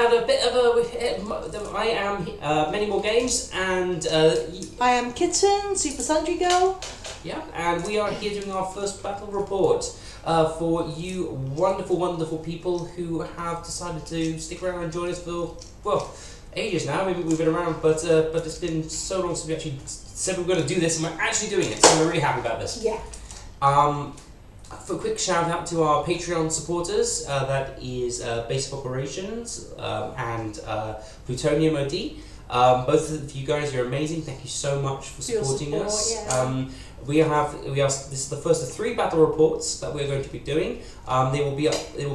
had a bit of a... I am Many More Games, and... I am Kitten, SUPERsundryGirl. Yeah, and we are here doing our first battle report for you wonderful, wonderful people who have decided to stick around and join us for, well, ages now. Maybe we've been around, but it's been so long since we actually said we were going to do this, and we're actually doing it, so we're really happy about this. Yeah. For a quick shout out to our Patreon supporters, that is Basic Operations and Plutonium OD. Both of you guys are amazing. Thank you so much for supporting us. Yeah. This is the first of 3 battle reports that we're going to be doing. They will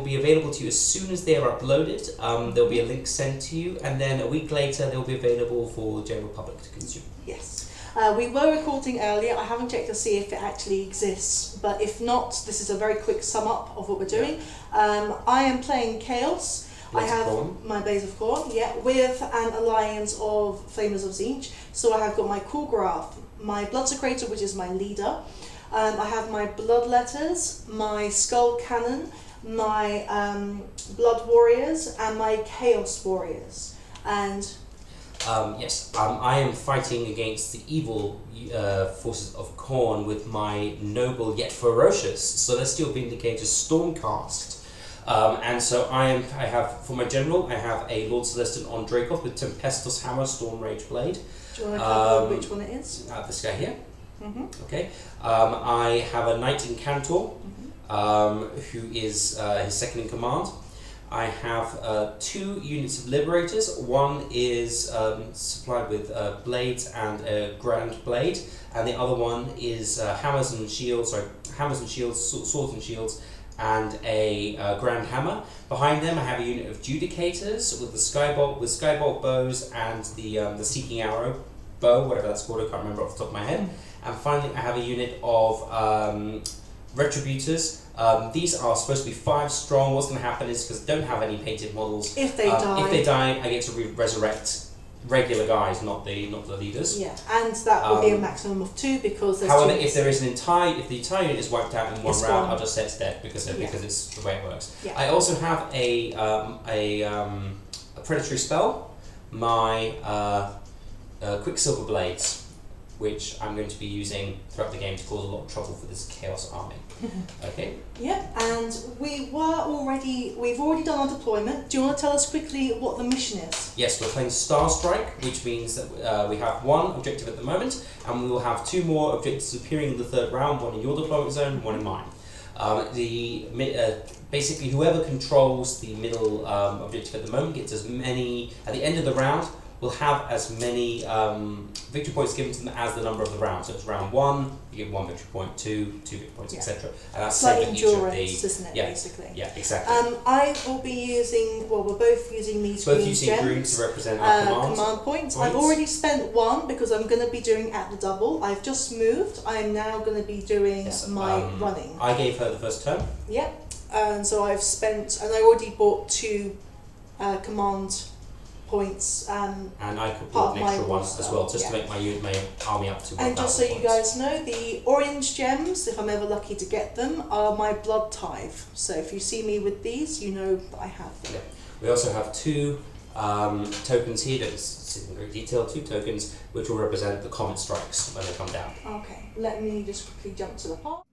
be available to you as soon as they are uploaded. There'll be a link sent to you, and then a week later they'll be available for the general public to consume. Yes. We were recording earlier. I haven't checked to see if it actually exists, but if not, this is a very quick sum up of what we're doing. I am playing Chaos. I have my Blaze of Corn, with an alliance of Flamers of Tzeentch. So I have got my Kulgraf, my Bloodsecrator, which is my leader. I have my Bloodletters, my Skull Cannon, my Blood Warriors, and my Chaos Warriors. And yes, I am fighting against the evil forces of Khorne with my noble yet ferocious Celestial Vindicator Stormcast. And so I have, for my general, I have a Lord Celestin on Dracoth with Tempestuous Hammer, Storm Rage Blade. Do you want to cover which one it is? This guy here. Mm-hmm. Okay. I have a Knight Incantor, who is his second in command. I have 2 units of Liberators. One is supplied with blades and a Grand Blade, and the other one is hammers and shields, swords and shields, and a Grand Hammer. Behind them I have a unit of Judicators with the Skybolt bows and the Seeking Arrow bow, whatever that's called, I can't remember off the top of my head. And finally I have a unit of Retributors. These are supposed to be 5 strong. What's going to happen is, because I don't have any painted models, if they die, I get to resurrect regular guys, not the leaders. Yeah, and that will be a maximum of 2 because there's however, 2 if if the entire unit is wiped out in one round, gone. I'll just say it's dead because it's the way it works. Yeah. I also have a predatory spell, my Quicksilver Blades, which I'm going to be using throughout the game to cause a lot of trouble for this Chaos army. Okay. Yeah, and we've already done our deployment. Do you want to tell us quickly what the mission is? Yes, we're playing Star Strike, which means that we have 1 objective at the moment, and we will have 2 more objectives appearing in the 3rd round, 1 in your deployment zone, 1 in mine. Basically, whoever controls the middle objective at the moment gets as many, at the end of the round, will have as many victory points given to them as the number of the round. So it's round 1, you get 1 victory point, 2 victory points, etc. And that's like saving each of endurance, isn't it, basically? Yeah, exactly. I will be using, we're both using these green gems to represent our command points. I've already spent 1 because I'm going to be doing at the double. I've just moved. I'm now going to be doing my running. I gave her the first turn. Yep. And so I've spent, and I already bought 2 command points, and I could put an extra one as well, just to make my army up to 1,000 And just so you guys know, the orange gems, if I'm ever lucky to get them, are my blood tithe. So if you see me with these, you know that I have them. Yeah. We also have 2 tokens here, that's in great detail, 2 tokens which will represent the comet strikes when they come down. Okay, let me just quickly jump to the part.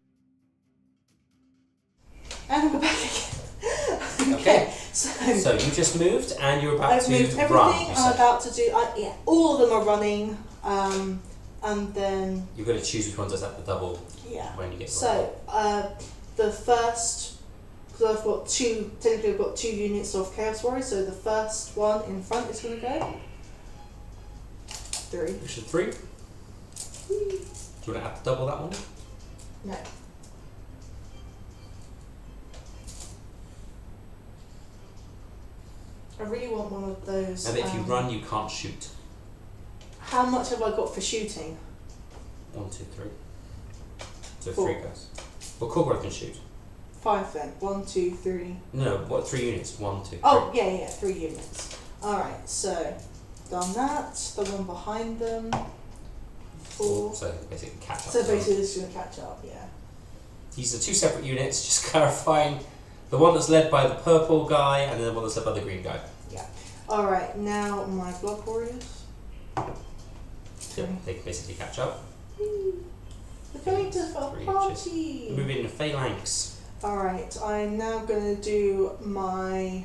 And we're back again. Okay. So you just moved and you're about to moved everything. run. I'm about to do. All of them are running, and then you're going to choose which ones is at the double. When you get. So the first, because I've got 2. Technically, I've got 2 units of Chaos Warriors. So the first one in front is going to go. 3. Mission 3. Do you want to have to double that one? No. I really want one of those. And if you run, you can't shoot. How much have I got for shooting? 1, 2, 3. So 4. 3 guys. Well, Kulgraf can shoot. 5 then. 1, 2, 3. No, what? 3 units? 1, 2, 3. Oh, yeah, 3 units. Alright, so done that. The one behind them. 4. So basically catch up. So basically it's going to catch up, yeah. These are 2 separate units, just clarifying. The one that's led by the purple guy and then the one that's led by the green guy. Yeah. Alright, now my blood warriors. Yep, they can basically catch up. We're going to a party! Move in phalanx. Alright, I'm now going to do my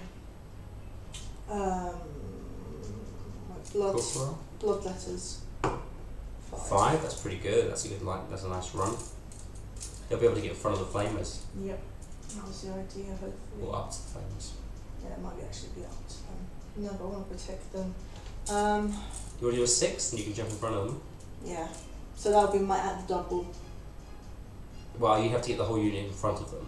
blood letters. 5, that's pretty good. That's a good that's a nice run. They'll be able to get in front of the flamers. Yep, that was the idea, hopefully. Or up to the flamers. Yeah, it might actually be up to them. No, but I want to protect them. You want to do a 6 and you can jump in front of them? Yeah, so that'll be my at the double. Well, you have to get the whole unit in front of them.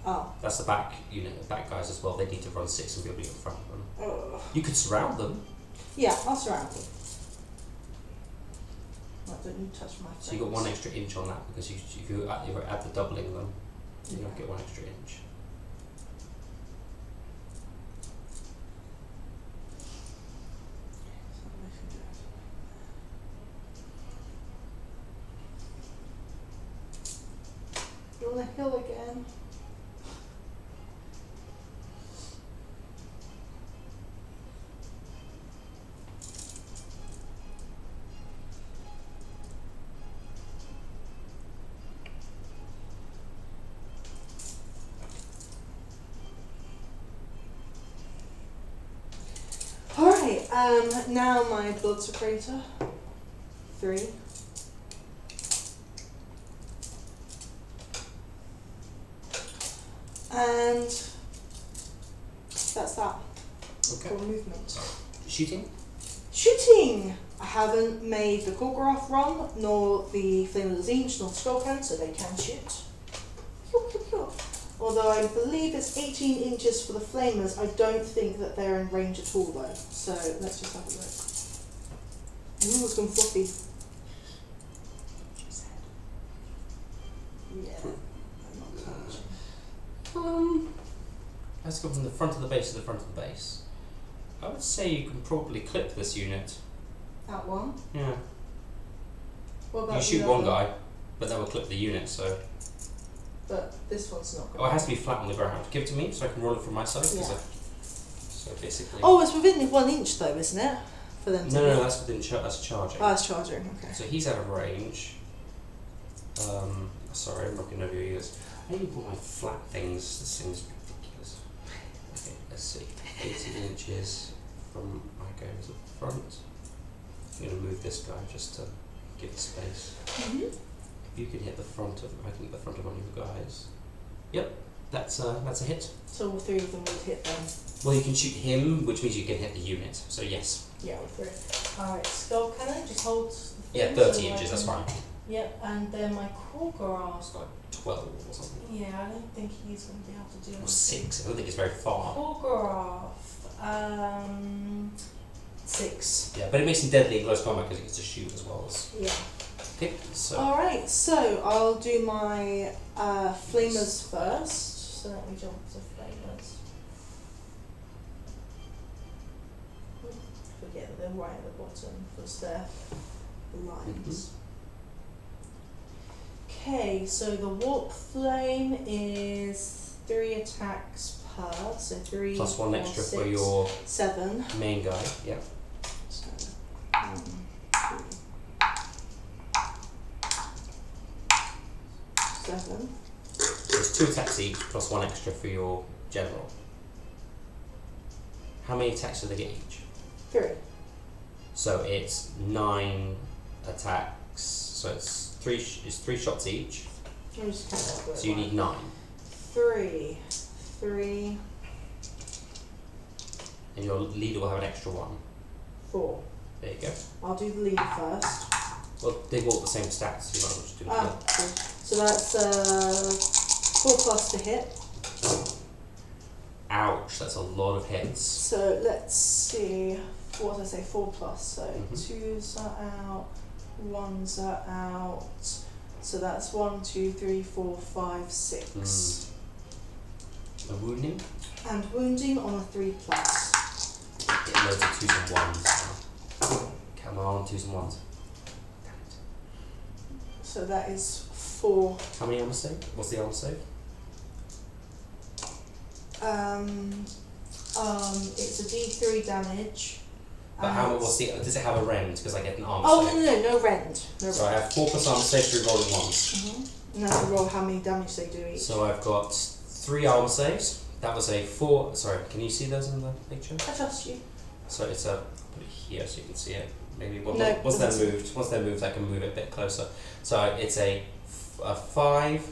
Oh. That's the back unit, the back guys as well. They need to run 6 and be able to get in front of them. Oh. You could surround them. Yeah, I'll surround them. Don't you touch my face. So you got 1 extra inch on that because if you're at the doubling them, you'll get 1 extra inch. You're on the hill again. Alright, now my blood secretor. 3. And that's that. Okay. For movement. Shooting? Shooting! I haven't made the choreograph run, nor the Flame of the Zinch, nor the Skull Cannon, so they can shoot. Although I believe it's 18 inches for the flamers, I don't think that they're in range at all though. So let's just have a look. Ooh, it's gone floppy. Yeah, I'm not touching. Let's go from the front of the base to the front of the base. I would say you can probably clip this unit. That one? Yeah. What about you shoot the one other? guy, but that will clip the unit, so... But this one's not good. Oh, it has to be flat on the ground. Give it to me so I can roll it from my side. Yeah. So basically... Oh, it's within 1 inch though, isn't it? For them to No, hit. no, that's within that's charging. Oh, it's charging, okay. So he's out of range. Sorry, I'm knocking over your ears. I need to put my flat things. This thing's ridiculous. Okay, let's see. 18 inches from my go to the front. I'm going to move this guy just to give it space. If you can hit the front of, I can hit the front of one of your guys. Yep, that's a hit. So all 3 of them would hit them. Well, you can shoot him, which means you can hit the unit. So yes. Yeah, all 3. Alright, Skull Cannon, just hold. Yeah, 30 inches. That's fine. Yep, and then my Korgorath. It's like 12 or something. Yeah, I don't think he's going to be able to do Or anything. 6. I don't think it's very far. Korgorath. 6. Yeah, but it makes him deadly in close combat because it gets to shoot as well as. Yeah. Okay, so. Alright, so I'll do my flamers first. So let me jump to flamers. Forget that they're right at the bottom because they're lines. Okay, so the warp flame is 3 attacks per, so 3 Plus 1 extra 6, for your 7. main guy, yeah. So 1, 2, 7. There's 2 attacks each, plus 1 extra for your general. How many attacks do they get each? 3. So it's 9 attacks, so it's 3 shots each. Let me just count that. So you need 9. 3. And your leader will have an extra 1. 4. There you go. I'll do the leader first. Well, they've all the same stats, so you might as well just do it together. Cool. So that's 4 plus to hit. Ouch, that's a lot of hits. So let's see. What did I say? 4 plus. So Mhm. 2s are out, 1s are out. So that's 1, 2, 3, 4, 5, 6. A wounding? And wounding on a 3 plus. Get loads of 2s and 1s now. Come on, 2s and 1s. Damn it. So that is 4. How many armor save? What's the armor save? It's a D3 damage. But does it have a rend? Because I get an armor save. save. No rend. So I have 4 plus armor save through rolling ones. And that's a roll how many damage they do each. So I've got 3 armor saves. That was a 4. Sorry, can you see those in the picture? I trust you. So it's a. I'll put it here so you can see it. Maybe once they're moved, I can move it a bit closer. So it's a 5,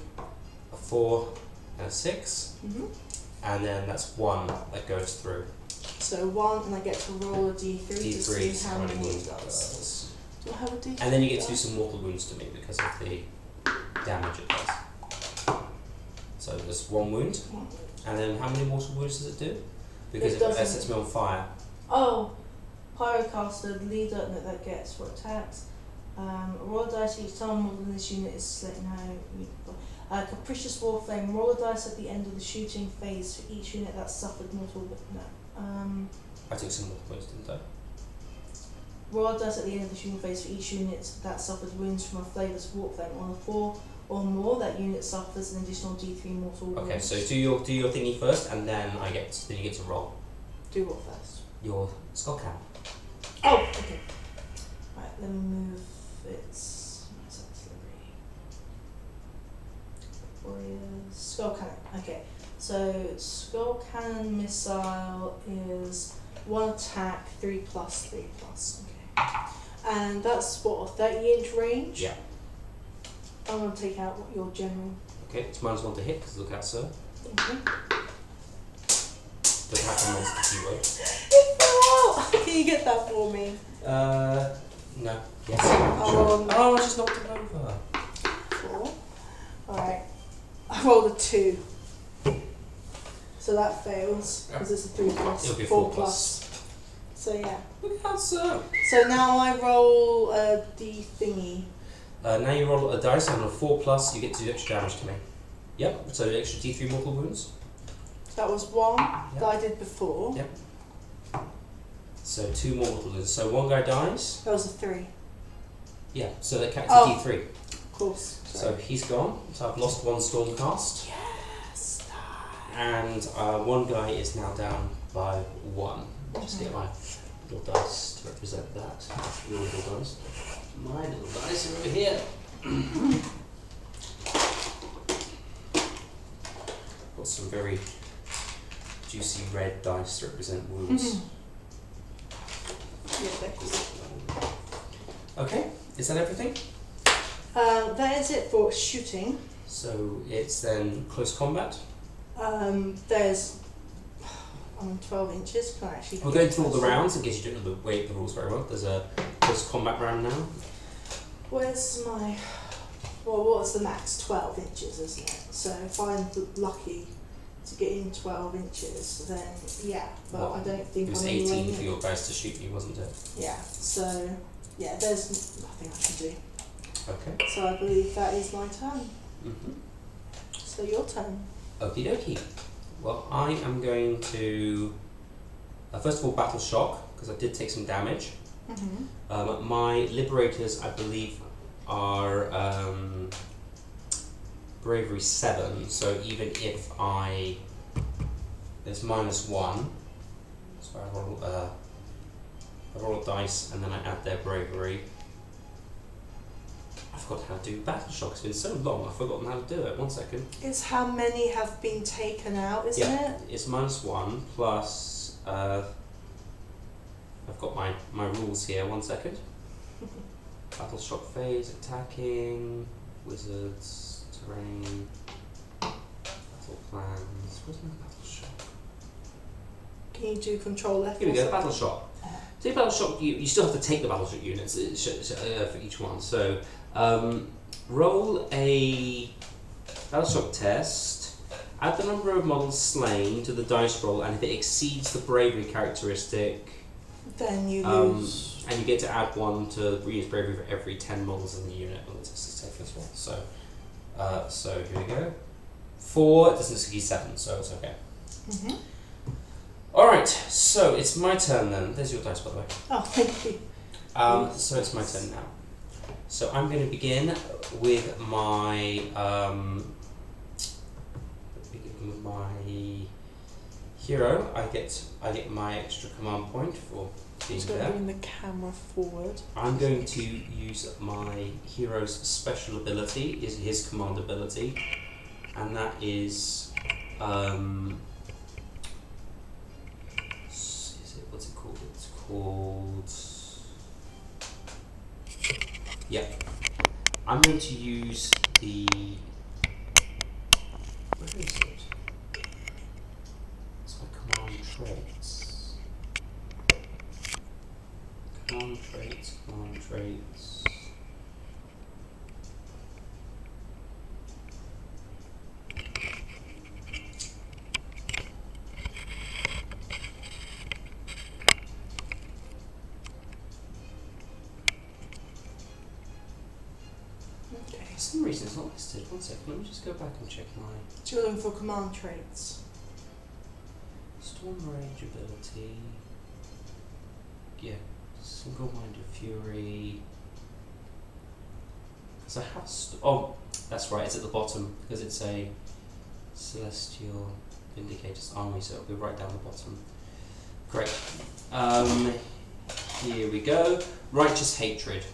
a 4, and a 6. And then that's 1 that goes through. So 1, and I get to roll a D3 to see how many it does. Do I have a D3? And then you get to do some mortal wounds to me because of the damage it does. So there's 1 wound. And then how many mortal wounds does it do? Because it sets me on fire. Oh, Pyrocaster, the leader, no, that gets for attacks. Roll a dice each time more than this unit is select now. Capricious Warflame, roll a dice at the end of the shooting phase for each unit that suffered mortal. No. I took some mortal wounds, didn't I? Roll a dice at the end of the shooting phase for each unit that suffered wounds from a flavorless Warflame. On a 4 or more, that unit suffers an additional D3 mortal wounds. Okay, so do your thingy first, and then you get to roll. Do what first? Your skull cap. Oh, okay. Right, let me move its Warriors. Skull Cannon. Okay, so Skull Cannon missile is 1 attack, 3 plus, 3 plus. Okay. And that's what, a 30-inch range? Yeah. I'm going to take out your general. Okay, it's -1 to hit, because look at sir. Thank you. Doesn't have to monster keyword. It fell out! Can you get that for me? No. Yes. Oh, I just knocked him over. 4. Alright. I rolled a 2. So that fails, because it's a 3 plus. It'll be 4 plus. So yeah. Look at that, sir. So now I roll a D thingy. Now you roll a dice, and on a 4 plus, you get to do extra damage to me. Yep, so extra D3 mortal wounds. That was 1 that I did before. Yep. So 2 more mortal wounds. So 1 guy dies. That was a 3. Yeah, so that counts as D3. Of course. So he's gone. So I've lost 1 Stormcast. Yes. And 1 guy is now down by 1. Just get my little dice to represent that. Your little dice. My little dice are over here. Got some very juicy red dice to represent wounds. Yeah, thank you. Okay, is that everything? That is it for shooting. So it's then close combat. There's 12 inches. Can I actually? We're going through all the rounds in case you don't know the way the rules very well. There's a close combat round now. Where's my? Well, what's the max? 12 inches, isn't it? So if I'm lucky to get in 12 inches, then yeah. But well, I don't think it was I'm 18 for your guys to shoot you, wasn't it? Yeah. So yeah, there's nothing I can do. Okay. So I believe that is my turn. So your turn. Okie dokie. Well, I am going to first of all battle shock because I did take some damage. My liberators, I believe, are bravery 7. So even if there's -1, so I roll a dice and then I add their bravery. I forgot how to do battle shock. It's been so long. I've forgotten how to do it. 1 second. It's how many have been taken out, isn't it? It's -1 plus. I've got my rules here. 1 second. Battle shock phase, attacking, wizards, terrain, battle plans. Where's my battle shock? Can you do control F? Here we go. Battle shock. So battle shock, you still have to take the battle shock units for each one. So roll a battle shock test. Add the number of models slain to the dice roll, and if it exceeds the bravery characteristic, then you lose. And you get to add 1 to reuse bravery for every 10 models in the unit. Oh, this is taken as well. So here we go. 4. It doesn't exceed 7, so it's okay. Alright, so it's my turn then. There's your dice, by the way. Oh, thank you. So it's my turn now. So I'm going to begin with my hero, I get my extra command point for being there. Bring the camera forward. I'm going to use my hero's special ability, is his command ability, and that is what's it called? It's called I'm going to use the where is it? It's my command traits. Command traits. Okay. For some reason it's not listed. One second, let me just go back and check my... So you're looking for command traits. Storm Rage ability. Yeah. Single-minded fury. Because I have oh, that's right, it's at the bottom because it's a celestial vindicator's army, so it'll be right down the bottom. Great. Here we go. Righteous hatred.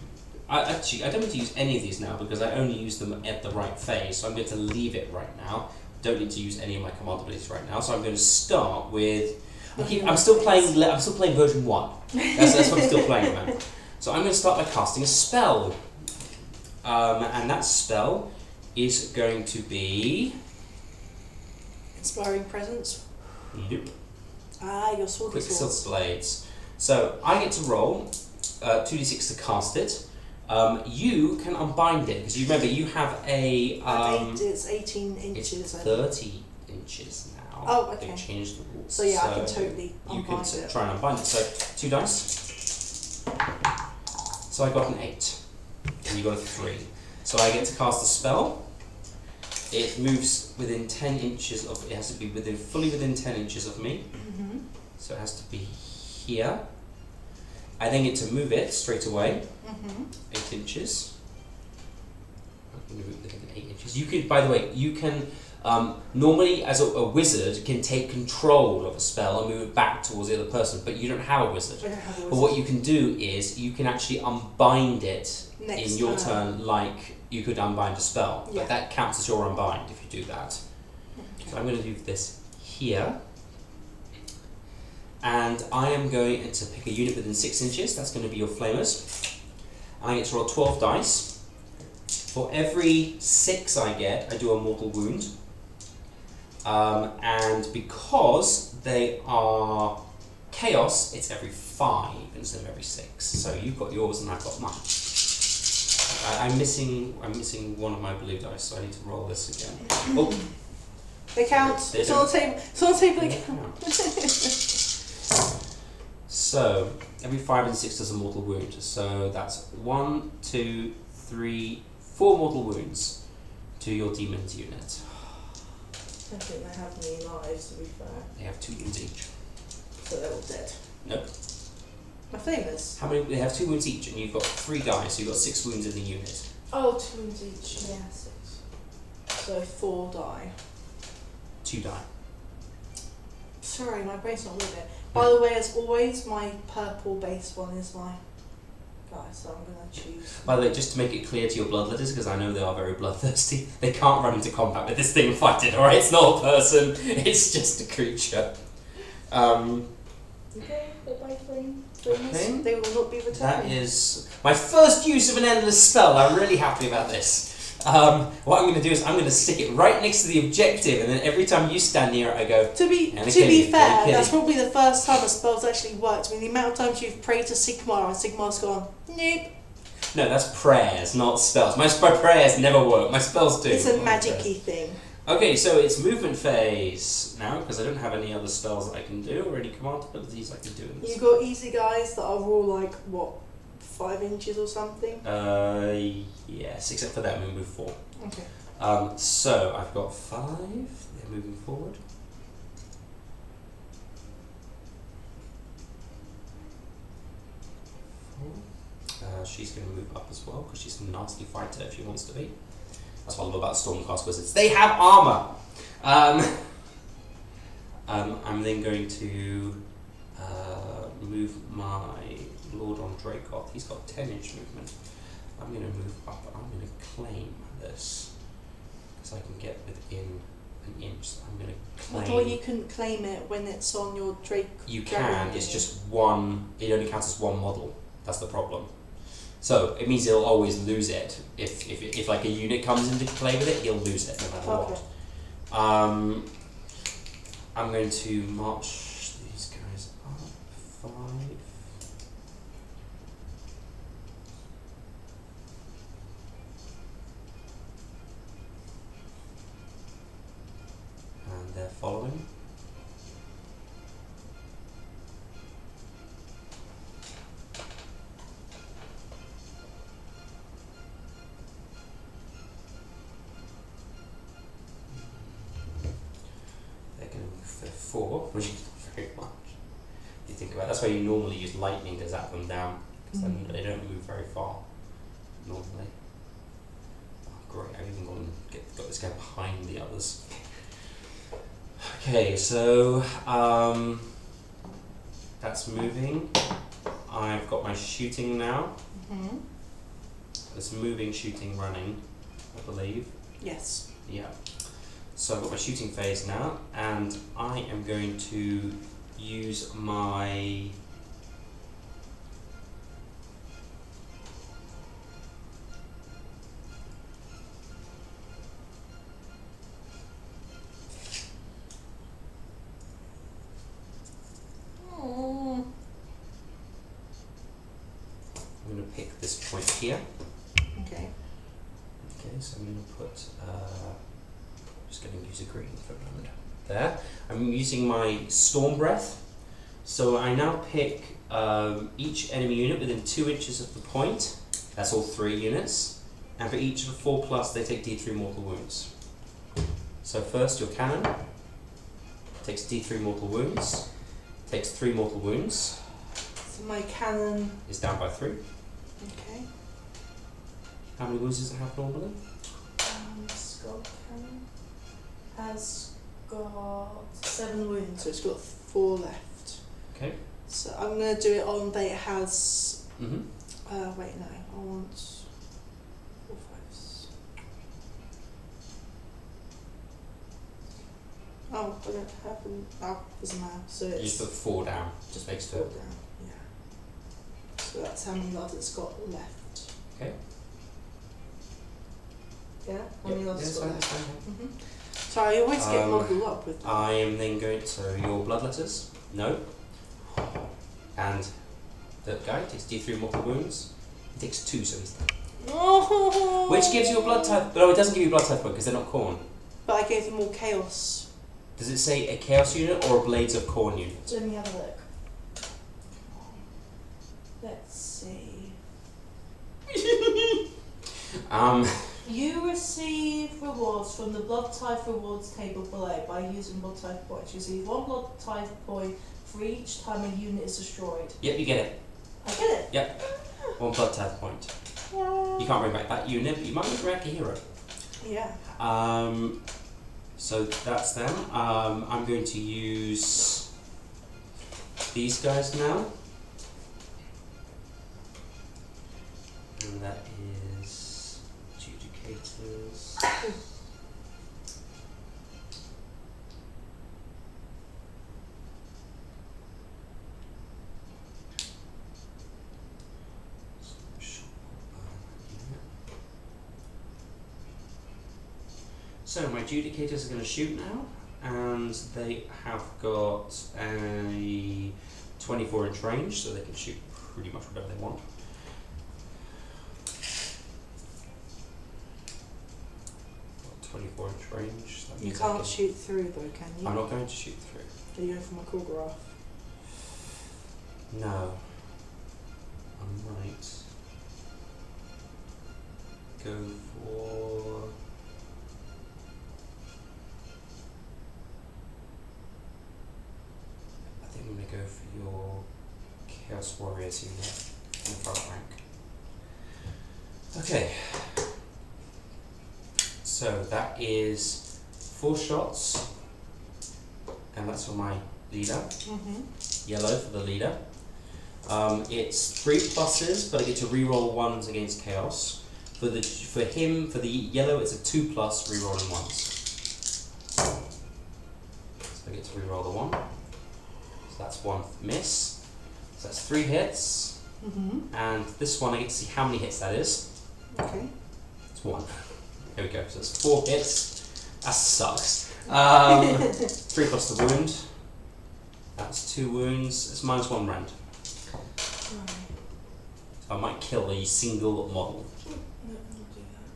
I don't need to use any of these now because I only use them at the right phase, so I'm going to leave it right now. Don't need to use any of my command abilities right now, so I'm going to start with. I'm still playing version 1. That's what I'm still playing, man. So I'm going to start by casting a spell, and that spell is going to be Inspiring Presence. Nope. Your sword. Quicksilver Blades. So I get to roll 2d6 to cast it. You can unbind it because you remember you have a. It's 18 inches. It's 30 inches now. Oh, okay. They changed the rules. So yeah, I can totally you unbind can it. try and unbind it. So 2 dice. So I got an 8, and you got a 3. So I get to cast a spell. It moves within 10 inches of. It has to be fully within 10 inches of me. Mm-hmm. So it has to be here. I then get to move it straight away. Mm-hmm. 8 inches. I'm going to move it within 8 inches. You can, by the way, you can normally as a wizard can take control of a spell and move it back towards the other person, but you don't have a wizard. I don't have a wizard. But what you can do is you can actually unbind it Next in your turn like you could unbind a spell. Yeah. But that counts as your unbind if you do that. Okay. So I'm going to do this here. And I am going to pick a unit within 6 inches. That's going to be your flamers. And I get to roll 12 dice. For every 6 I get, I do a mortal wound. And because they are chaos, it's every 5 instead of every 6. So you've got yours and I've got mine. I'm missing one of my blue dice, so I need to roll this again. Oh, they count. It's on the table. It's on the table. They count. So every 5 and 6 does a mortal wound. So that's 1, 2, 3, 4 mortal wounds to your demon's unit. I don't think they have any lives, to be fair. They have 2 wounds each. So they're all dead. Nope. My flamers. How many? They have 2 wounds each, and you've got 3 dice, so you've got 6 wounds in the unit. Oh, 2 wounds each. Yeah, 6. So 4 die. 2 die. Sorry, my brain's not with it. By the way, as always, my purple base one is my guy, so I'm going to choose. By the way, just to make it clear to your bloodletters, because I know they are very bloodthirsty, they can't run into combat with this thing and fight it, alright? It's not a person, it's just a creature. Okay, goodbye, flames. Okay. They will not be returned. That is my first use of an endless spell. I'm really happy about this. What I'm going to do is I'm going to stick it right next to the objective, and then every time you stand near it, I go. To be fair, that's probably the first time a spell's actually worked. I mean, the amount of times you've prayed to Sigmar and Sigmar's gone, nope. No, that's prayers, not spells. My prayers never work. My spells do. It's a magic-y thing. Okay, so it's movement phase now, because I don't have any other spells that I can do, or any command abilities I can do in this. You've got easy guys that are all like, what, 5 inches or something? Yes, except for that, we move 4. Okay. So I've got 5, they're moving forward. She's going to move up as well, because she's a nasty fighter if she wants to be. That's what I love about Stormcast Wizards. They have armour! I'm then going to move my Lord on Dracoth. He's got 10-inch movement. I'm going to move up. I'm going to claim this because I can get within an inch. So I'm going to claim. I thought you couldn't claim it when it's on your Drake. You can. It's just one. It only counts as one model. That's the problem. So it means he'll always lose it. If like a unit comes into play with it, he'll lose it no matter what. I'm going to march these guys up 5. And they're following. Which is not very much. If you think about it, that's why you normally use lightning to zap them down, because then they don't move very far normally. Oh, great! I've even got this guy behind the others. Okay, so that's moving. I've got my shooting now. There's moving, shooting, running, I believe. Yes. Yeah. So I've got my shooting phase now, and I am going to use my I'm going to pick this point here. Okay. Okay, so I'm going to put just going to use a green for a moment. There. I'm using my Storm Breath. So I now pick each enemy unit within 2 inches of the point. That's all 3 units. And for each of the 4+, they take D3 mortal wounds. So first, your cannon takes D3 mortal wounds. Takes 3 mortal wounds. So my cannon is down by 3. Okay. How many wounds does it have normally? Skull cannon has got 7 wounds, so it's got 4 left. Okay. So I'm going to do it on that it has. Wait, no, I want 4, 5. Oh, I don't have them. Oh, doesn't matter. So it's. You just put 4 down. Just makes 4 4 down. Yeah. So that's how many yards it's got left. Okay. Yeah. How many yards it's got left? Fine. Sorry, I always get muddled up with that. I am then going to, so your bloodletters, no. And the guy takes D3 mortal wounds. He takes 2, so he's dead. Oh. Which gives you a blood type, no, it doesn't give you a blood type because they're not Khorne. But I gave them all chaos. Does it say a chaos unit or a Blades of Khorne unit? Let me have a look. Let's see. You receive rewards from the blood type rewards table below by using blood type points. You receive 1 blood type point for each time a unit is destroyed. Yep, you get it. I get it? Yep. 1 blood type point. Yeah. You can't bring back that unit, but you might bring back a hero. Yeah. So that's them. I'm going to use these guys now. And that is adjudicators. So my adjudicators are going to shoot now, and they have got a 24-inch range, so they can shoot pretty much whatever they want. Got 24-inch range. You can't shoot through though, can you? I'm not going to shoot through. Are you going for my Korgoroth? No. I might go for... I think I'm going to go for your Chaos Warriors unit in the front rank. Okay. So that is 4 shots and that's for my leader. Mm-hmm. Yellow for the leader. It's 3 pluses, but I get to reroll 1s against chaos. For the yellow, it's a 2+, rerolling 1s. So I get to reroll the 1. So that's 1 miss. So that's 3 hits. Mm-hmm. And this one, I get to see how many hits that is. Okay. It's 1. Here we go. So it's 4 hits. That sucks. 3 plus the wound. That's 2 wounds. It's -1 rend. Right. So I might kill a single model. No, I'll do that.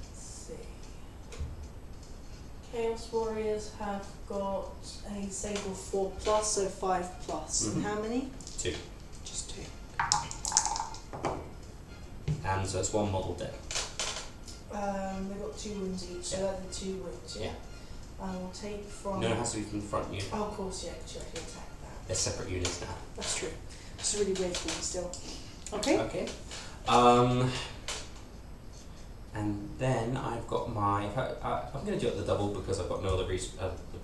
Let's see. Chaos Warriors have got a save of 4+, so 5+. Mm-hmm. And how many? 2. Just 2. And so it's 1 model dead. They've got 2 wounds each, so they're the 2 wounds, yeah? Yeah. I will take from... No, it has to be from the front unit. Oh, of course, yeah, because you actually attack that. They're separate units now. That's true. It's really weird for me still. Okay. Okay. And then I've got my... I'm going to do it at the double because I've got no other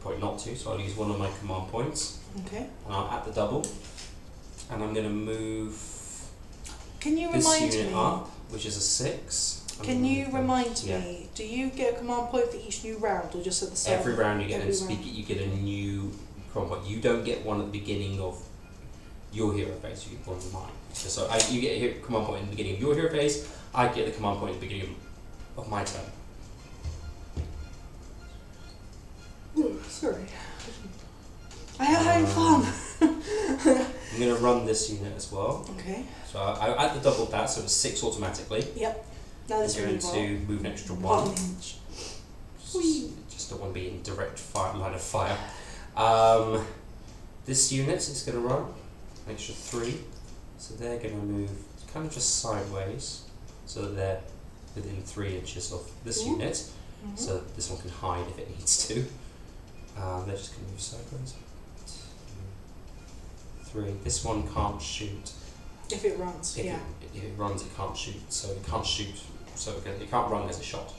point not to, so I'll use one of my command points. Okay. And I'll at the double. And I'm going to move Can you this remind unit me? up, which is a 6. Can you remind me? Do you get a command point for each new round, or just at the start? Every round you get Every and speak round. it, you get a new command point. You don't get one at the beginning of your hero phase, you get one of mine. So you get a command point in the beginning of your hero phase, I get the command point at the beginning of my turn. Sorry. I am having fun. I'm going to run this unit as well. Okay. So I at the double that, so it's 6 automatically. Yep. Now this I'm one going to move an extra 1 1. inch. Just don't want to be in direct line of fire. This unit is going to run an extra 3. So they're going to move kind of just sideways so that they're within 3 inches of this unit. Mm-hmm. So this one can hide if it needs to. They're just going to move sideways. 2, 3. This one can't shoot. If it runs, If it runs, it can't shoot. So it can't shoot. So it can't run as a shot.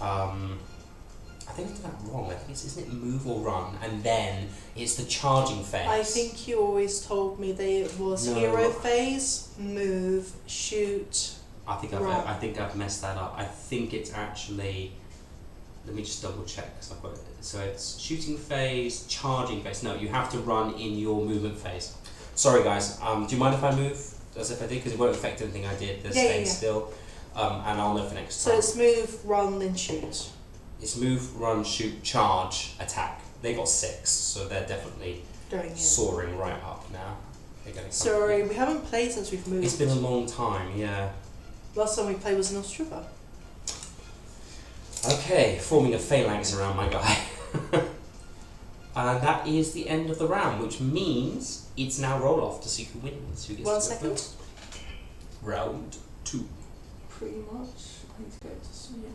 I think I did that wrong. I think isn't it move or run, and then it's the charging phase. I think you always told me that it was hero phase, move, shoot. I think I've messed that up. I think it's actually. Let me just double check because I've got it. So it's shooting phase, charging phase. No, you have to run in your movement phase. Sorry guys. Do you mind if I move as if I did, because it won't affect anything I did. They're staying still, and I'll know for next time. So it's move, run, then shoot. It's move, run, shoot, charge, attack. They got 6, so they're definitely Going in. soaring right up now. They're getting Sorry, we haven't played since we've moved. It's been a long time, yeah. Last time we played was in Ostrava. Okay, forming a phalanx around my guy. And that is the end of the round, which means it's now roll off to see who wins. Who gets 1 to go second. first. Round 2. Pretty much. I need to go to somewhere.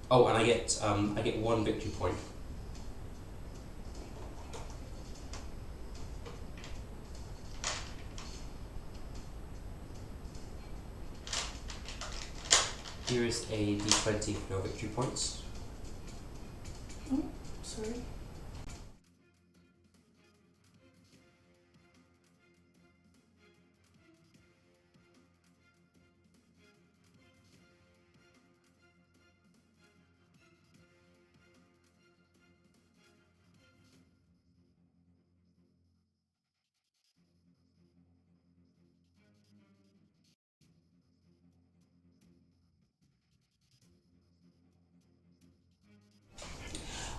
Oh, and I get 1 victory point. Here is a d20 for your victory points. Oh, sorry.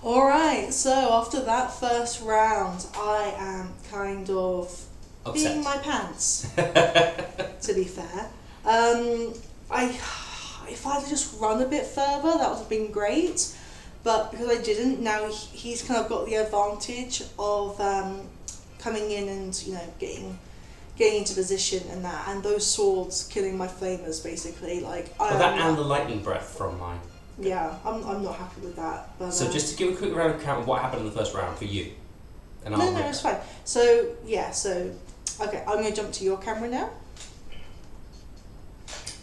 Alright, so after that first round, I am kind of Upset. peeing my pants, to be fair. If I'd just run a bit further, that would have been great. But because I didn't, now he's kind of got the advantage of coming in and, you know, getting into position and that, and those swords killing my flamers basically. Like and the lightning breath from mine. Yeah, I'm not happy with that. But, So just to give a quick round of count of what happened in the first round for you. And no, it's fine. So yeah, okay, I'm going to jump to your camera now.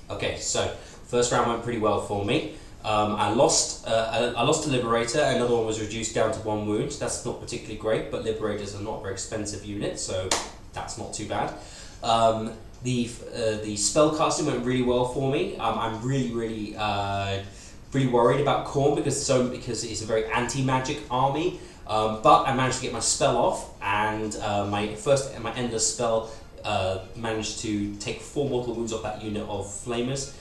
Okay, so first round went pretty well for me. I lost a Liberator, another one was reduced down to 1 wound. That's not particularly great, but Liberators are not a very expensive unit, so that's not too bad. The spell casting went really well for me. I'm really worried about Khorne because it's a very anti-magic army. But I managed to get my spell off, and my endless spell managed to take 4 mortal wounds off that unit of flamers.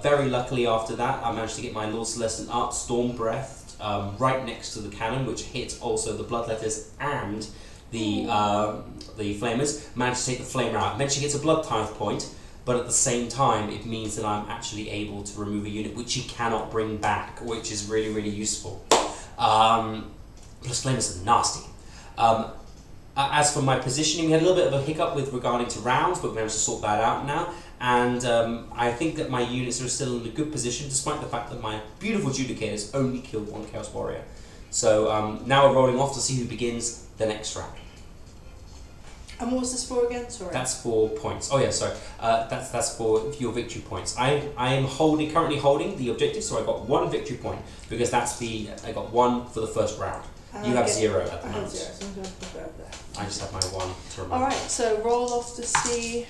Very luckily after that, I managed to get my Lord Celestin up, Storm Breath, right next to the cannon, which hit also the Bloodletters and the flamers. Managed to take the flamer out. Eventually gets a Blood Tithe point, but at the same time, it means that I'm actually able to remove a unit which he cannot bring back, which is really useful. Plus flamers are nasty. As for my positioning, we had a little bit of a hiccup with regarding to rounds, but we managed to sort that out now. And I think that my units are still in a good position, despite the fact that my beautiful Judicators only killed 1 Chaos Warrior. So now we're rolling off to see who begins the next round. And what was this for again? Sorry. That's for points. Oh yeah, sorry. That's for your victory points. I am currently holding the objective, so I got 1 victory point because I got 1 for the first round. You have 0 at the moment. I have 0, so I'm going to put it over there. I just have my 1 to remember. Alright, so roll off to see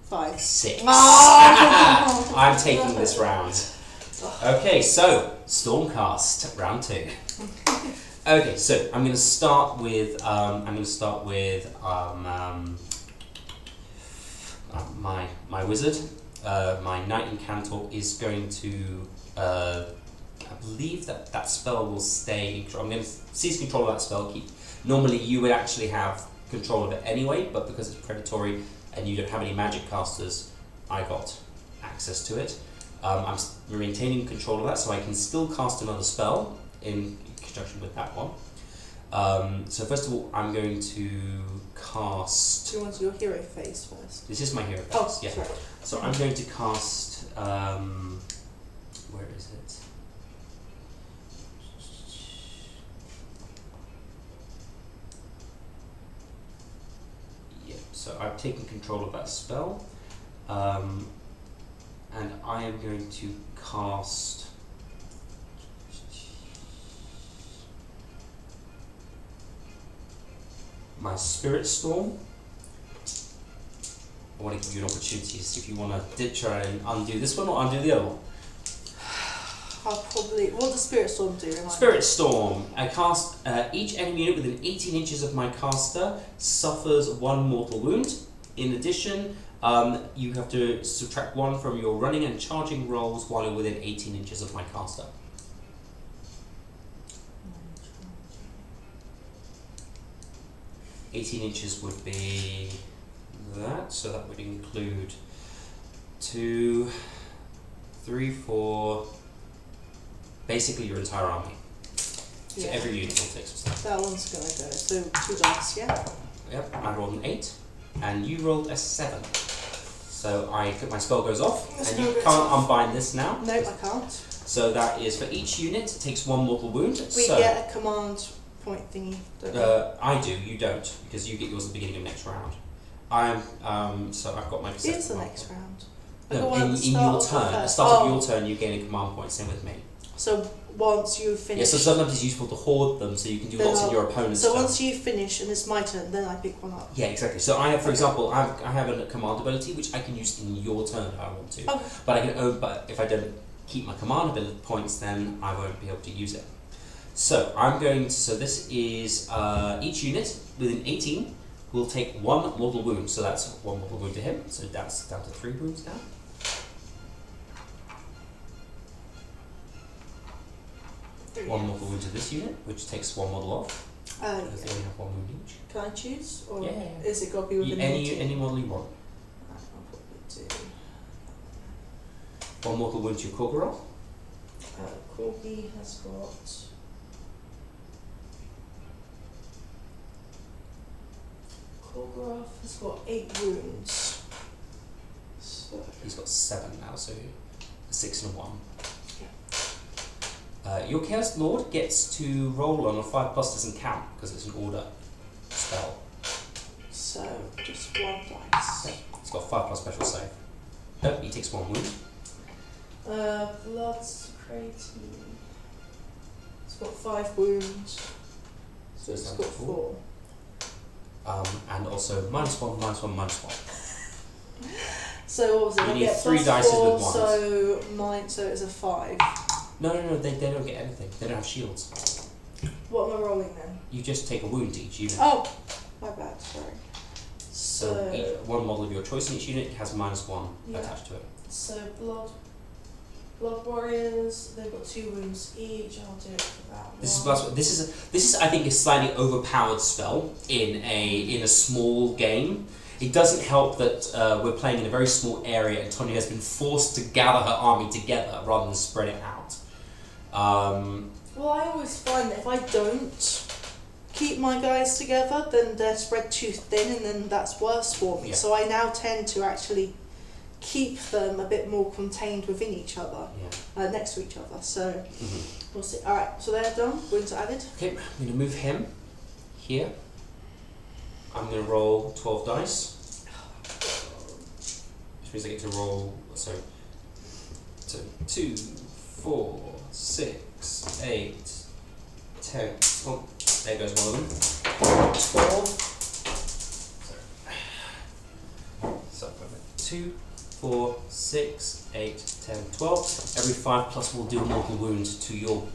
5. 6. Oh! I'm taking this round. Okay, so Stormcast round 2. Okay, so I'm going to start with my wizard. My Knight Incantor is going to. I believe that spell will stay. I'm going to seize control of that spell. Normally, you would actually have control of it anyway, but because it's predatory and you don't have any magic casters, I got access to it. I'm maintaining control of that, so I can still cast another spell in conjunction with that one. So first of all, I'm going to cast. Do you want your hero phase first? This is my hero phase. Oh, yeah. sorry. So I'm going to cast. Where is it? So I've taken control of that spell, and I am going to cast my Spirit Storm. I want to give you an opportunity to see if you want to try and undo this one or undo the other one. I'll probably. What does Spirit Storm do? Spirit Storm. I cast each enemy unit within 18 inches of my caster suffers 1 mortal wound. In addition, you have to subtract 1 from your running and charging rolls while you're within 18 inches of my caster. $18 inches would be that, so that would include 2, 3, 4. Basically your entire army. So Yeah. every unit will take some stuff. That one's going to go. So 2 dice, yeah? Yep, I rolled an 8, and you rolled a 7. So my spell goes off, and you can't unbind this now. No, I can't. So that is for each unit, it takes 1 mortal wound. We get a command point thingy, don't we? I do, you don't, because you get yours at the beginning of next round. So I've got my It is the next round. No, in your turn, at the start of your turn, you gain a command point, same with me. So once you finish... Yeah, so sometimes it's useful to hoard them so you can do lots in your opponent's turn. So once you finish and it's my turn, then I pick one up. Yeah, exactly. So I have, for example, I have a command ability which I can use in your turn if I want to. Okay. But if I don't keep my command ability points, then I won't be able to use it. So this is each unit within 18 will take 1 mortal wound. So that's 1 mortal wound to him. So that's down to 3 wounds now. One mortal wound to this unit, which takes 1 model off. Because they only have 1 wound each. Can I choose? Or Yeah. is it got to be within 18? Any model you want. I'll probably do... 1 mortal wound to your Korgorov. Corgi has got... Korgorov has got 8 wounds. So... He's got 7 now, so a 6 and a 1. Your Chaos Lord gets to roll on a 5+ doesn't count because it's an order spell. So just 1 dice. Okay. It's got 5+ special save. Nope, he takes 1 wound. Blood's crazy. It's got 5 wounds. So it's got 4. And also -1, -1, -1. So what was it? You I need get 3 plus dice 4, with 1s. so 9, so it's a 5. No, they don't get anything. They don't have shields. What am I rolling then? You just take a wound to each unit. Oh, my bad, sorry. So one model of your choice in each unit has -1 attached to it. So blood warriors, they've got 2 wounds each. I'll do it for that. This is I think a slightly overpowered spell in a small game. It doesn't help that we're playing in a very small area and Tonya has been forced to gather her army together rather than spread it out. Well, I always find that if I don't keep my guys together, then they're spread too thin, and then that's worse for me. Yeah. So I now tend to actually keep them a bit more contained within each other, next to each other. So we'll see. All right, so they're done. Wounds are added. Okay, I'm going to move him here. I'm going to roll 12 dice, which means I get to roll. So 2, 4, 6, 8, 10. Oh, there goes one of them. 12. So 2, 4, 6, 8, 10, 12. Every 5+ will do a mortal wound to your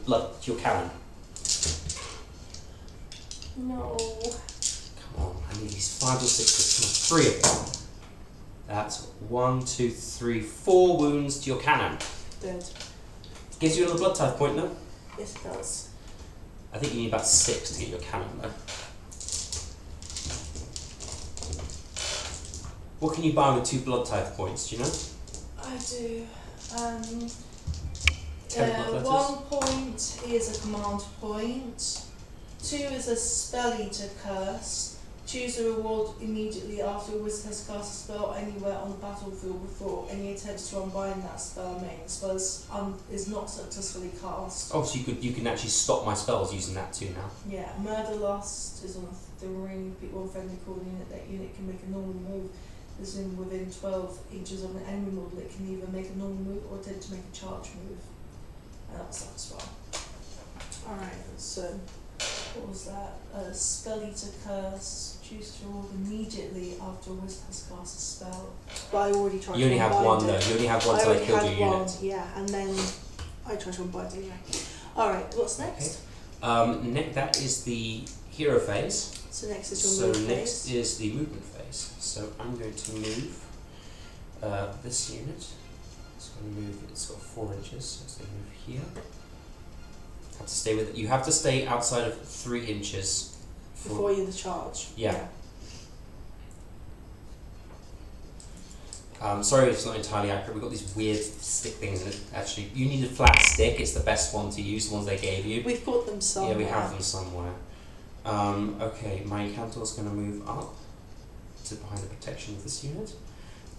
cannon. No. Come on, I need these 5 or 6. 3 of them. That's 1, 2, 3, 4 wounds to your cannon. Dead. Gives you another blood type point though. Yes, it does. I think you need about 6 to get your cannon though. What can you buy with 2 blood type points, do you know? I do. 10 blood letters? 1 point is a command point. 2 is a spell eater curse. Choose a reward immediately after a wizard has cast a spell anywhere on the battlefield before any attempts to unbind that spell remain. The spell is not successfully cast. Oh, so you can actually stop my spells using that too now. Yeah, Murder Lust is on the ring. One friendly called unit. That unit can make a normal move. Is within 12 inches of an enemy model. It can either make a normal move or attempt to make a charge move. And that's that as well. Alright, so what was that? Spell Eater Curse. Choose to roll immediately after a wizard has cast a spell. But I already tried You only to have unbind one it. though. You only have one till I killed your one, unit. yeah, and then I tried to unbind it anyway. Alright, what's next? Okay. That is the hero phase. So next is your move phase. So next is the movement phase. So I'm going to move this unit. It's going to move. It's got 4 inches, so it's going to move here. Have to stay with it. You have to stay outside of 3 inches before you the charge. Yeah. Sorry, it's not entirely accurate. We've got these weird stick things, and actually, you need a flat stick. It's the best one to use. The ones they gave you. We've got them somewhere. Yeah, we have them somewhere. Okay, my Incantor's going to move up to behind the protection of this unit.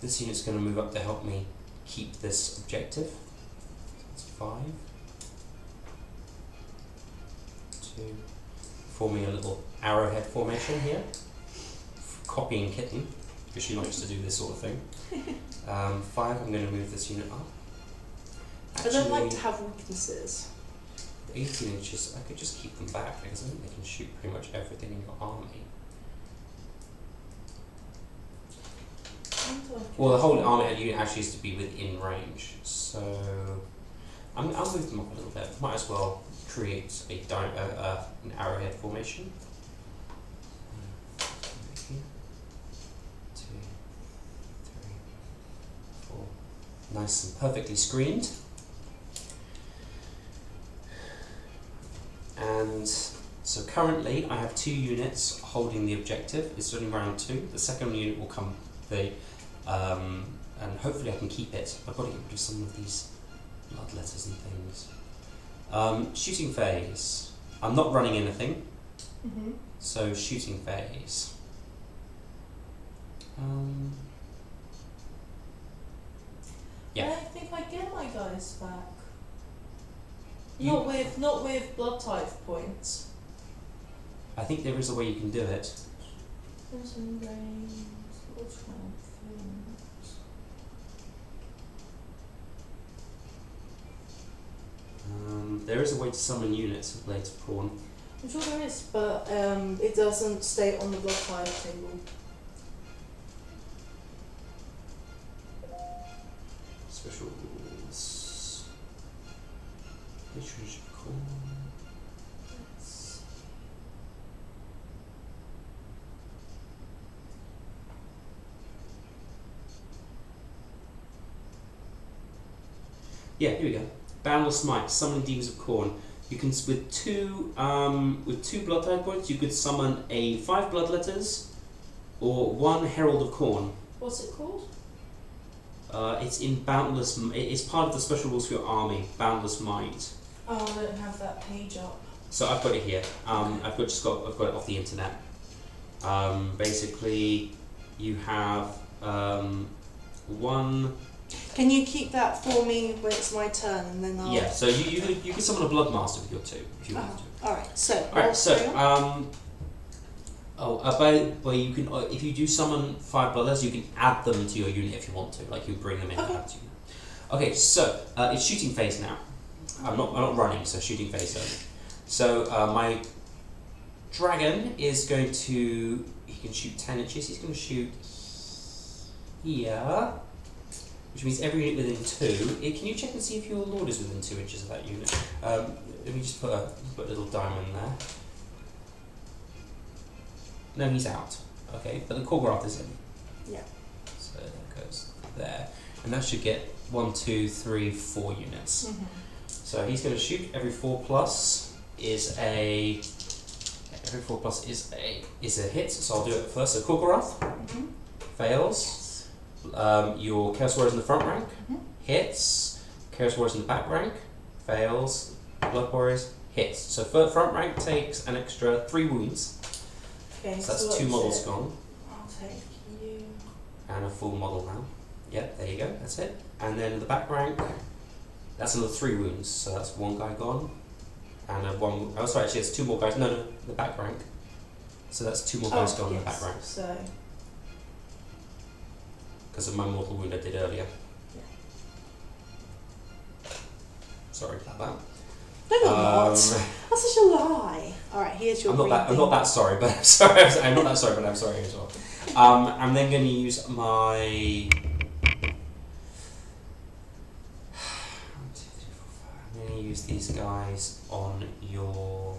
This unit's going to move up to help me keep this objective. That's 5. 2. Forming a little arrowhead formation here. Copying Kitten, because she likes to do this sort of thing. 5, I'm going to move this unit up. Actually, I don't like to have weaknesses. 18 inches, I could just keep them back because I think they can shoot pretty much everything in your army. Well, the whole army unit actually is to be within range, so I'll move them up a little bit. Might as well create an arrowhead formation. 2, 3, 4. Nice and perfectly screened. And so currently I have 2 units holding the objective. It's only round 2. The second unit will come, and hopefully I can keep it. I've got to get rid of some of these blood letters and things. Shooting phase. I'm not running anything. So shooting phase. Yeah. I think I get my guys back. Not with blood type points. I think there is a way you can do it. There is a way to summon units of Belated Prawn. I'm sure there is, but it doesn't state on the blood type table. Special rules. Which one should we call? Yeah, here we go. Boundless Might, summon Demons of Khorne. You can with two blood type points, you could summon a 5 bloodletters or 1 Herald of Khorne. What's it called? It's in Boundless. It's part of the special rules for your army. Boundless Might. Oh, I don't have that page up. So I've got it here. I've got it off the internet. Basically, you have 1. Can you keep that for me when it's my turn, and then I'll... Yeah, so you can summon a Bloodmaster with your 2 if you want to. Alright, so... you can if you do summon 5 bloodletters, you can add them to your unit if you want to. Like you bring them in and add to you. Okay, so it's shooting phase now. I'm not running, so shooting phase only. So my dragon is going to... He can shoot 10 inches. He's going to shoot here. Which means every unit within 2. Can you check and see if your lord is within 2 inches of that unit? Let me just put a little diamond there. No, he's out. Okay, but the Korgoth is in. Yeah. So that goes there. And that should get 1, 2, 3, 4 units. Mm-hmm. So he's going to shoot. Every 4 plus is a... Every 4 plus is a hit, so I'll do it first. So Korgoth fails. Your Chaos Warriors in the front rank hits. Chaos Warriors in the back rank fails. Blood Warriors hits. So front rank takes an extra 3 wounds. Okay, so that's 2 models gone. I'll take you. And a full model now. Yep, there you go. That's it. And then the back rank, that's another 3 wounds. So that's 1 guy gone. And oh, sorry, actually, it's 2 more guys. No, the back rank. So that's 2 more guys gone in the back rank. So. Because of my mortal wound I did earlier. Yeah. Sorry about that. No, you're not. That's such a lie. Alright, here's your I'm not that sorry, but I'm sorry. I'm not that sorry, but I'm sorry as well. I'm then going to use my... 1, 2, 3, 4, 5. I'm going to use these guys on your...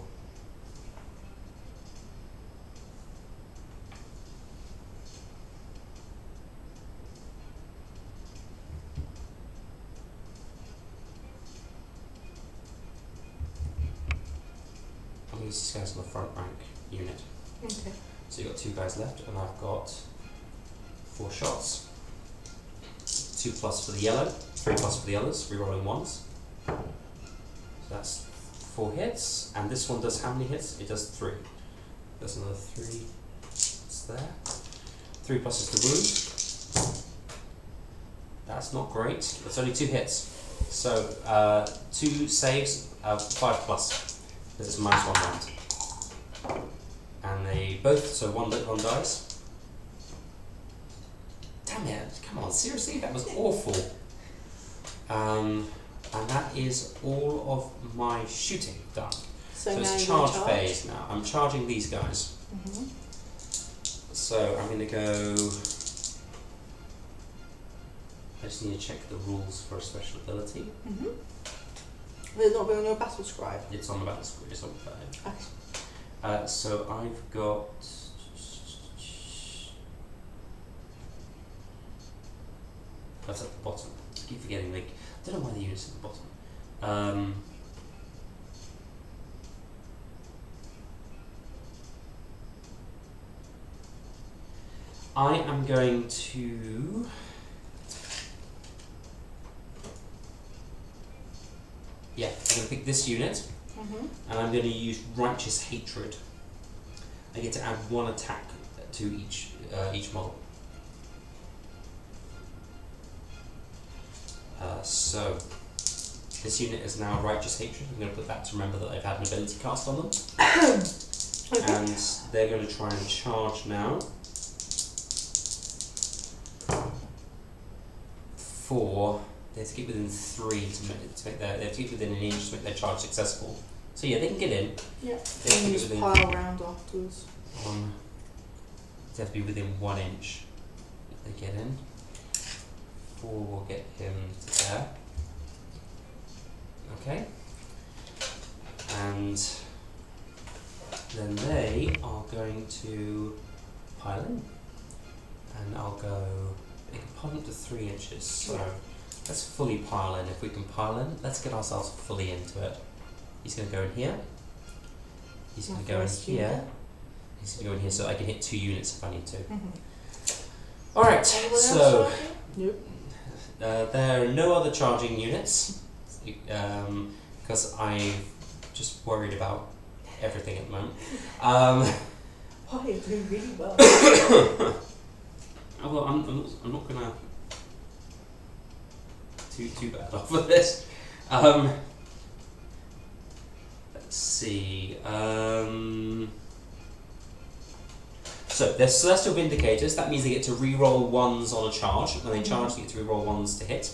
These guys on the front rank unit. Okay. So you've got 2 guys left, and I've got 4 shots. 2 plus for the yellow, 3 plus for the others, rerolling 1s. So that's 4 hits, and this one does how many hits? It does 3. There's another 3. It's there. 3 plus is the wound. That's not great. That's only 2 hits. So 2 saves, 5 plus. This is -1 round. And they both, so one dies. Damn it, come on, seriously, that was awful. And that is all of my shooting done. So it's charge phase now. I'm charging these guys. So I'm going to go... I just need to check the rules for a special ability. Will it not be on your battle scribe? It's on the battle scribe. It's on the Okay. So I've got... That's at the bottom. I keep forgetting, like, I don't know why the unit's at the bottom. I am going to... Yeah, I'm going to pick this unit, and I'm going to use Righteous Hatred. I get to add 1 attack to each model. So This unit is now Righteous Hatred. I'm going to put that to remember that they've had an ability cast on them. Okay. And they're going to try and charge now. 4. They have to get within 3 to make their. They have to get within an inch to make their charge successful. So yeah, they can get in. Yeah. They have to just get pile around afterwards. They have to be within 1 inch if they get in. 4 will get him to there. Okay. And then they are going to pile in. And I'll go. They can pile up to 3 inches. So let's fully pile in. If we can pile in, let's get ourselves fully into it. He's going to go in here. He's going to go in here. He's going to go in here so I can hit 2 units if I need to. Alright, so nope. There are no other charging units because I'm just worried about everything at the moment. Why, you're doing really well. Well, I'm not going to too bad off of this. Let's see. So they're Celestial Vindicators. That means they get to re-roll 1s on a charge. When they charge, they get to re-roll 1s to hit.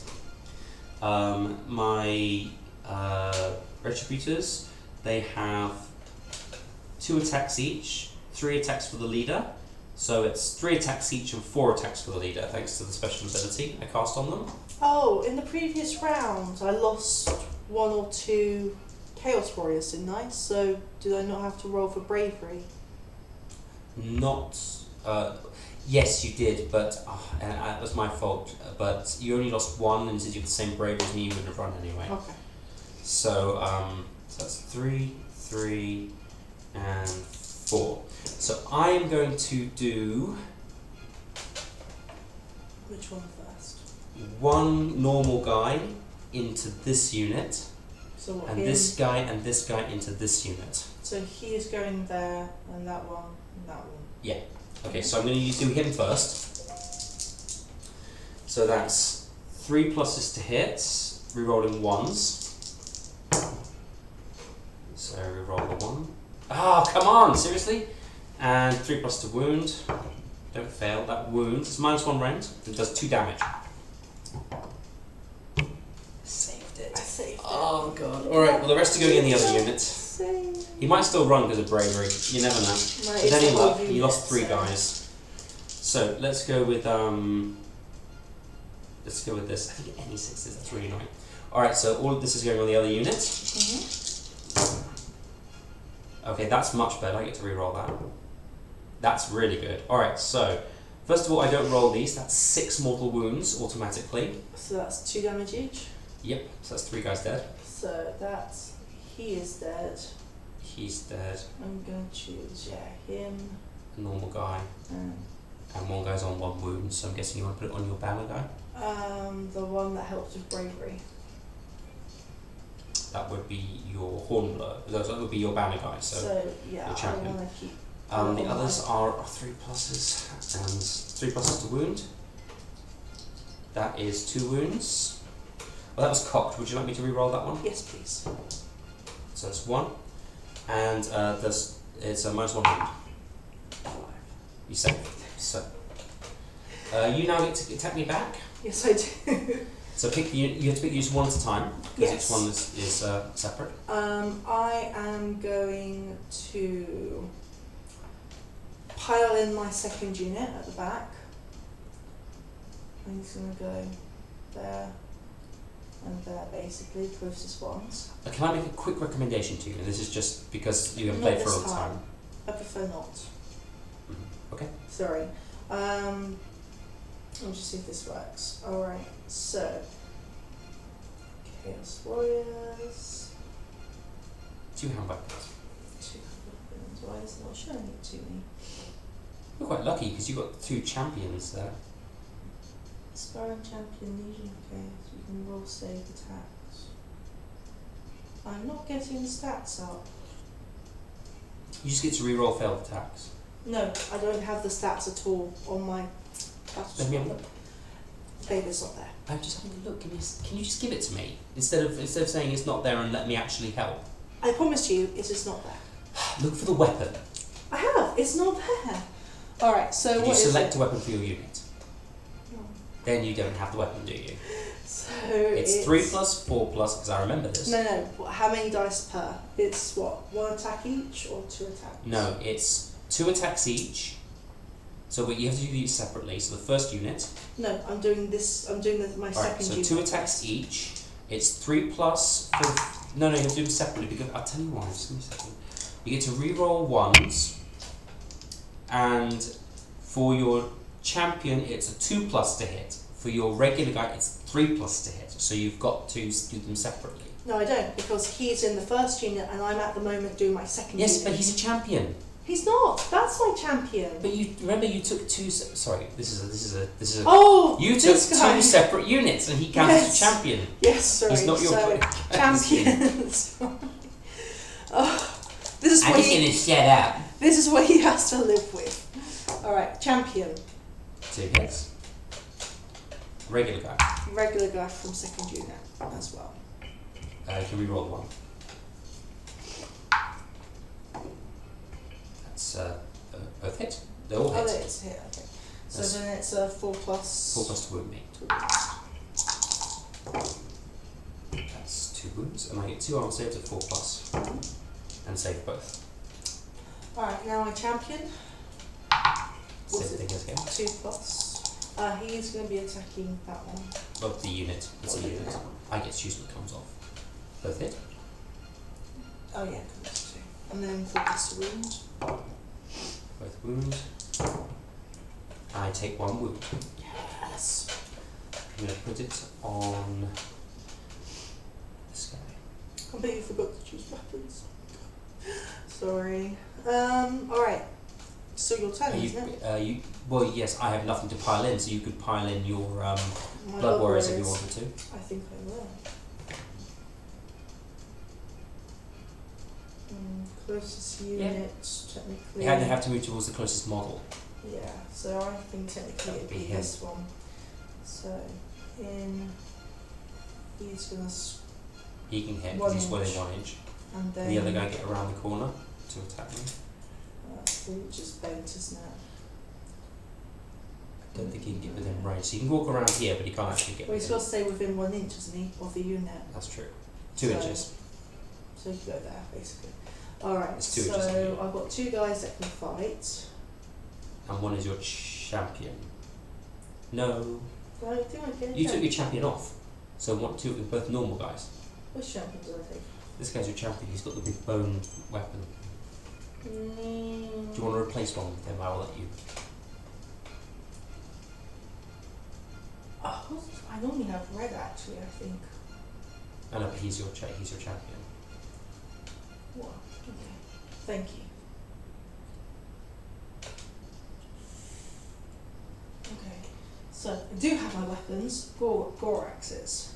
My Retributors, they have 2 attacks each, 3 attacks for the leader. So it's 3 attacks each and 4 attacks for the leader, thanks to the special ability I cast on them. Oh, in the previous round, I lost 1 or 2 Chaos Warriors, didn't I? So did I not have to roll for bravery? Not. Yes, you did, but it was my fault. But you only lost 1, and since you have the same bravery as me, you would have run anyway. Okay. So, so that's 3, 3, and 4. So I am going to do. Which one first? 1 normal guy into this unit. So what, and this guy and this guy into this unit. So he is going there, and that one, and that one. Yeah. Okay, so I'm going to do him first. So that's 3 pluses to hit, rerolling 1s. So reroll the 1. Oh, come on, seriously? And 3 plus to wound. Don't fail, that wounds. It's -1 round. It does 2 damage. Saved it. I saved it. Oh god. Alright, well the rest are going in the other unit. He might still run because of bravery. You never know. With any luck, you lost 3 guys. So let's go with this. I think any 6s, that's really annoying. Alright, so all of this is going on the other unit. Okay, that's much better. I get to re-roll that. That's really good. Alright, so first of all, I don't roll these. That's 6 mortal wounds automatically. So that's 2 damage each? Yep, so that's 3 guys dead. So that's. He is dead. He's dead. I'm going to choose, him. A normal guy. And 1 guy's on 1 wound, so I'm guessing you want to put it on your banner guy? The one that helps with bravery. That would be your Hornblower. That would be your banner guy, so yeah, your champion. I want to keep. The others are 3 pluses and 3 pluses to wound. That is 2 wounds. Well, that was cocked. Would you like me to re-roll that one? Yes, please. So it's 1, and it's a -1 wound. 5. You save. So you now get to attack me back. Yes, I do. So pick the unit. You have to pick use 1 at a time because Yes. each one is separate. I am going to pile in my second unit at the back. I'm just going to go there and there, basically, closest ones. Can I make a quick recommendation to you? And this is just because you have Not played for a this long time. I prefer not. Okay. Sorry. I'll just see if this works. Alright, so Chaos Warriors. 2 hand weapons. 2 weapons. Why is it not showing it to me? You're quite lucky because you've got 2 champions there. Aspiring Champion Legion. Okay, so you can roll save attacks. I'm not getting the stats up. You just get to re-roll failed attacks. No, I don't have the stats at all on my. Let me have a look. Baby's not there. I'm just having a look. Can you just give it to me instead of saying it's not there and let me actually help? I promise you, it is not there. Look for the weapon. I have. It's not there. All right. So Did what you is select it? a weapon for your unit? No. Then you don't have the weapon, do you? So it's 3 plus 4 plus, because I remember this. No. How many dice per? It's what? 1 attack each or 2 attacks? No, it's 2 attacks each. So you have to do these separately. So the first unit. No, I'm doing this. I'm doing my second unit. So 2 attacks each. It's 3 plus. No, you have to do them separately because I'll tell you why. Just give me a second. You get to re-roll 1s, and for your champion, it's a 2 plus to hit. For your regular guy, it's 3 plus to hit. So you've got to do them separately. No, I don't, because he's in the first unit and I'm at the moment doing my second unit. Yes, but he's a champion. He's not. That's my champion. But you remember you took 2. Sorry, this is a. Oh, you took 2 separate units, and he counts as a champion. Yes, sorry. He's not your champions. Oh, this is I'm what just gonna shut up. This is what he has to live with. All right, champion. 2 hits. Regular guy. Regular guy from second unit as well. Can we roll 1? That's both hit. They're all hit. Oh, it's hit. Okay. So then it's a 4 plus. 4 plus to wound me. That's 2 wounds, and I get 2 armor saves at 4 plus, and save both. All right, now my champion. Same thing as him. 2 plus. He's going to be attacking that one. Of the unit. It's a unit. I get to choose what comes off. Both hit. Oh yeah, that's 2. And then 4 plus to wound. Both wound. I take 1 wound. Yes. I'm going to put it on this guy. I completely forgot to choose weapons. Sorry. Alright. So your turn, isn't it? Well, yes, I have nothing to pile in, so you could pile in your My Blood Warriors if you wanted to. I think I will. Closest unit, technically. Yeah, they have to move towards the closest model. Yeah, so I think technically it'd be this one. So, he's gonna. He can hit because he's within 1 inch. And then the other guy get around the corner to attack me. Which is bent, isn't it? I don't think he can get within range. So he can walk around here, but he can't actually get Well, he's within. got to stay within 1 inch, isn't he, of the unit? That's true. 2 inches. So you can go there, basically. Alright, It's 2 so inches. I've got 2 guys that can fight. And 1 is your champion. No. Well, I think I can. You took your champion off. So 2 of you are both normal guys. Which champion do I take? This guy's your champion. He's got the big boned weapon. Do you want to replace one with him? I will let you. Oh, I normally have red actually, I think. I know, but he's your champion. What? Okay. Thank you. Okay. So I do have my weapons, gore axes.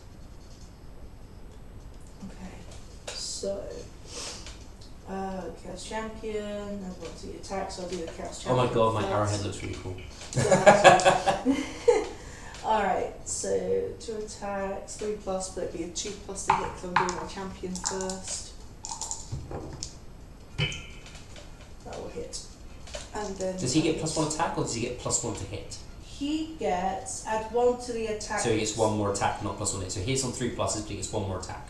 Okay. So Chaos Champion, and what's the attack, so I'll do the Chaos Champion. Oh my god, my first. arrowhead looks really cool. Alright, so 2 attacks, 3 plus, but it'd be a 2 plus to hit because I'm doing my champion first. That will hit. And then. Does he get +1 attack or does he get +1 to hit? He gets, add 1 to the attack. So he gets 1 more attack, not +1 hit. So he hits on 3 pluses, but he gets 1 more attack.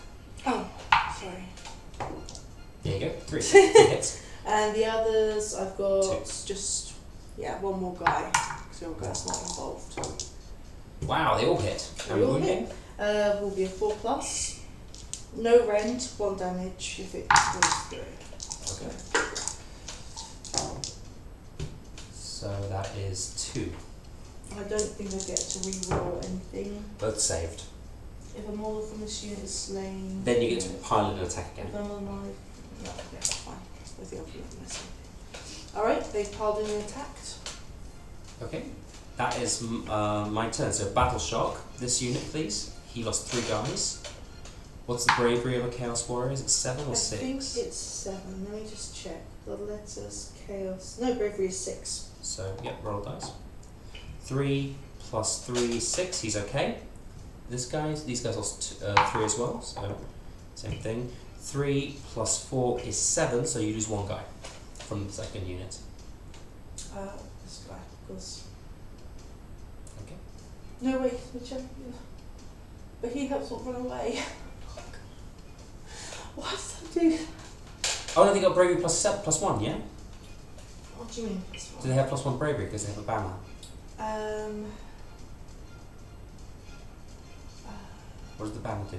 Oh, sorry. There you go, 3 hits. And the others, I've got 2. just, 1 more guy. because the other guy's not involved. Wow, they all hit. They all hit. Will be a 4 plus. No rend, 1 damage if it goes through. Okay. So that is 2. I don't think I get to re-roll anything. Both saved. If a model from this unit is slain. Then you get to pile in an attack again. If I'm alive. No, okay, that's fine. With the other unit missing. Alright, they've piled in and attacked. Okay. That is my turn. So Battle Shock, this unit please. He lost 3 guys. What's the bravery of a Chaos Warrior? Is it 7 or 6? I think it's 7. Let me just check. The letters Chaos. No, bravery is 6. So, yep, roll dice. 3 plus 3, 6. He's okay. These guys lost 3 as well, so same thing. 3 plus 4 is 7, so you lose 1 guy from the second unit. This guy, because. Okay. No, wait, but he helps not run away. What does that do? Oh no, they got bravery plus 1, yeah? What do you mean? Do they have plus 1 bravery because they have a banner? What does the banner do?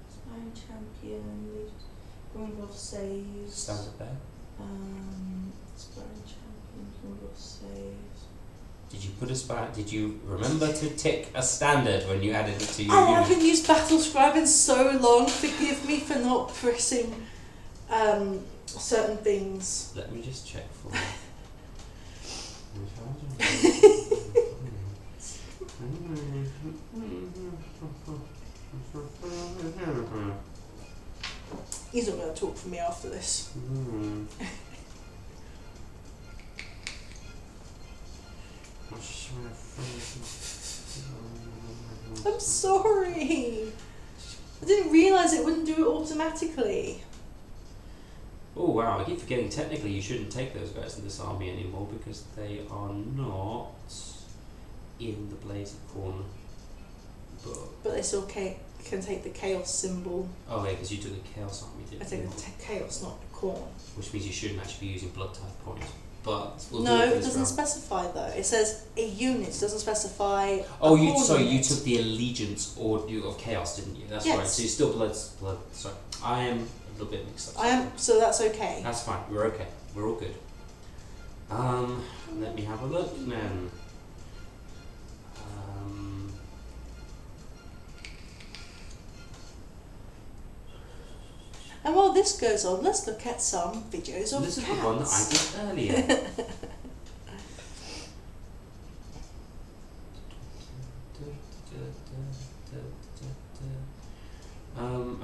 Inspiring champion, Rumble of saves. Stands up there. Inspiring champion, Rumble of saves. Did you put a Did you remember to tick a standard when you added it to your I unit? haven't used Battle Scribe in so long. Forgive me for not pressing certain things. Let me just check for you. He's not going to talk for me after this. I'm sorry. I didn't realise it wouldn't do it automatically. Oh wow, I keep forgetting technically you shouldn't take those guys in this army anymore because they are not in the Blaze of Corn book. But they still can take the Chaos symbol. Oh yeah, because you took the Chaos army, didn't I you? take the Chaos, not the Corn. Which means you shouldn't actually be using blood type points. But we'll no, do it this doesn't round. specify though. It says a unit, it doesn't specify. Oh, a you Corn sorry, you unit. took the Allegiance Order of Chaos, didn't you? That's Yes. right. So you're still blood. Sorry, I am a little bit mixed up. I am, so that's okay. That's fine. We're okay. We're all good. Let me have a look then. And while this goes on, let's look at some videos of This is cats. the one that I did earlier.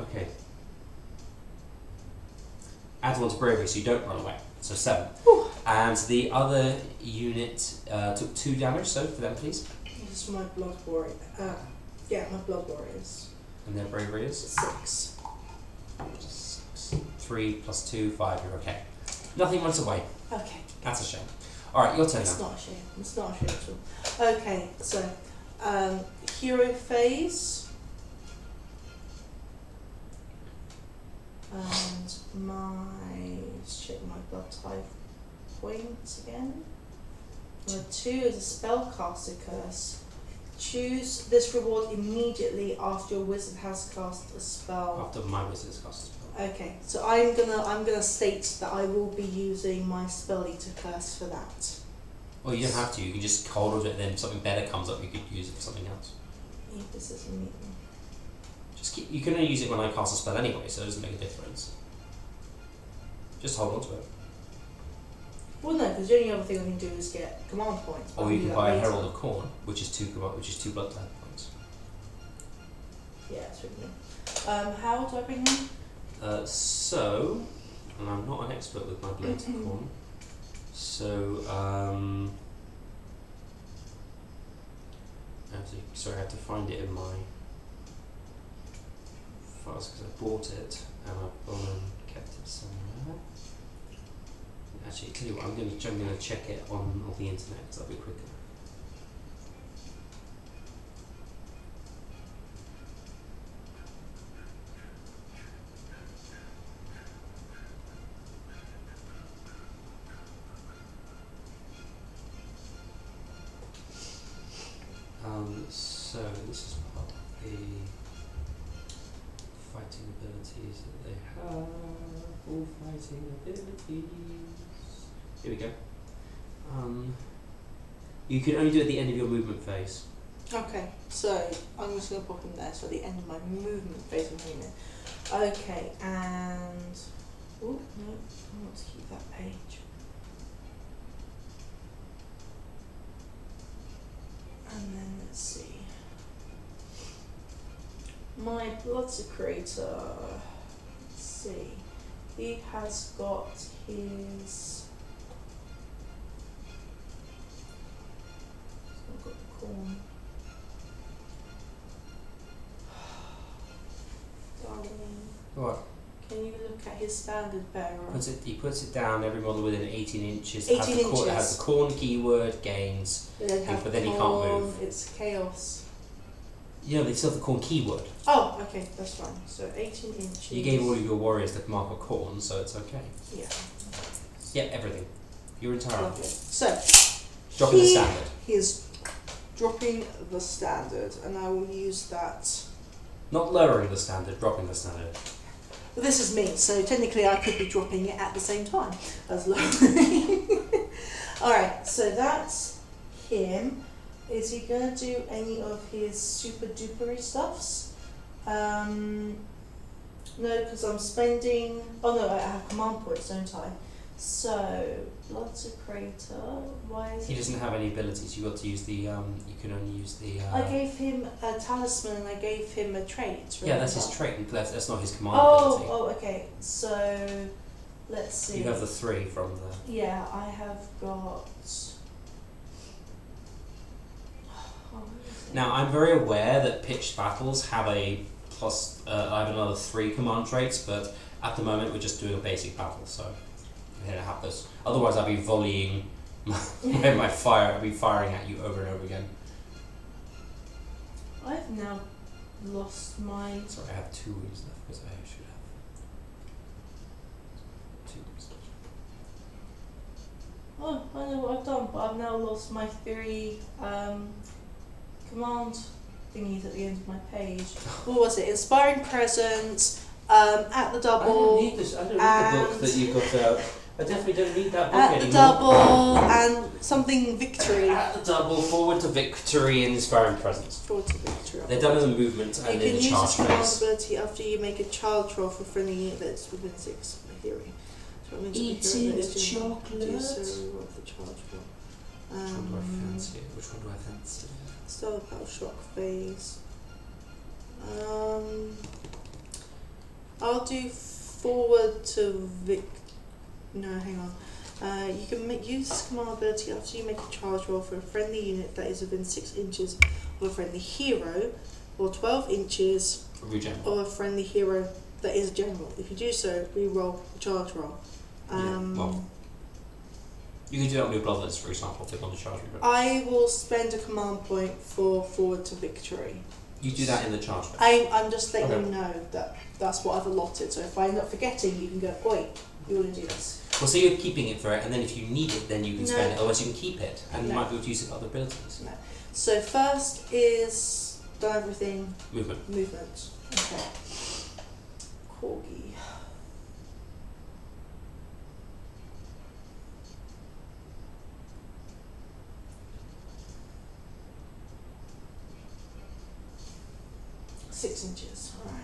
Okay. Add 1 to bravery so you don't run away. So 7. Whew. And the other unit took 2 damage, so for them please. This is my blood warrior. Yeah, my blood warriors. And their bravery is? 6. 3 plus 2, 5, you're okay. Nothing runs away. Okay. That's a shame. Alright, your turn It's now. not a shame. It's not a shame at all. Okay, so hero phase. And let's check my blood type points again. Number 2 is a spellcaster curse. Choose this reward immediately after your wizard has cast a spell. After my wizard's cast a spell. Okay, so I'm gonna state that I will be using my spell eater curse for that. Well, you don't have to. You can just hold on to it, then something better comes up. You could use it for something else. Yeah, this is me. Just keep. You can only use it when I cast a spell anyway, so it doesn't make a difference. Just hold on to it. Well, no, because the only other thing I can do is get command points. but Or I you do can that buy a later. Herald of Corn, which is 2 blood type points. Yeah, it's really good. How do I bring him? So, and I'm not an expert with my Belated Corn, so I have to find it in my files because I bought it and I've gone and kept it somewhere. Actually, tell you what, I'm going to check it on the internet because that'll be quicker. So this is part of the fighting abilities that they have. All fighting abilities. Here we go. You can only do it at the end of your movement phase. Okay, so I'm just going to pop him there, so at the end of my movement phase of movement. Okay, and... Oh, no, I want to keep that page. And then let's see. My Blood Secretor, let's see. He has got his What? Can you look at his standard bearer? He puts it down. Every model within 18 inches. 18 It inches. has the corn keyword, gains. But then he can't move. It's chaos. Yeah, they still have the corn keyword. Oh, okay, that's fine. So 18 inches. You gave all of your warriors the mark of corn, so it's okay. Yeah. Yeah, everything. Your entire army. So, dropping the standard. He is dropping the standard, and I will use that. Not lowering the standard, dropping the standard. Well, this is me, so technically I could be dropping it at the same time as lowering. Alright, so that's him. Is he going to do any of his super dupery stuffs? No, because I'm spending... Oh no, I have command points, don't I? So, Blood Secretor, why is he doesn't have any abilities. You got to use the, you can only use the... I gave him a talisman and I gave him a trait. Yeah, that's his trait. That's not his command ability. Oh, okay. So, let's see. You have the 3 from the... Yeah, I have got... Now, I'm very aware that pitched battles have a plus... I have another 3 command traits, but at the moment we're just doing a basic battle, so... I don't have this. Otherwise, I'd be volleying my fire. I'd be firing at you over and over again. I've now lost my... Sorry, I have 2 wounds left because I should have 2 wounds left. Oh, I know what I've done, but I've now lost my 3 command thingies at the end of my page. What was it? Inspiring Presence, at the double. I don't need this. I don't need the book that you got out. I definitely don't need that book anymore. At the double and something victory. At the double, forward to victory and inspiring presence. Forward to victory. They're done as a movement and in the charge phase. You can use this command ability after you make a charge roll for a friendly unit that's within 6 of a hero. So eating a chocolate. Do so of the charge roll. Which one do I fancy? Which one do I fancy? Start the battle shock phase. I'll do forward to No, hang on. You can use this command ability after you make a charge roll for a friendly unit that is within 6 inches of a friendly hero, or 12 inches of a friendly hero that is a general. If you do so, re-roll the charge roll. Well, you can do that on your Bloodless, for example, click on the charge roll. I will spend a command point for forward to victory. You do that in the charge phase. I'm just letting you know that that's what I've allotted, so if I end up forgetting, you can go, oi, you want to do this. Well, so you're keeping it for it, and then if you need it, then you can spend it. Otherwise, you can keep it, and you might be able to use it for other abilities. No. So first is done everything. Movement. Movement. Okay. Corgi. Six inches. All right.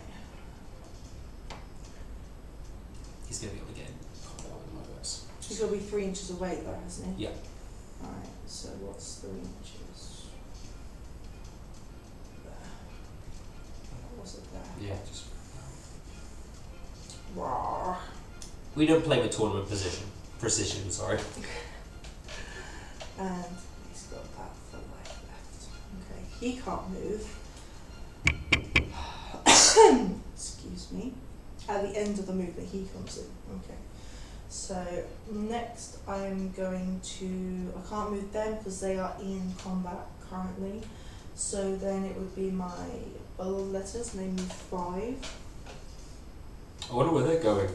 He's gonna be able to get in my verse. He's got to be 3 inches away though, hasn't he? Yeah. Alright, so what's 3 inches? There. What's it there? Yeah, just... Rawr. We don't play with tournament precision, sorry. And he's got that for life left. Okay, he can't move. Excuse me. At the end of the movement, he comes in. Okay. So next I'm going to, I can't move them because they are in combat currently. So then it would be my letters, name me 5. I wonder where they're going.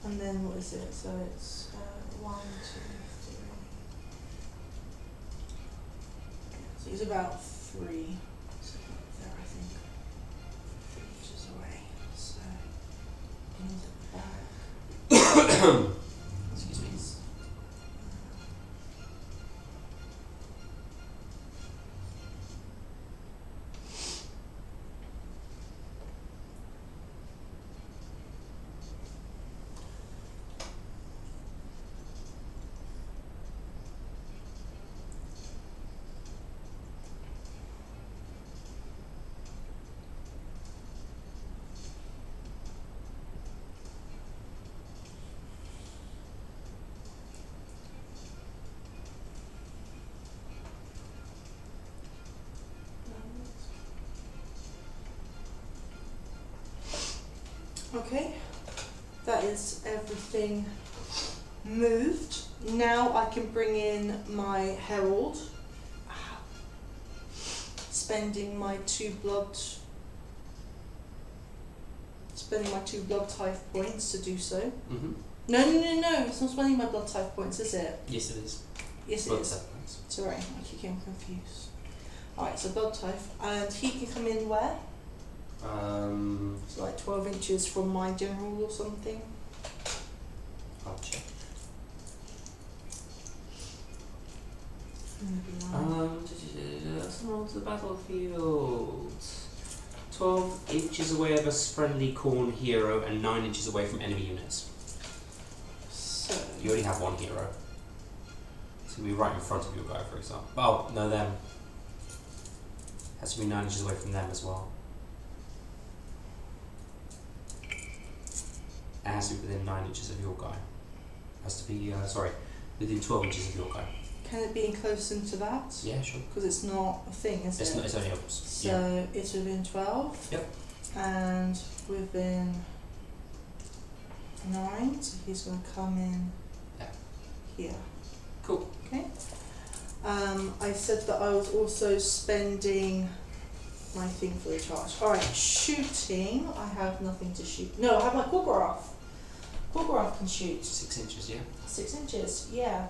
And then what is it? So it's 1, 2, 3. So he's about 3. So there, I think. 3 inches away. So in the back. Excuse me. Okay, that is everything moved. Now I can bring in my herald, spending my two blood type points to do so. Mm-hmm. No, it's not spending my blood type points, is it? Yes, it is. Yes, it blood is. type points. Sorry, I keep getting confused. Alright, so blood type, and he can come in where? It's like 12 inches from my general or something. I'll check. Onto the battlefield. 12 inches away of a friendly corn hero and 9 inches away from enemy units. So You already have one hero. So be right in front of your guy, for example. Oh, no, them. Has to be 9 inches away from them as well. It has to be within 9 inches of your guy. Has to be, within 12 inches of your guy. can it be close into that? Yeah, sure. Because it's not a thing, is It's it? not, it's only upwards. So it's within 12. Yep. And within 9, so he's going to come in here. Cool. Okay. I said that I was also spending my thing for the charge. Alright, shooting. I have nothing to shoot. No, I have my Korgorath. Korgorath can shoot. 6 inches, yeah. 6 inches, yeah.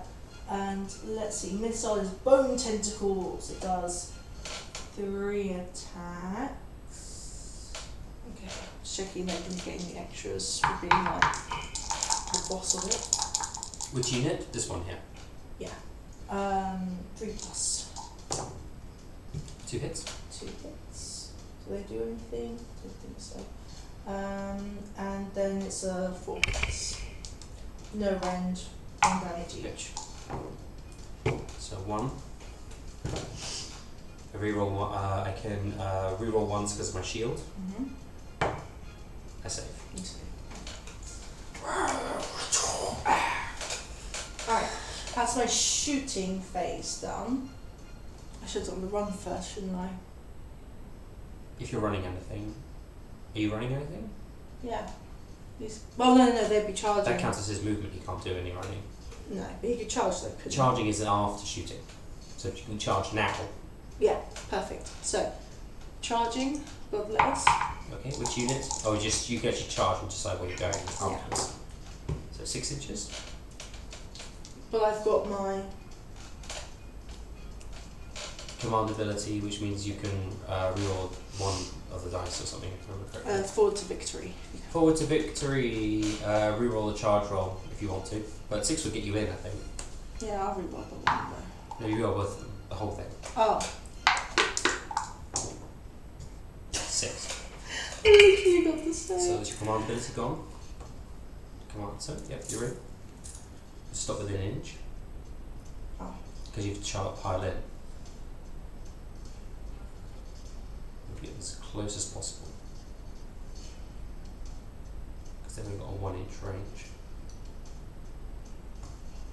And let's see, missile is bone tentacles. It does 3 attacks. Okay, just checking that I didn't get any extras for being like the boss of it. Which unit? This one here. Yeah. 3 plus. 2 hits. 2 hits. Do they do anything? I don't think so. And then it's a 4 plus. No range, 1 damage each. So 1. I reroll one. I can reroll once because of my shield. Mm-hmm. I save. You save. Alright, that's my shooting phase done. I should have done the run first, shouldn't I? If you're running anything, are you running anything? Yeah. Well, no, they'd be charging. That counts as his movement. He can't do any running. No, but he could charge, so couldn't. Charging is after shooting, so if you can charge now. Yeah, perfect. So, charging, above letters. Okay, which unit? Oh, you can actually charge and decide where you're going Yeah. afterwards. So 6 inches. But I've got my Command ability, which means you can reroll one of the dice or something, if I remember correctly. forward to victory. Forward to victory, reroll a charge roll if you want to. But 6 will get you in, I think. Yeah, I'll reroll the one though. No, you roll both of them, the whole thing. Oh. 6. You got the same. So is your command ability gone? Command, so, yep, you're in. Stop within an inch. Oh. Because you have to pile in. Get as close as possible. Because then we've got a 1 inch range.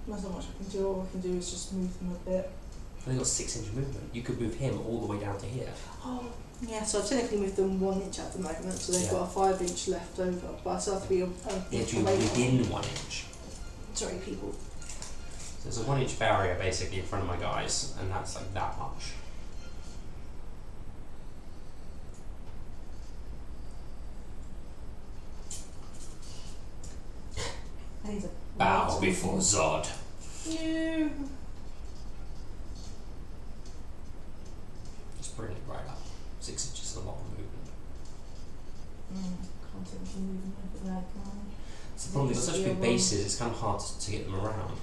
Not so much I can do. All I can do is just move them a bit. But they've got 6 inch movement. You could move him all the way down to here. Oh, yeah. So I've technically moved them 1 inch at the moment, so they've Yeah. got a 5 inch left over. But I still have to be You have to be within 1 inch. Sorry, people. So there's a 1 inch barrier basically in front of my guys, and that's like that much. Bow before Zod. No. Just bring it right up. 6 inches is a lot of movement. Can't technically move them over there, can I? It's the problem, they've got such big bases, it's kind of hard to get them around.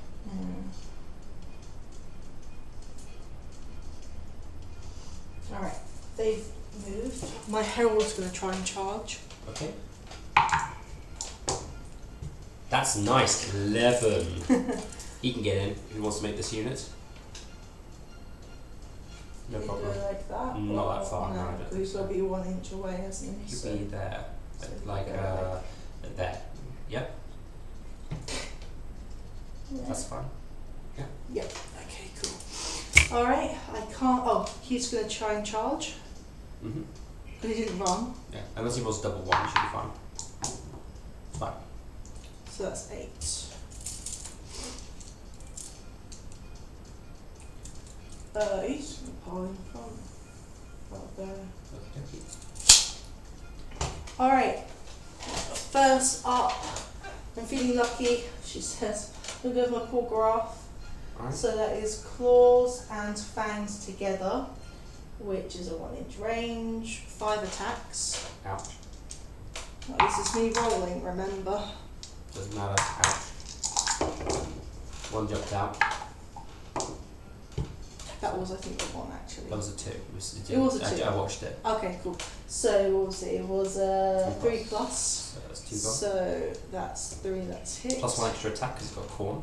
Alright, they've moved. My herald's going to try and charge. Okay. That's nice, 11. He can get in if he wants to make this unit. No Can you problem. do it like that? Not or- that far, no, I don't because think he's got to be 1 inch away, hasn't he? He'll be there, so like go there. Yep, Yeah. that's fine. Yep. Okay, cool. Alright, I can't. Oh, he's going to try and charge. Mhm. But he didn't run. Yeah, unless he rolls double 1, he should be fine. 5. So that's 8. He's going to pile in front. Right there. Alright. First up, I'm feeling lucky, she says. I'm going to go with my core graph. Right. So that is claws and fangs together, which is a 1-inch range, 5 attacks. Ouch. Well, this is me rolling, remember? Doesn't matter. Ouch. 1 jumped out. That was, I think, the 1 actually. That was a 2. It was a 2. I watched it. Okay, cool. So what was it? It was 3 plus. So that's 2 gone. So that's 3, that's hit. Plus 1 extra attack because it's got corn.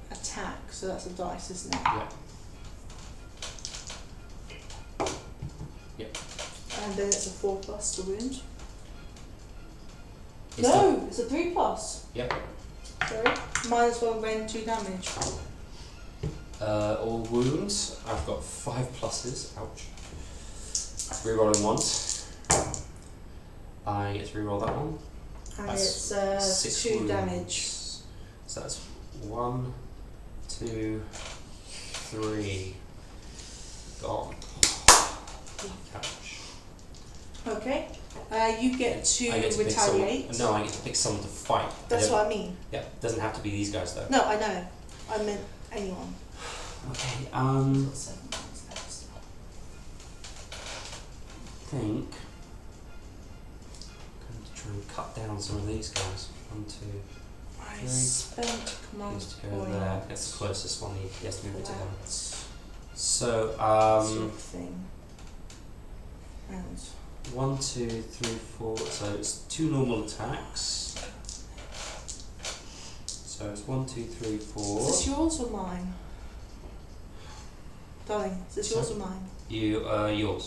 Attack, so that's a dice, isn't it? Yeah. Yep. And then it's a 4 plus to wound. It's No, it's a 3 plus. Yep. Sorry. -1 range 2 damage. All wounds. I've got 5 pluses. Ouch. Rerolling once. I get to reroll that one. And That's it's 2 wounds. damage. So that's 1, 2, 3. Gone. Ouch. Okay. You get to I get to pick retaliate. someone. No, I get to pick someone to fight. That's what I mean. Yeah, doesn't have to be these guys though. No, I know. I meant anyone. Okay. Got 7 points left. I think I'm going to try and cut down some of these guys. 1, 2. I 3. spent command Needs to go point. there. That's the closest one. He has to move it to them. That So sort of thing. And 1, 2, 3, 4. So it's 2 normal attacks. So it's 1, 2, 3, 4. is this yours or mine? Darling, is this yours or Sorry? mine? Yours.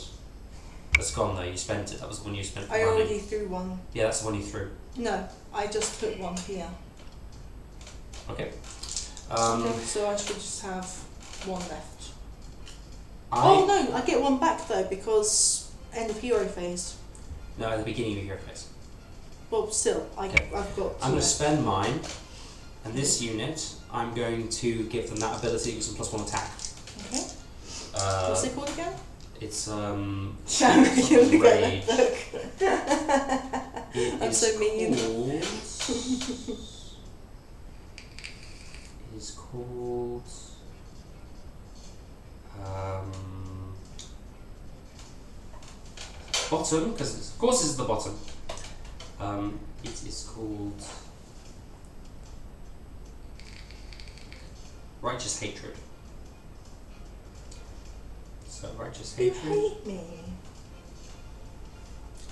That's gone though. You spent it. That was the one you spent. I running. already threw one. Yeah, that's the one you threw. No, I just put one here. Okay. Okay, so I should just have 1 left. Oh no, I get 1 back though because end of hero phase. No, at the beginning of your phase. Well, still, Okay. I've got 2 I'm going to left. spend mine, and this unit, I'm going to give them that ability with some +1 attack. Okay. What's it called again? It's Shall we look at Rage. the book? It I'm is so mean. It's called bottom, because of course this is the bottom. It is called Righteous Hatred. So Righteous You Hatred. hate me.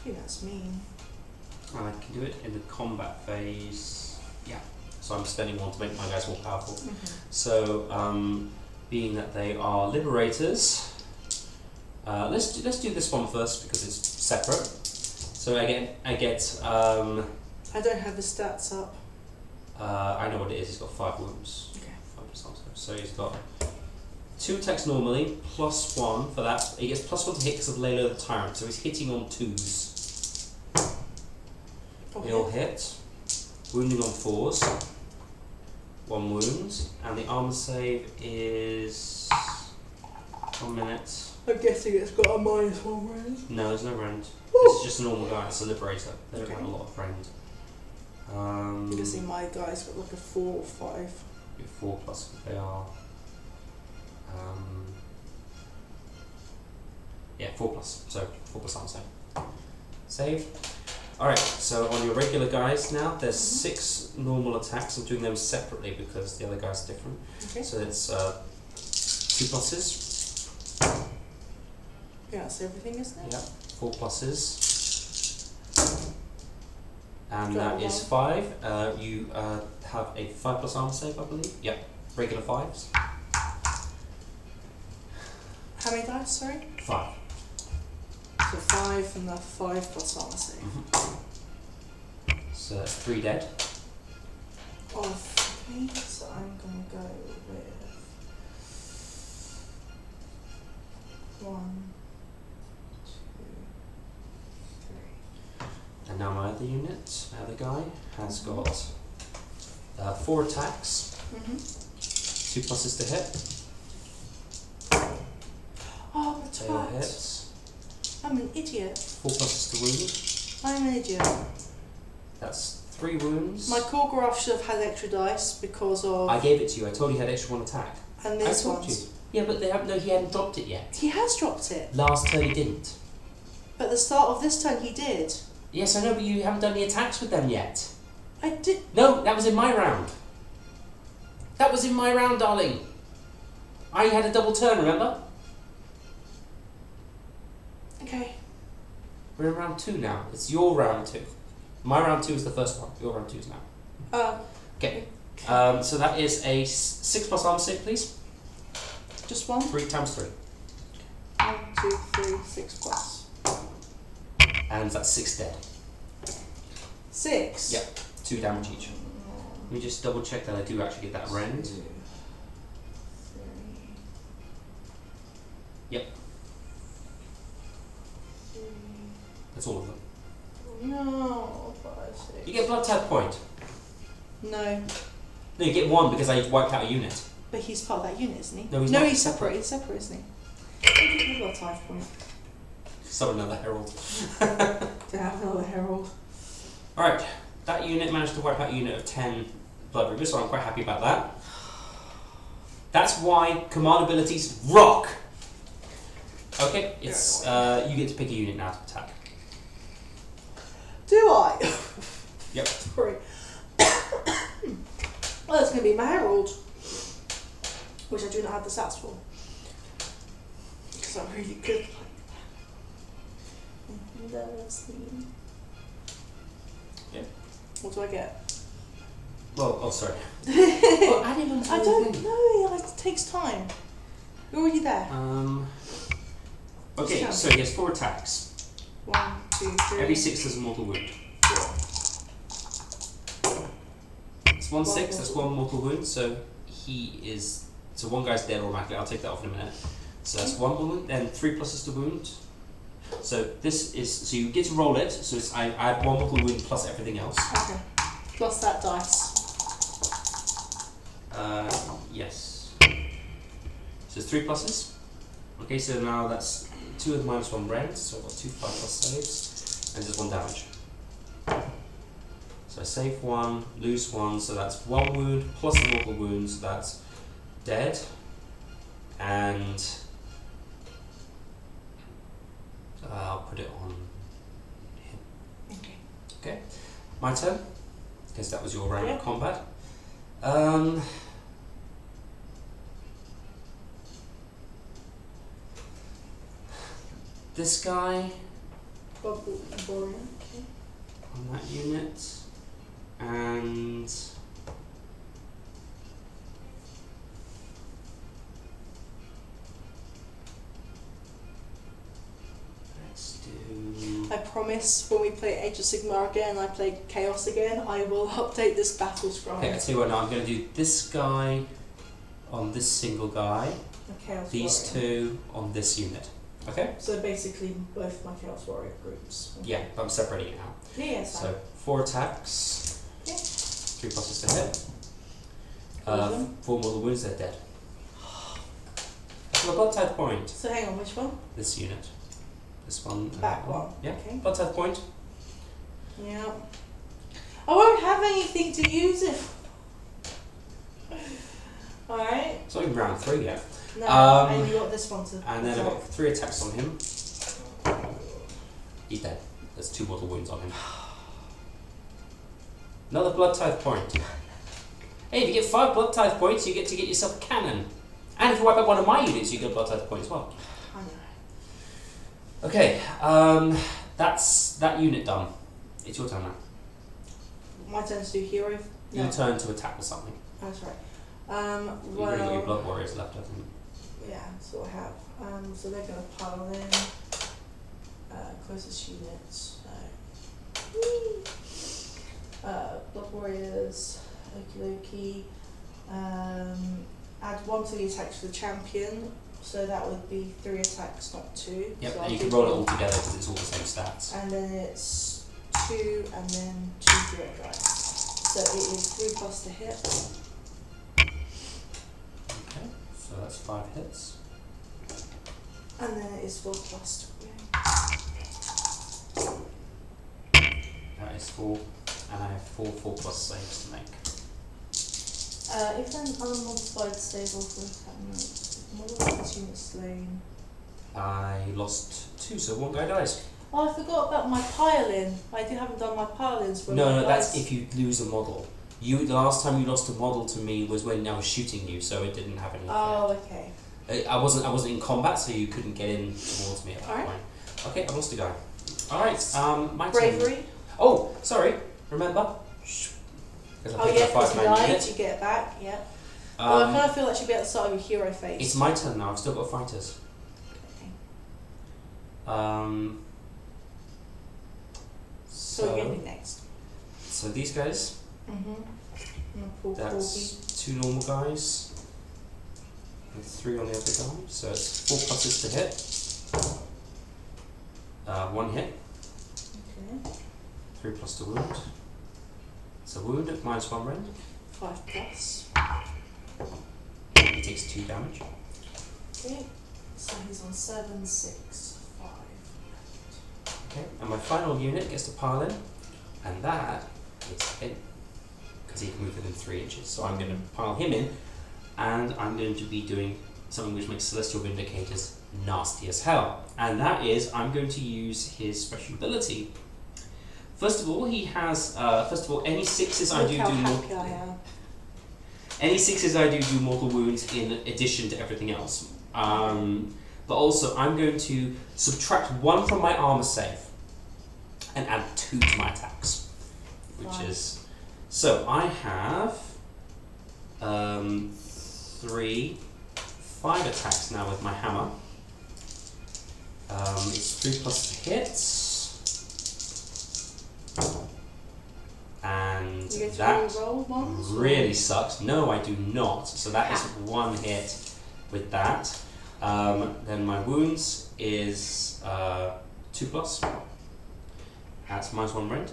Gee, that's mean. And I can do it in the combat phase. Yeah. So I'm spending 1 to make my guys more powerful. So, being that they are liberators, let's do this one first because it's separate. So I get I don't have the stats up. I know what it is. He's got 5 wounds. Okay. 5 plus 1, so he's got 2 attacks normally, +1 for that. He gets +1 to hit because of Layla the Tyrant, so he's hitting on 2s. Okay. He'll hit, wounding on 4s, 1 wound, and the armor save is 1 minute. I'm guessing it's got a -1 range. No, there's no rend. This is just a normal guy. It's a liberator. They don't Okay. have a lot of rend. I'm guessing my guy's got like a 4 or 5. 4 plus they are. Yeah, 4 plus. So 4 plus armor save. Save. Alright, so on your regular guys now, there's 6 normal attacks. I'm doing them separately because the other guys are different. Okay. So it's 2 pluses. Yeah, that's everything, isn't it? Yeah, 4 pluses. And Got that is 1. 5. You have a 5 plus armor save, I believe. Yep, regular 5s. How many dice, sorry? 5. So 5 and the 5 plus armor save. So that's 3 dead. Okay, so I'm gonna go with 1, 2, 3. And now my other unit, my other guy, has got 4 attacks, 2 pluses to hit. Oh, the Fail twat. hits. I'm an idiot. 4 pluses to wound. I'm an idiot. That's 3 wounds. My choreograph should have had extra dice because of... I gave it to you. I told you he had extra 1 attack. And this I told one's... you. Yeah, but he hadn't dropped it yet. He has dropped it. Last turn he didn't. But at the start of this turn he did. Yes, I know, but you haven't done the attacks with them yet. I did... No, that was in my round. That was in my round, darling. I had a double turn, remember? Okay. We're in round 2 now. It's your round 2. My round 2 is the first one. Your round 2 is now. Okay. So that is a 6 plus armor save, please. Just 1? 3 times 3. 1, 2, 3, 6 plus. And that's 6 dead. 6? Yep. 2 damage each. Let me just double check that I do actually get that rend. 2, 3. Yep. 3. That's all of them. No, 5, 6. You get blood type point. No. No, you get 1 because I wiped out a unit. But he's part of that unit, isn't he? No, he's not. He's separate. He's separate, isn't he? He's got a type point. Summon another herald. To have another herald. Alright, that unit managed to wipe out a unit of 10 blood reavers, so I'm quite happy about that. That's why command abilities rock! Okay, it's you get to pick a unit now to attack. Do I? Yep. Sorry. Well, that's going to be my herald. Which I do not have the stats for. Because I'm really good like that. Yep. What do I get? Well, oh sorry. Well, I didn't I don't know, it takes time. You're already there. Okay, so he has 4 attacks. 1, 2, 3. Every 6 has a mortal wound. 4. It's 1 6, that's 1 mortal wound, so he is... So 1 guy's dead automatically, I'll take that off in a minute. So that's 1 wound, then 3 pluses to wound. So this is... So you get to roll it, so it's, I add 1 mortal wound plus everything else. Okay. Plus that dice. Yes. So it's 3 pluses. Okay, so now that's 2 with -1 rend, so I've got 2 5 plus saves, and just 1 damage. So I save 1, lose 1, so that's 1 wound plus the mortal wound, so that's dead. And I'll put it on him. Okay, my turn. Because that was your round of combat. This guy on that unit, and let's do... I promise when we play Age of Sigmar again and I play Chaos again, I will update this battle scribe. Okay, I tell you what, now I'm going to do this guy on this single guy, these Warrior. 2 on this unit. Okay? So basically both my Chaos Warrior groups. Okay. Yeah, but I'm separating it now. Yeah, so 4 attacks, 3 pluses to hit, 4 mortal wounds, they're dead. So a blood type point. So hang on, which one? This unit. This one. Back one. Yeah, Okay. blood type point. Yeah. I won't have anything to use it. Alright. It's not even round 3 yet. No, and you got this one to and then I've got 3 attacks on him. He's dead. There's 2 mortal wounds on him. Another blood tithe point. Hey, if you get 5 blood tithe points, you get to get yourself a cannon. And if you wipe out one of my units, you get a blood tithe point as well. I know. Okay, that's that unit done. It's your turn now. My turn to do hero. Your turn to attack with something. That's right. You've already got your blood warriors left, I think. Yeah, that's what I have. So they're going to pile in. Closest units. Blood warriors. Okie dokie. Add 1 to the attacks for the champion. So that would be 3 attacks, not 2. Yep, so and you can roll it all together because it's all the same stats. And then it's 2 and then 2 direct dice. So it is 3+ to hit. Okay, so that's 5 hits. And then it is 4+ to win. That is 4, and I have 4 4+ saves to make. If an unmodified stable for attack model this unit slain. I lost 2, so 1 guy dies. Oh, I forgot about my pile-in. I haven't done my pile-ins for No, that's if you lose a model. The last time you lost a model to me was when I was shooting you, so it didn't have any effect. Oh, okay. I wasn't in combat, so you couldn't get in towards me at that point. Okay, I lost a guy. Alright, my Bravery. turn. Oh, sorry, remember? Oh yeah, because you died, you get it back, yeah. I kind of feel that should be at the start of your hero phase. It's my turn now, I've still got fighters. Okay. So you're getting next. So these guys, that's 2 normal guys, and 3 on the other guy, so it's 4 pluses to hit, 1 hit, Okay. 3+ to wound, it's a wound at -1 rend, 5+. he takes 2 damage. Okay, so he's on 7, 6, 5. Okay, and my final unit gets to pile in, and that is him, because he can move within 3 inches. So I'm going to pile him in, and I'm going to be doing something which makes Celestial Vindicators nasty as hell. And that is, I'm going to use his special ability. First of all, he has, any 6s I do any 6s I do mortal wounds in addition to everything else. But also, I'm going to subtract 1 from my armor save and add 2 to my attacks, which is so I have 5 attacks now with my hammer. It's 3+ to hits, and that really sucks. No, I do not. So that is 1 hit with that. Then my wounds is 2+. That's -1 rend.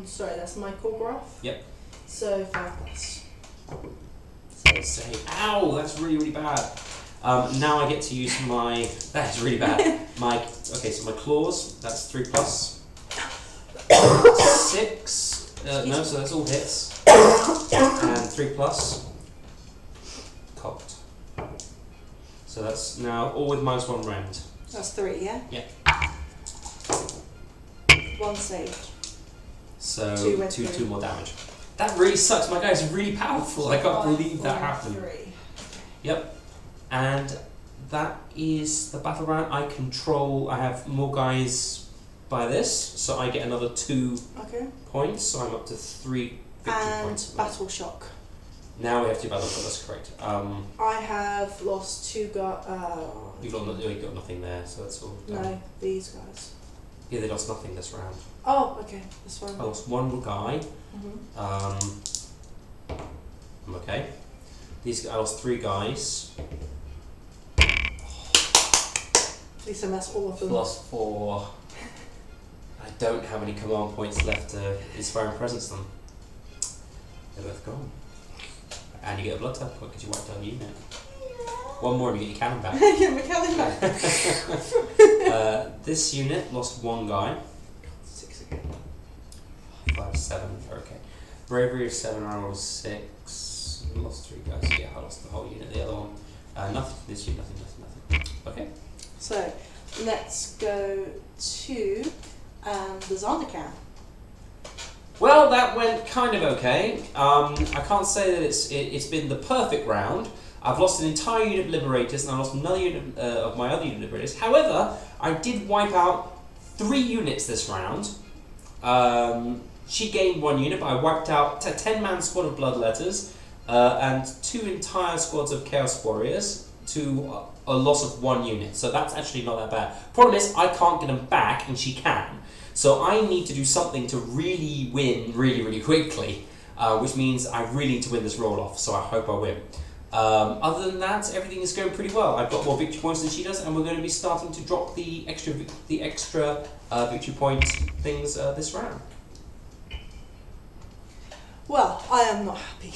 Sorry, that's my core graph? Yep. So 5+. So save. Ow, that's really, really bad. Now I get to use my. That's really bad. So my claws. That's 3+. 6. No, so that's all hits. And 3+. Cocked. So that's now all with -1 rend. That's 3, yeah? Yeah. 1 saved. So 2 more damage. That really sucks. My guy's really powerful. I can't believe that happened. 3. Yep. And that is the battle round. I have more guys by this, so I get another 2 points. So I'm up to 3 victory points. And battle shock. Now we have to battle shock. That's correct. I have lost 2 guys. You got nothing there, so that's all done. No, these guys. Yeah, they lost nothing this round. Oh, okay, that's fine. I lost 1 guy. I'm okay. I lost 3 guys. Please don't mess all of them. +4. I don't have any command points left to inspire and presence them. They're both gone. And you get a blood tap point because you wiped out a unit. 1 more and you get your cannon back. Yeah, my cannon back. This unit lost 1 guy. 6 again. 5, 7, okay. Bravery of 7, I rolled 6. Lost 3 guys. Yeah, I lost the whole unit. The other one. Nothing. This unit, nothing. Okay. So, let's go to the Xander camp. Well, that went kind of okay. I can't say that it's been the perfect round. I've lost an entire unit of Liberators, and I lost another unit of my other unit of Liberators. However, I did wipe out 3 units this round. She gained 1 unit, but I wiped out a 10-man squad of Bloodletters and 2 entire squads of Chaos Warriors to a loss of 1 unit. So that's actually not that bad. Problem is, I can't get them back, and she can. So I need to do something to really win really, really quickly, which means I really need to win this roll-off, so I hope I win. Other than that, everything is going pretty well. I've got more victory points than she does, and we're going to be starting to drop the extra victory point things this round. Well, I am not happy.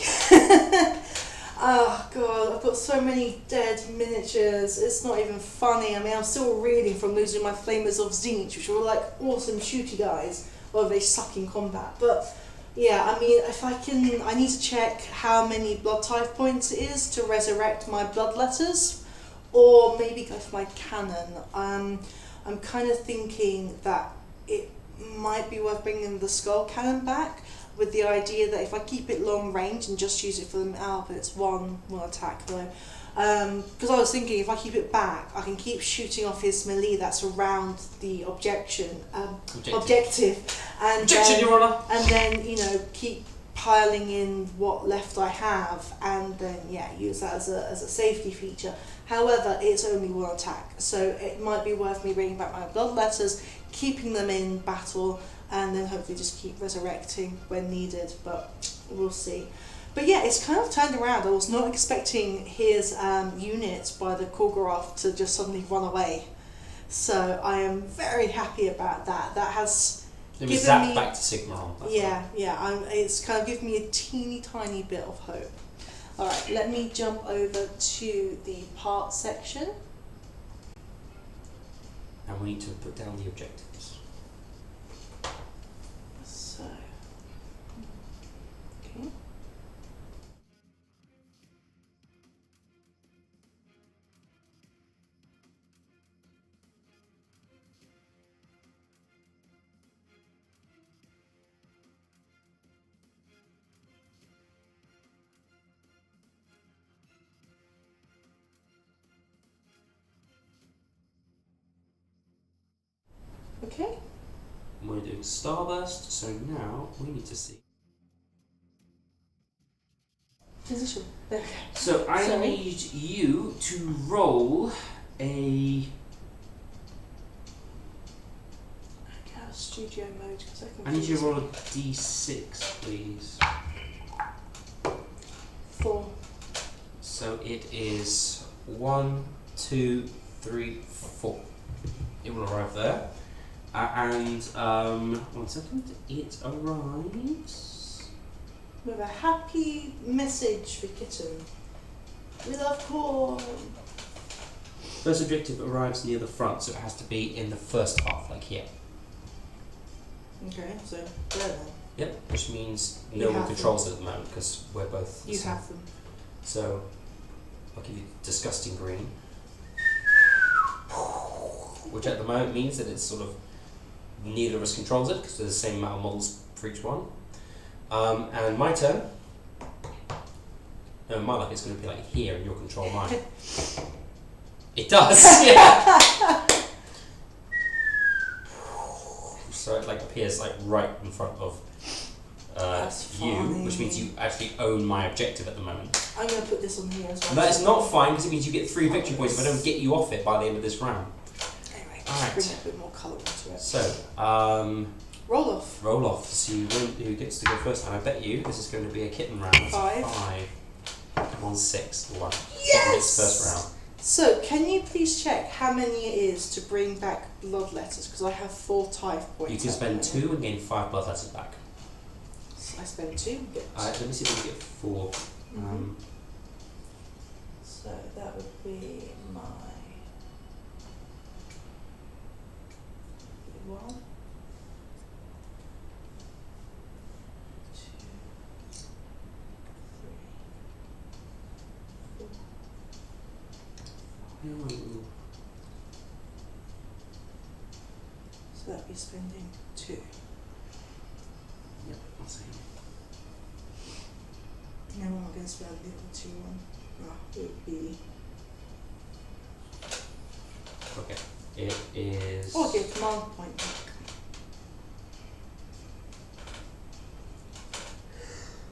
Oh god, I've got so many dead miniatures, it's not even funny. I mean, I'm still reeling from losing my Flamers of Zenith, which were like awesome shooty guys, although they suck in combat. But yeah, I mean, if I need to check how many blood type points it is to resurrect my bloodletters, or maybe go for my cannon. I'm kind of thinking that it might be worth bringing the skull cannon back, with the idea that if I keep it long range and just use it for but it's one attack though. Because I was thinking if I keep it back, I can keep shooting off his melee that's around the objective. And Objection, Your Honour! And then, you know, keep piling in what left I have, and then, yeah, use that as a safety feature. However, it's only one attack, so it might be worth me bringing back my bloodletters, keeping them in battle, and then hopefully just keep resurrecting when needed, but we'll see. But yeah, it's kind of turned around. I was not expecting his unit by the Korgoroth to just suddenly run away. So I am very happy about that. That has it was zapped back to Sigmar. It's kind of given me a teeny tiny bit of hope. Alright, let me jump over to the part section. And we need to put down the objectives. So, okay. Okay. We're doing Starburst, so now we need to see. Position. Okay. So I need you to roll a. Okay, I'll studio mode because I can. I need you to roll a d6, please. 4. So it is 1, 2, 3, 4. It will arrive there. And 1 second, it arrives with a happy message for Kitten. We love corn. First objective arrives near the front, so it has to be in the first half, like here. Okay, so there then. Yep, which means no one controls it at the moment because we're both. You have them. So I'll give you disgusting green, which at the moment means that it's sort of neither of us controls it because there's the same amount of models for each one. And my turn. No, my luck is going to be like here, and you'll control mine. It does, yeah. So it like appears like right in front of you, which means you actually own my objective at the moment. I'm going to put this on here as well. That is not fine because it means you get 3 victory points if I don't get you off it by the end of this round. Anyway, Alright. bring a bit more colour into it. So, roll off. Roll off to see who gets to go first, and I bet you this is going to be a kitten round. 5. 5. Come on, 6. 1. Yes! First round. So, can you please check how many it is to bring back bloodletters? Because I have 4 type points. You can spend 2 and gain 5 bloodletters back. So I spend 2 and get 2. Let me see if we can get 4. So that would be my 1, 2, 3, 4. So that'd be spending 2. Yep, I'll see. No, I'm not going to spend the other 2 on. It would be. Okay, it is. Oh, okay, command point back.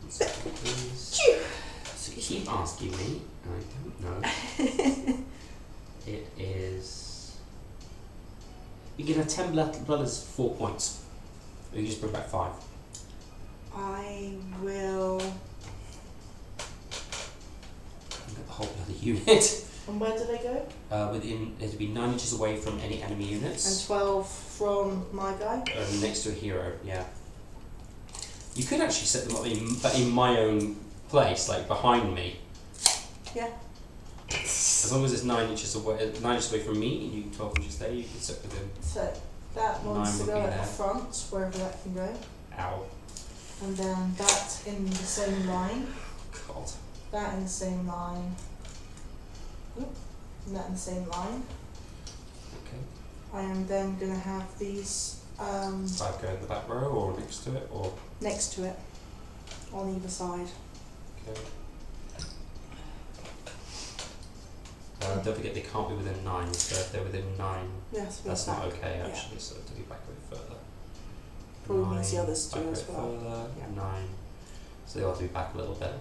So you keep asking me, and I don't know. It is. You get a 10 bloodletters for 4 points. Or you just bring back 5. I will. Okay. unit. And where do they go? It'd be 9 inches away from any enemy units. And 12 from my guy? Next to a hero, yeah. You could actually set them up in my own place, like behind me. Yeah. As long as it's 9 inches away from me and you 12 inches there, you can sit with him. So that wants to go at the front, wherever that can go. Ow. And then that in the same line. God. That in the same line. Oop. And that in the same line. Okay. I am then going to have these... 5 go in the back row or next to it, or? Next to it. On either side. Okay. Don't forget they can't be within 9, so if they're within 9, yes, that's not okay actually, so to be back a bit further. Probably means the others do as well. Further, 9, so they ought to be back a little bit.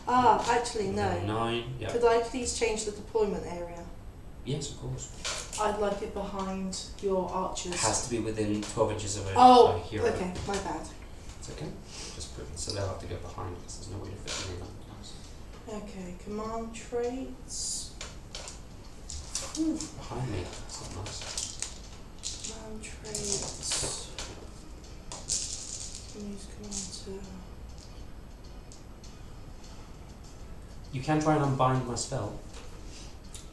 Ah, actually no. 9, yeah. Could I please change the deployment area? Yes, of course. I'd like it behind your archers. It has to be within 12 inches of a hero. Okay, my bad. It's okay. Just put it, so they'll have to go behind because there's no way to fit them in. Okay, command traits. Behind me, that's not nice. Command traits. Use command to... You can try and unbind my spell.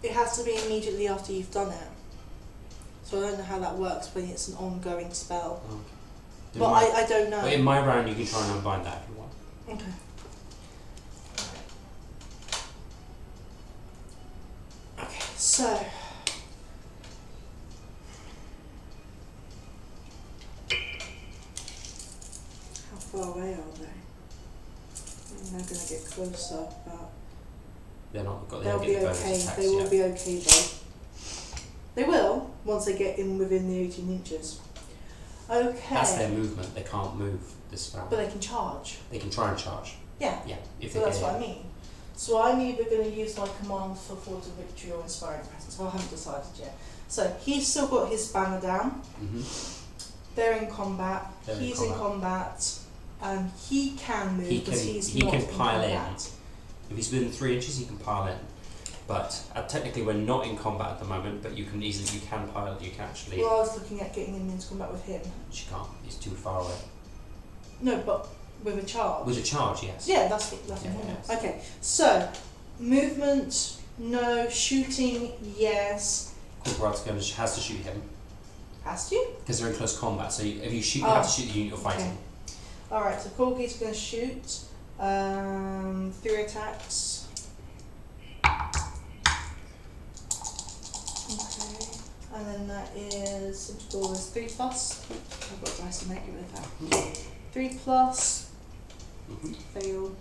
It has to be immediately after you've done it. So I don't know how that works when it's an ongoing spell. Okay. But I don't know. But in my round you can try and unbind that if you want. Okay. Okay, so... How far away are they? They're going to get closer, but... They're not got They'll be okay. They will be okay though. They will once they get in within the 18 inches. Okay. That's their movement. They can't move this round. But they can charge. They can try and charge. Yeah. Yeah. If So they that's what I mean. So I'm either going to use my command for Fort of Victory or Inspiring Presence. I haven't decided yet. So he's still got his banner down. They're in combat. He's in combat. He can move because he's not in combat. If he's within 3 inches, he can pile in. But technically, we're not in combat at the moment. But you can pile. You can actually. Well, I was looking at getting him into combat with him. She can't. He's too far away. No, but with a charge. With a charge, yes. Yeah, that's yes. Okay, so movement, no. Shooting, yes. Corporate has to shoot him. Has to? Because they're in close combat. So if you shoot, you have to shoot the unit you're fighting. Okay. All right. So Corgi's going to shoot. 3 attacks. Okay, and then that is integral is 3 plus. I've got dice to make it with that. 3 plus. Fail.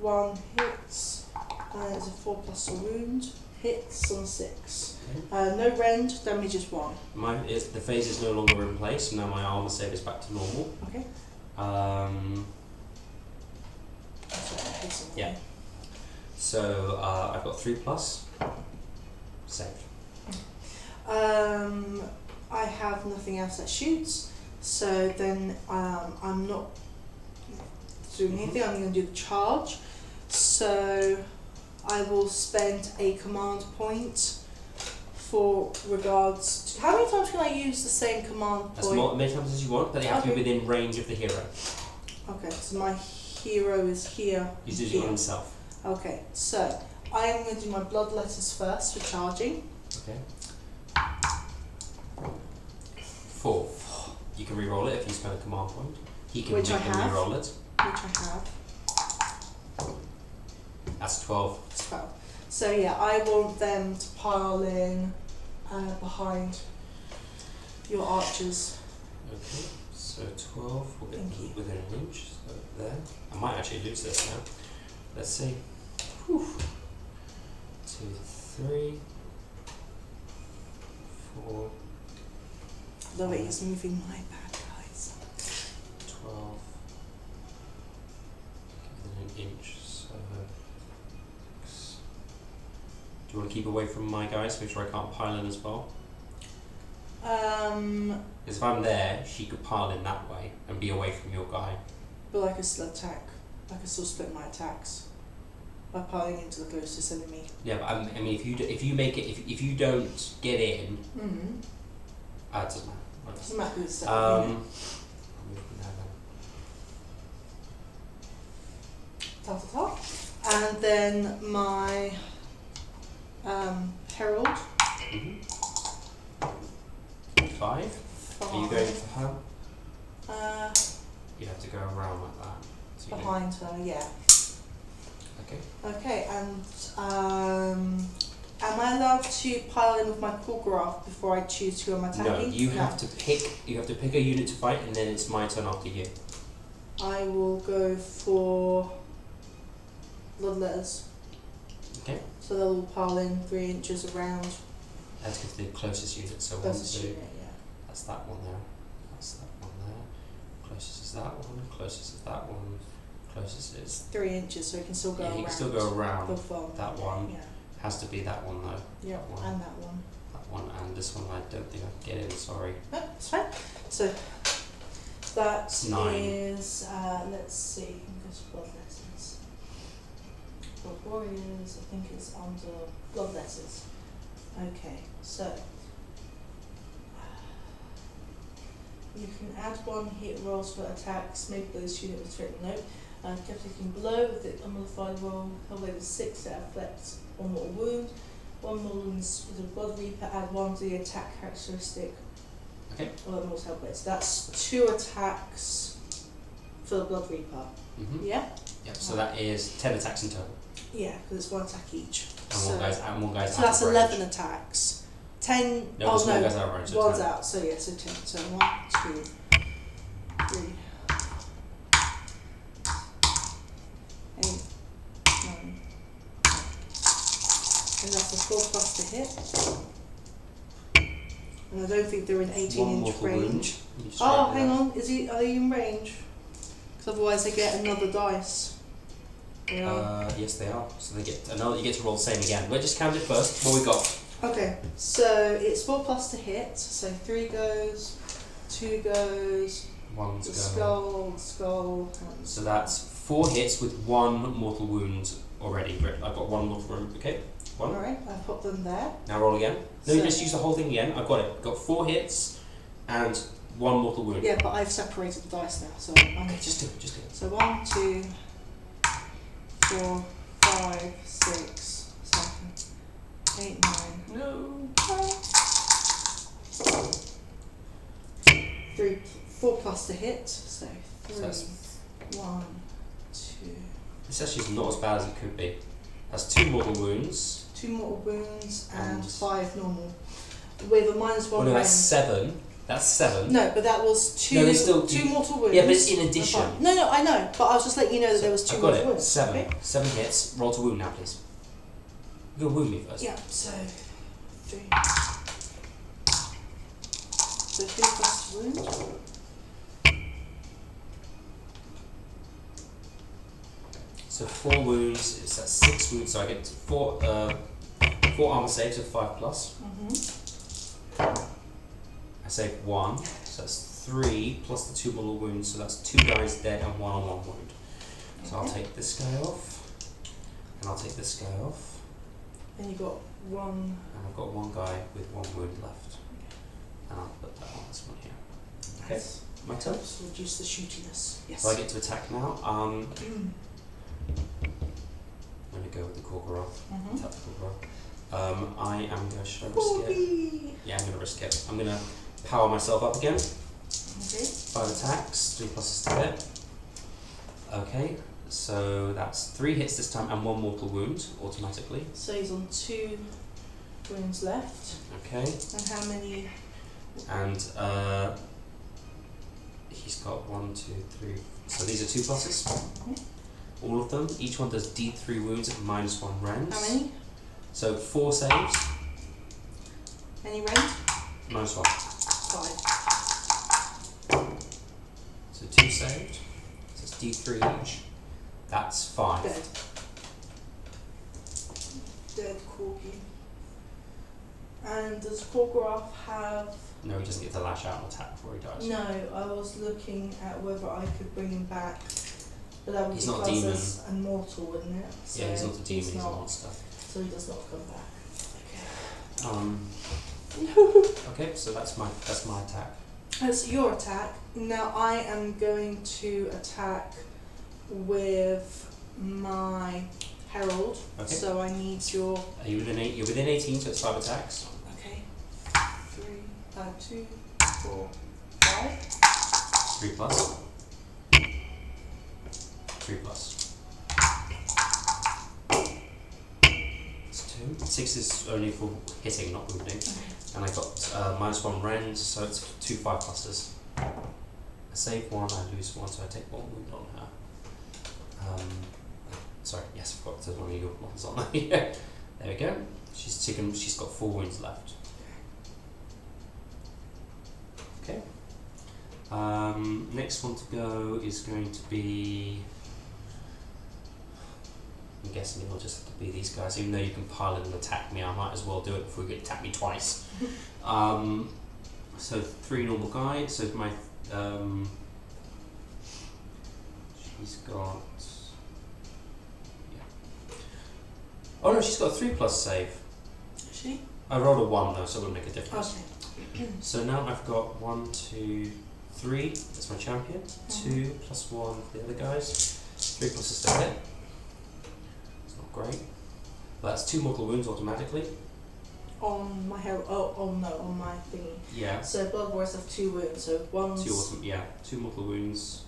1 hits. And it's a 4 plus a wound. Hits on 6. Okay. No rend. Damage is 1. The phase is no longer in place. So now my armor save is back to normal. Okay. Yeah. So I've got 3 plus. Saved. I have nothing else that shoots, so then I'm not doing anything. I'm going to do the charge. So I will spend a command point for regards to... How many times can I use the same command point? As many times as you want, but they have to be within range of the hero. Okay, so my hero is here. He's using it on himself. Okay, so I am going to do my blood letters first for charging. Okay. 4. You can re-roll it if you spend a command point. He can re-roll it. Which I have. That's 12. 12. So yeah, I want them to pile in behind your archers. Okay, so 12 will get within an inch. So there. I might actually lose this now. Let's see. 2, 3, 4. Love it, he's moving my bad guys. 12. Within an inch. So. Do you want to keep away from my guys? Make sure I can't pile in as well. Because if I'm there, she could pile in that way and be away from your guy. But I could still attack. I could still split my attacks. by piling into the closest enemy. Yeah, but I mean, if you make it, if you don't get in, it doesn't matter. doesn't matter who's second. And then my herald. Five. Are you going for her? You have to go around like that. So Behind her, yeah. Okay. Okay, and am I allowed to pile in with my cool graph before I choose who I'm attacking? No, you have to pick. You have to pick a unit to fight, and then it's my turn after you. I will go for bloodletters. Okay. So they'll all pile in 3 inches around. Let's get to the closest unit. So Closest 1, 2. unit, yeah. That's that one there. That's that one there. Closest is that one. Closest is that one. Closest is. 3 inches, so you can still go around. You can still go around. The farm. That one. Yeah. Has to be that one though. Yeah, That one. and that one. That one and this one I don't think I can get in. Sorry. No, it's fine. So that 9. is let's see. English bloodletters. For warriors, I think it's under bloodletters. Okay, so you can add 1 hit rolls for attacks. Maybe those unit was written note. Kept taking below with the unmodified roll. Hellblade is 6 that affects 1 mortal wound. 1 mortal wound with a blood reaper. Add 1 to the attack characteristic. Okay. Well, that was Hellblade. So that's 2 attacks for the blood reaper. Yeah. Yep. So that is 10 attacks in total. Yeah, because it's 1 attack each. And one guy's so out that's of 11 range. attacks. 10. No, oh one no, guy's out of range. So 1's 10. out. So yeah, so 10. So 1, 2, 3, 8, 9. And that's a 4 plus to hit. And I don't think they're in 18-inch range. Oh, hang on. Are they in range? Because otherwise they get another dice. Yes, they are. So they get another. You get to roll the same again. We'll just count it first. What we got? Okay, so it's 4 plus to hit. So 3 goes, 2 goes. 1's The go. skull. So that's 4 hits with 1 mortal wound already. I've got 1 mortal wound. Okay. 1. Alright, I've put them there. Now roll again. No, So you just use the whole thing again. I've got it. I've got 4 hits and 1 mortal wound. yeah, but I've separated the dice now, so I'm Okay, just do it. Just do it. So 1, 2, 4, 5, 6, 7, 8, 9. No. 3, 4 plus to hit. So 3, So that's 1, 2. This actually is not as bad as it could be. That's 2 mortal wounds. 2 mortal wounds and And 5 normal. With a -1 Well, no, that's range. 7. That's 7. No, but that was 2, No, there's still 2 mortal wounds. Yeah, but it's in addition. No, I know, but I was just letting you know that there was 2 I've got mortal it. wounds. 7. Okay? 7 hits. Roll to wound now, please. You're gonna wound me first. Yeah, so 3. So 3 plus wound. So 4 wounds. It's at 6 wounds. So I get 4 armor saves of 5 plus. I save 1. So that's 3 plus the 2 mortal wounds. So that's 2 guys dead and 1 on 1 wound. So I'll take this guy off, and I'll take this guy off. And you got 1. And I've got 1 guy with 1 wound left. And I'll put that on this one here. Okay, my turn. Helps reduce the shootiness. Yes. So I get to attack now. I'm going to go with the Korgoroth. Attack the Korgoroth. I am going to risk it. Yeah, I'm going to risk it. I'm going to power myself up again. Okay. 5 attacks, 3 pluses to hit. Okay, so that's 3 hits this time and 1 mortal wound automatically. So he's on 2 wounds left. Okay. And how many? And he's got 1, 2, 3. So these are 2 pluses. All of them. Each one does D3 wounds at -1 range. How many? So 4 saves. Any range? -1. 5. So 2 saved. So it's D3 each. That's 5. Dead. Dead corgi. And does Korgoroth have... No, he doesn't get to lash out and attack before he dies. No, I was looking at whether I could bring him back But that would He's be not a demon. as a mortal, wouldn't it? So yeah, he's not a demon, he's a monster. So he does not come back. Okay, so that's my attack. That's your attack. Now I am going to attack with my Herald. Okay. So I need your. Are you within you're within 18, so it's 5 attacks. Okay. 2, 4, 5. 3 plus. 3 plus. It's 2. 6 is only for hitting, not wounding. Okay. And I got -1 rend, so it's 2 5 pluses. I save 1, I lose 1, so I take 1 wound on her. Sorry, yes, I forgot there's one of your ones on there. Yeah. There we go. She's got 4 wounds left. Okay. Next one to go is going to be. I'm guessing it will just have to be these guys. Even though you can pile in and attack me, I might as well do it before you get attack me twice. So 3 normal guys. So my she's got. Oh no, she's got a 3 plus save. Is she? I rolled a 1 though, so it wouldn't make a difference. Okay. So now I've got 1, 2, 3. That's my champion. 2 plus 1 for the other guys. 3 plus a still hit. It's not great. But that's 2 mortal wounds automatically. On my Herald. Oh no, on my thingy. Yeah. So blood wars have 2 wounds. So 1. 2 mortal wounds.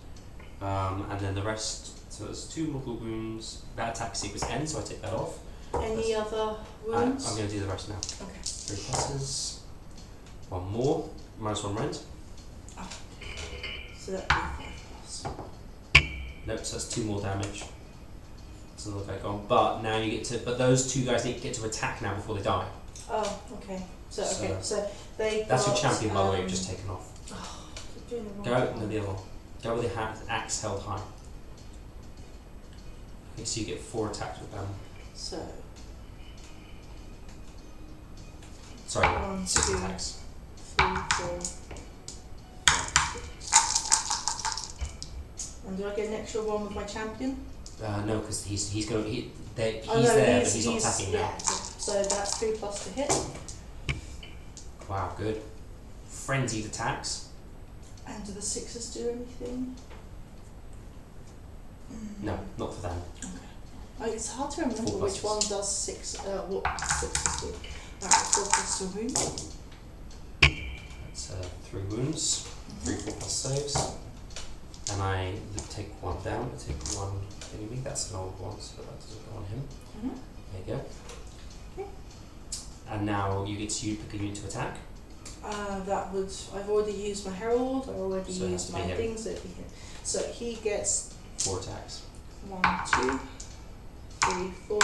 And then the rest. So it's 2 mortal wounds. That attack sequence ends, so I take that off. Any other wounds? I'm going to do the rest now. Okay. 3 pluses. 1 more. -1 rend. Oh. So that'd be 5 plus. Nope, so that's 2 more damage. That's another guy gone. But now you get to. But those 2 guys need to get to attack now before they die. Oh, okay. So they. That's your got, champion, by the way. You've just taken off. Oh, keep doing the Go wrong no, one. the other one. Go with the axe held high. Okay, so you get 4 attacks with them. So. Sorry, 1, 6 2, attacks. 3, 4, 5, 6. And do I get an extra one with my champion? No, because he's going. He's Oh, there, no, but he's not attacking now. yeah. So that's 3 plus to hit. Wow, good. Frenzied attacks. And do the 6s do anything? No, not for them. Okay. It's hard to remember 4 which pluses. one does 6. What 6s do. Alright, 4 plus to wound. That's 3 wounds. 3 4 plus saves. And I take 1 down. I take 1 enemy. That's an old one, so that doesn't go on him. There you go. Okay. And now you get to pick a unit to attack. That would. I've already used my Herald. I already So it has used to my be him. things. So he gets 4 attacks. 1, 2, 3, 4.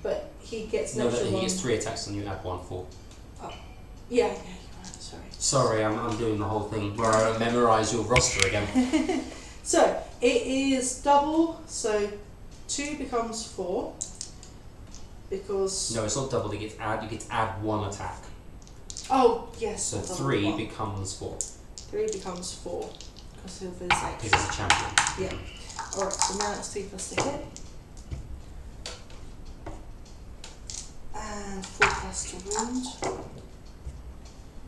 But he gets an No, extra he one. gets 3 attacks and you add 1 4. Yeah, you're right. Sorry. Sorry, I'm doing the whole thing where I memorise your roster again. So it is double. So 2 becomes 4. Because. No, it's not double. You get to add 1 attack. Oh yes. So double 3 1. becomes 4. 3 becomes 4. Because of his Because he's a champion. Yeah. Alright, so now it's 3 plus to hit. And 4 plus to wound.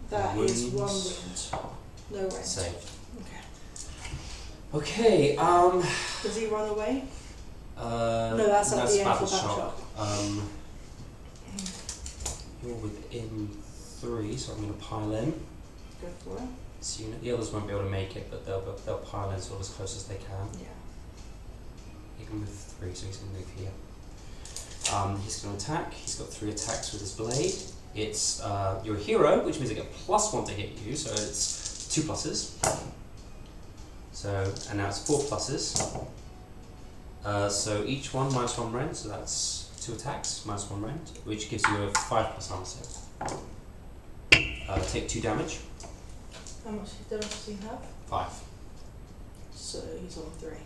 That is 1 Wounds. wound. No rend. Saved. Okay. Okay. Does he run away? No, that's at the end battle for Battle shock. You're within 3, so I'm going to pile in. Go for it. This unit. The others won't be able to make it, but they'll pile in sort of as close as they can. Yeah. He can move 3, so he's going to move here. He's going to attack. He's got 3 attacks with his blade. It's you're a hero, which means I get +1 to hit you, so it's 2 pluses. So, and now it's 4 pluses. So each one -1 rend, so that's 2 attacks, -1 rend, which gives you a 5 plus armor save. Take 2 damage. How much damage does he have? 5. So he's on 3.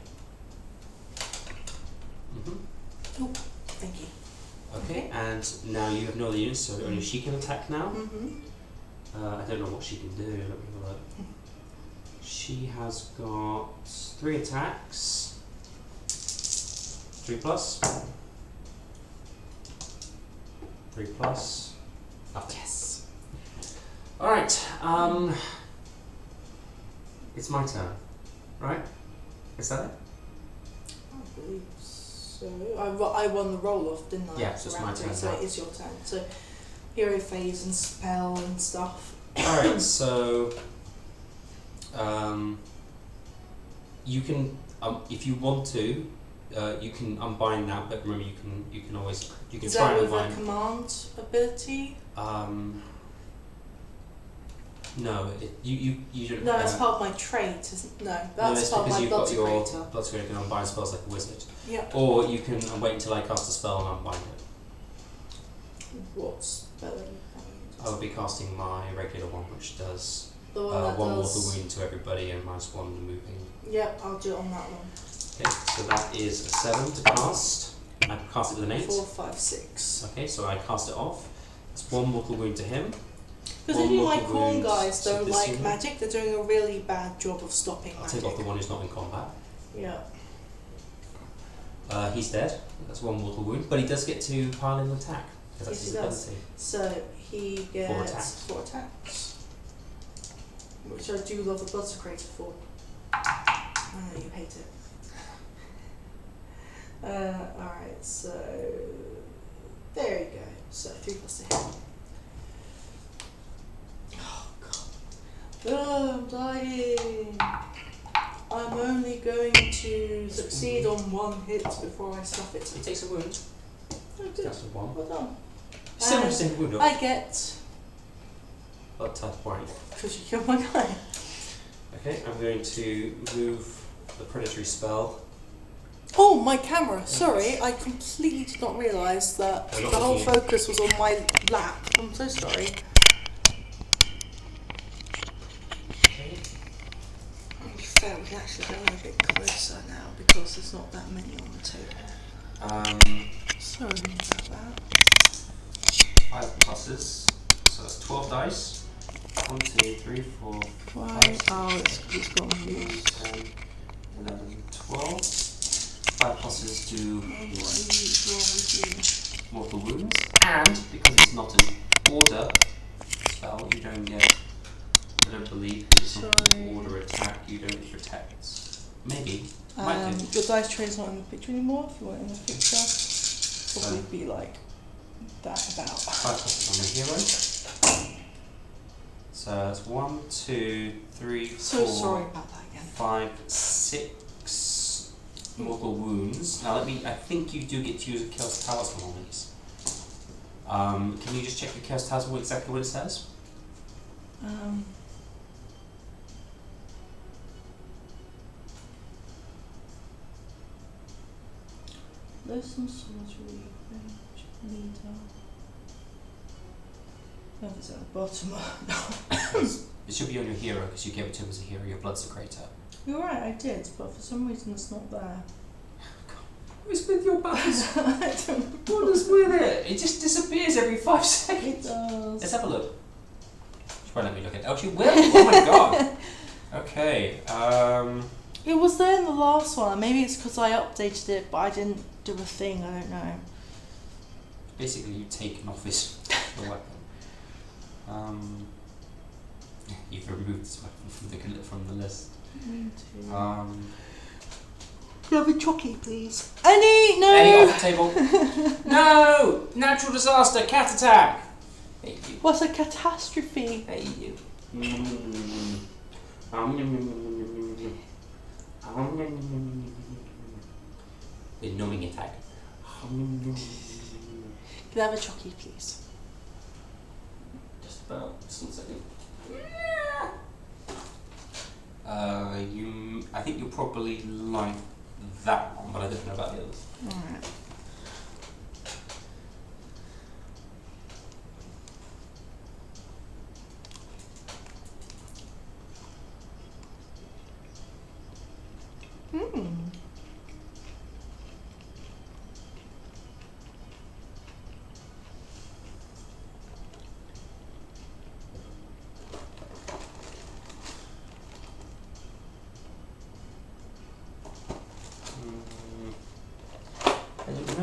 Mm-hmm. Oh, thank you. Okay, and now you have no other units, so only she can attack now. Mm-hmm. I don't know what she can do. Let me have a look. She has got 3 attacks. 3+. 3+. Nothing. Yes. Alright, it's my turn, right? Is that it? I believe so. I won the roll off, didn't I? Yeah, so it's my turn so now. it is your turn. So hero phase and spell and stuff. Alright, so you can if you want to you can unbind that, but remember you can always Is try that and with a unbind. command ability? No, you don't. No, that's part of my trait, isn't? No, No, that's it's part of because my you've got blood your creator. blood creator can unbind spells like a wizard. Yep. Or you can wait until I cast a spell and unbind it. What spell are you I will be casting my regular one, which does The one that one does. mortal wound to everybody and -1 moving. Yep, I'll do it on that one. Okay, so that is a 7 to cast. I cast it with an 8. 4, 5, 6. Okay, so I cast it off. It's 1 mortal wound to him. Because One any of my mortal corn wound guys to don't this like human. magic, they're doing a really bad job of stopping I'll magic. take off the one who's not in combat. Yeah. He's dead. That's 1 mortal wound, but he does get to pile in attack. Because that's Yes, his he does. ability. So he gets 4 attacks. attacks. Which I do love the blood secretor for. I know you hate it. Alright, so there you go. So 3 plus to hit. Oh god. Oh, I'm dying. I'm only going to succeed on 1 hit before I stuff it. He takes a wound. Oh, good. That's a 1. Well done. Still And same wound. I get, Blood type 1. because you killed my guy. Okay, I'm going to move the predatory spell. Oh, my camera. Sorry, I completely did not realise that I'm not the whole looking. focus was on my lap. I'm so sorry. Okay. To be fair, we can actually go a bit closer now because there's not that many on the table. Sorry about that. 5 pluses. So that's 12 dice. 1, 2, 3, 4, 5, 6, Oh, it's gone 10, 11, 12. 5 pluses do mortal wounds, and because it's not an order spell, you don't get. I don't believe it's not an order attack. You don't protect. Maybe. Might do. Your dice tray is not in the picture anymore. If you want it in the picture, probably be like that about. 5 pluses on the hero. So it's 1, 2, 3, 4. So sorry about that again. 5, 6 mortal wounds. Now I think you do get to use a Chaos Talisman on these. Can you just check the Chaos Talisman exactly what it says? There's some sorcery range leader. No, it's at the bottom. It should be on your hero because you gave it to him as a hero, your blood secretor. You're right, I did, but for some reason it's not there. What's with your buttons? I don't know. What is with it? It just disappears every 5 It seconds. does. Let's have a look. You should probably let me look at it. Oh, she will? Oh my god. Okay. It was there in the last one. Maybe it's because I updated it, but I didn't do a thing. I don't know. Basically, you've taken off the weapon. You've removed this weapon from the list. Me too. Can I have a chocky, please? Any? No! Any off the table? No! Natural disaster, cat attack! Hate you. What's a catastrophe? Hate you. The numbing attack. Can I have a chocky, please? Just about. Just 1 second. I think you'll probably like that one, but I don't know about the others. Alright.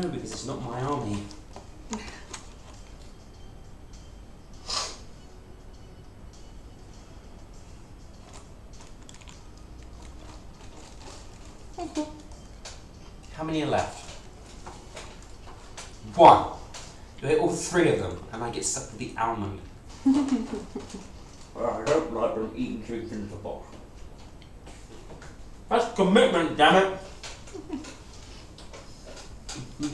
know because it's not my army. How many are left? 1. You hit all 3 of them, and I get stuck with the almond. Well, I don't like them eating 3 things in the box. That's commitment, damn it! Give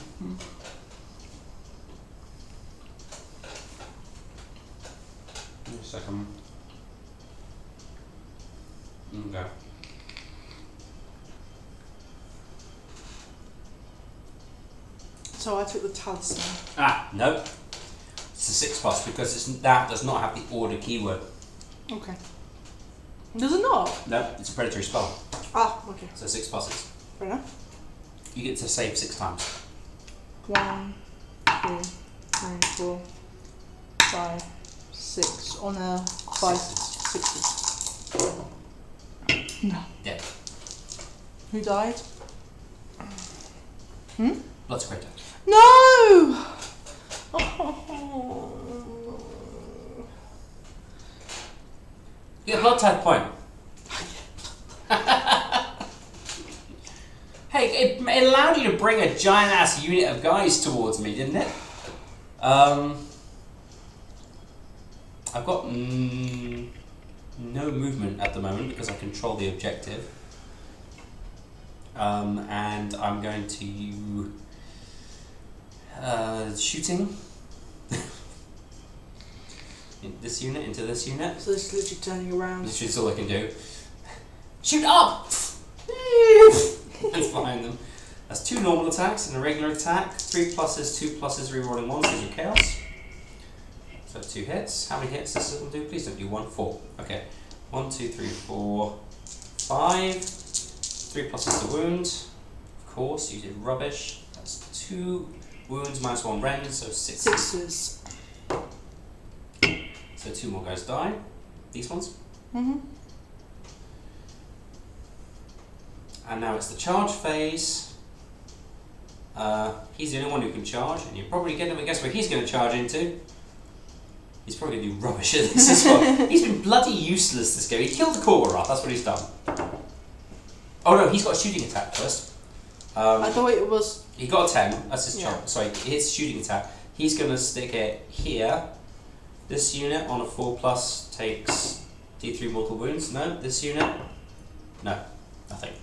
me a second. Okay. So I took the talisman. Ah, no. It's a 6+ because that does not have the order keyword. Okay. Does it not? No, it's a predatory spell. Ah, okay. So 6+. Fair enough. You get to save 6 times. 1, 2, 3, 4, 5, 6. On a 5, 6. No. Dead. Who died? Blood Secretor. No! You get a blood type point. Hey, it allowed you to bring a giant ass unit of guys towards me, didn't it? I've got no movement at the moment because I control the objective. And I'm going to shooting this unit into this unit. So it's literally turning around. Literally, that's all I can do. Shoot up! That's behind them. That's 2 normal attacks and a regular attack. 3 pluses, 2 pluses, rerolling 1, so your chaos. So 2 hits. How many hits does this one do? Please don't do 1, 4. Okay. 1, 2, 3, 4, 5. 3 pluses to wound. Of course, you did rubbish. That's 2 wounds minus 1 rend, so 6. 6s. So 2 more guys die. These ones. And now it's the charge phase. He's the only one who can charge, and you're probably going to guess where he's going to charge into. He's probably going to do rubbish at this as well. He's been bloody useless this game. He killed the Korgorath, that's what he's done. Oh no, he's got a shooting attack first. I thought it was... He got a 10, that's his charge. Sorry, his shooting attack. He's going to stick it here. This unit on a 4+ takes D3 mortal wounds. No, this unit? No, nothing.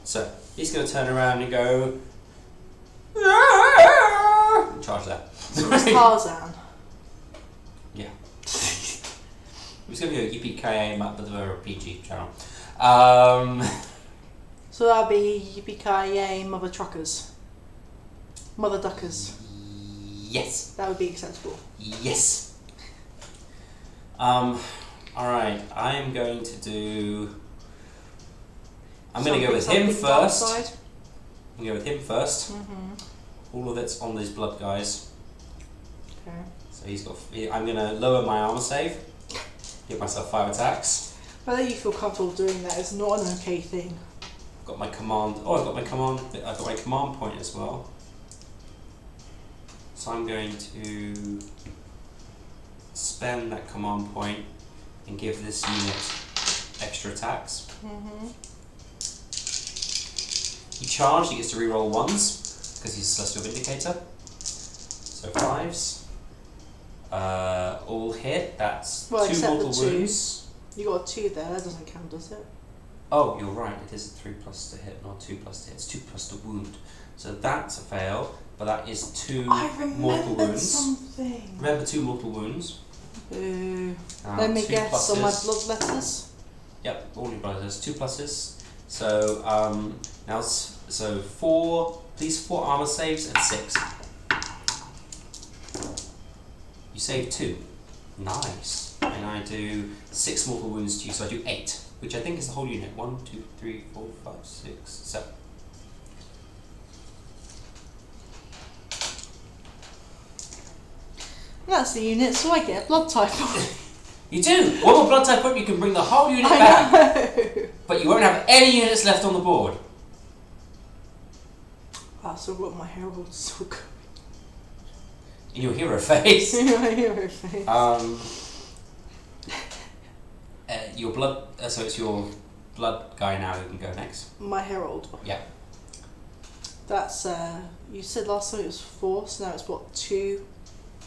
So, he's going to turn around and go... and charge that. So it's Tarzan. Yeah. He's going to go yippee-ki-yay, but the PG channel. So that'd be yippee-ki-yay, mother truckers. Mother duckers. Yes. That would be acceptable. Yes. Alright, I am going to do... I'm going to go with him first. I'm going to go with him first. All of it's on these blood guys. Okay. So he's got... I'm going to lower my armor save. Give myself 5 attacks. Whether you feel comfortable doing that is not an okay thing. I've got my command... Oh, I've got my command point as well. So I'm going to spend that command point and give this unit extra attacks. He charged, he gets to reroll 1s because he's a Celestial Vindicator. So 5s. All hit, that's 2 mortal wounds. You got a 2 there, that doesn't count, does it? Oh, you're right, it is a 3+ to hit, not 2+ to hit. It's 2+ to wound. So that's a fail, but that is 2 mortal wounds. Something. Remember 2 mortal wounds. Boo. Let me guess on my blood letters. Yep, all your blood letters. 2 pluses. So now so 4. Please 4 armor saves and 6. You save 2. Nice. And I do 6 mortal wounds to you, so I do 8, which I think is the whole unit. 1, 2, 3, 4, 5, 6, 7. That's the unit, so I get a blood type. You do! One more blood type point, you can bring the whole unit back. But you won't have any units left on the board. So what my herald's still going. In your hero phase. In my hero phase. Your blood. So it's your blood guy now who can go next. My herald. Yeah. That's you said last time it was 4, so now it's what, 2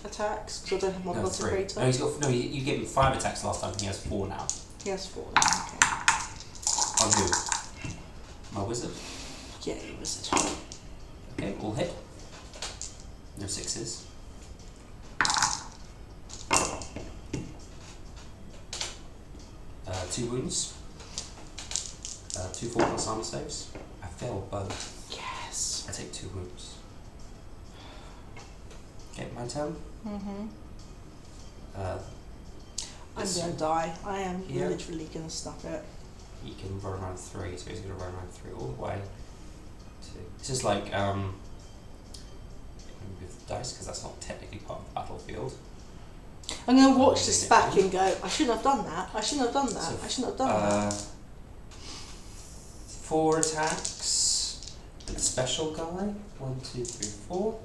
attacks? Because I don't have my blood 3. greater. No, he's got. No, you gave him 5 attacks last time. He has 4 now. He has 4 now. Okay. On who? My wizard. Yeah, your wizard. Okay, all hit. No 6s. 2 wounds. 2 4+ armor saves. I failed both. Yes. I take 2 wounds. Okay, my turn. Mm-hmm. I'm gonna die. I am here. literally gonna snap it. He can run around 3, so he's gonna run around 3 all the way to. This is like with dice because that's not technically part of the battlefield. I'm gonna watch this back and go, I shouldn't have done that. I shouldn't have done that. So, I shouldn't have done that. 4 attacks with the special guy. 1, 2, 3, 4.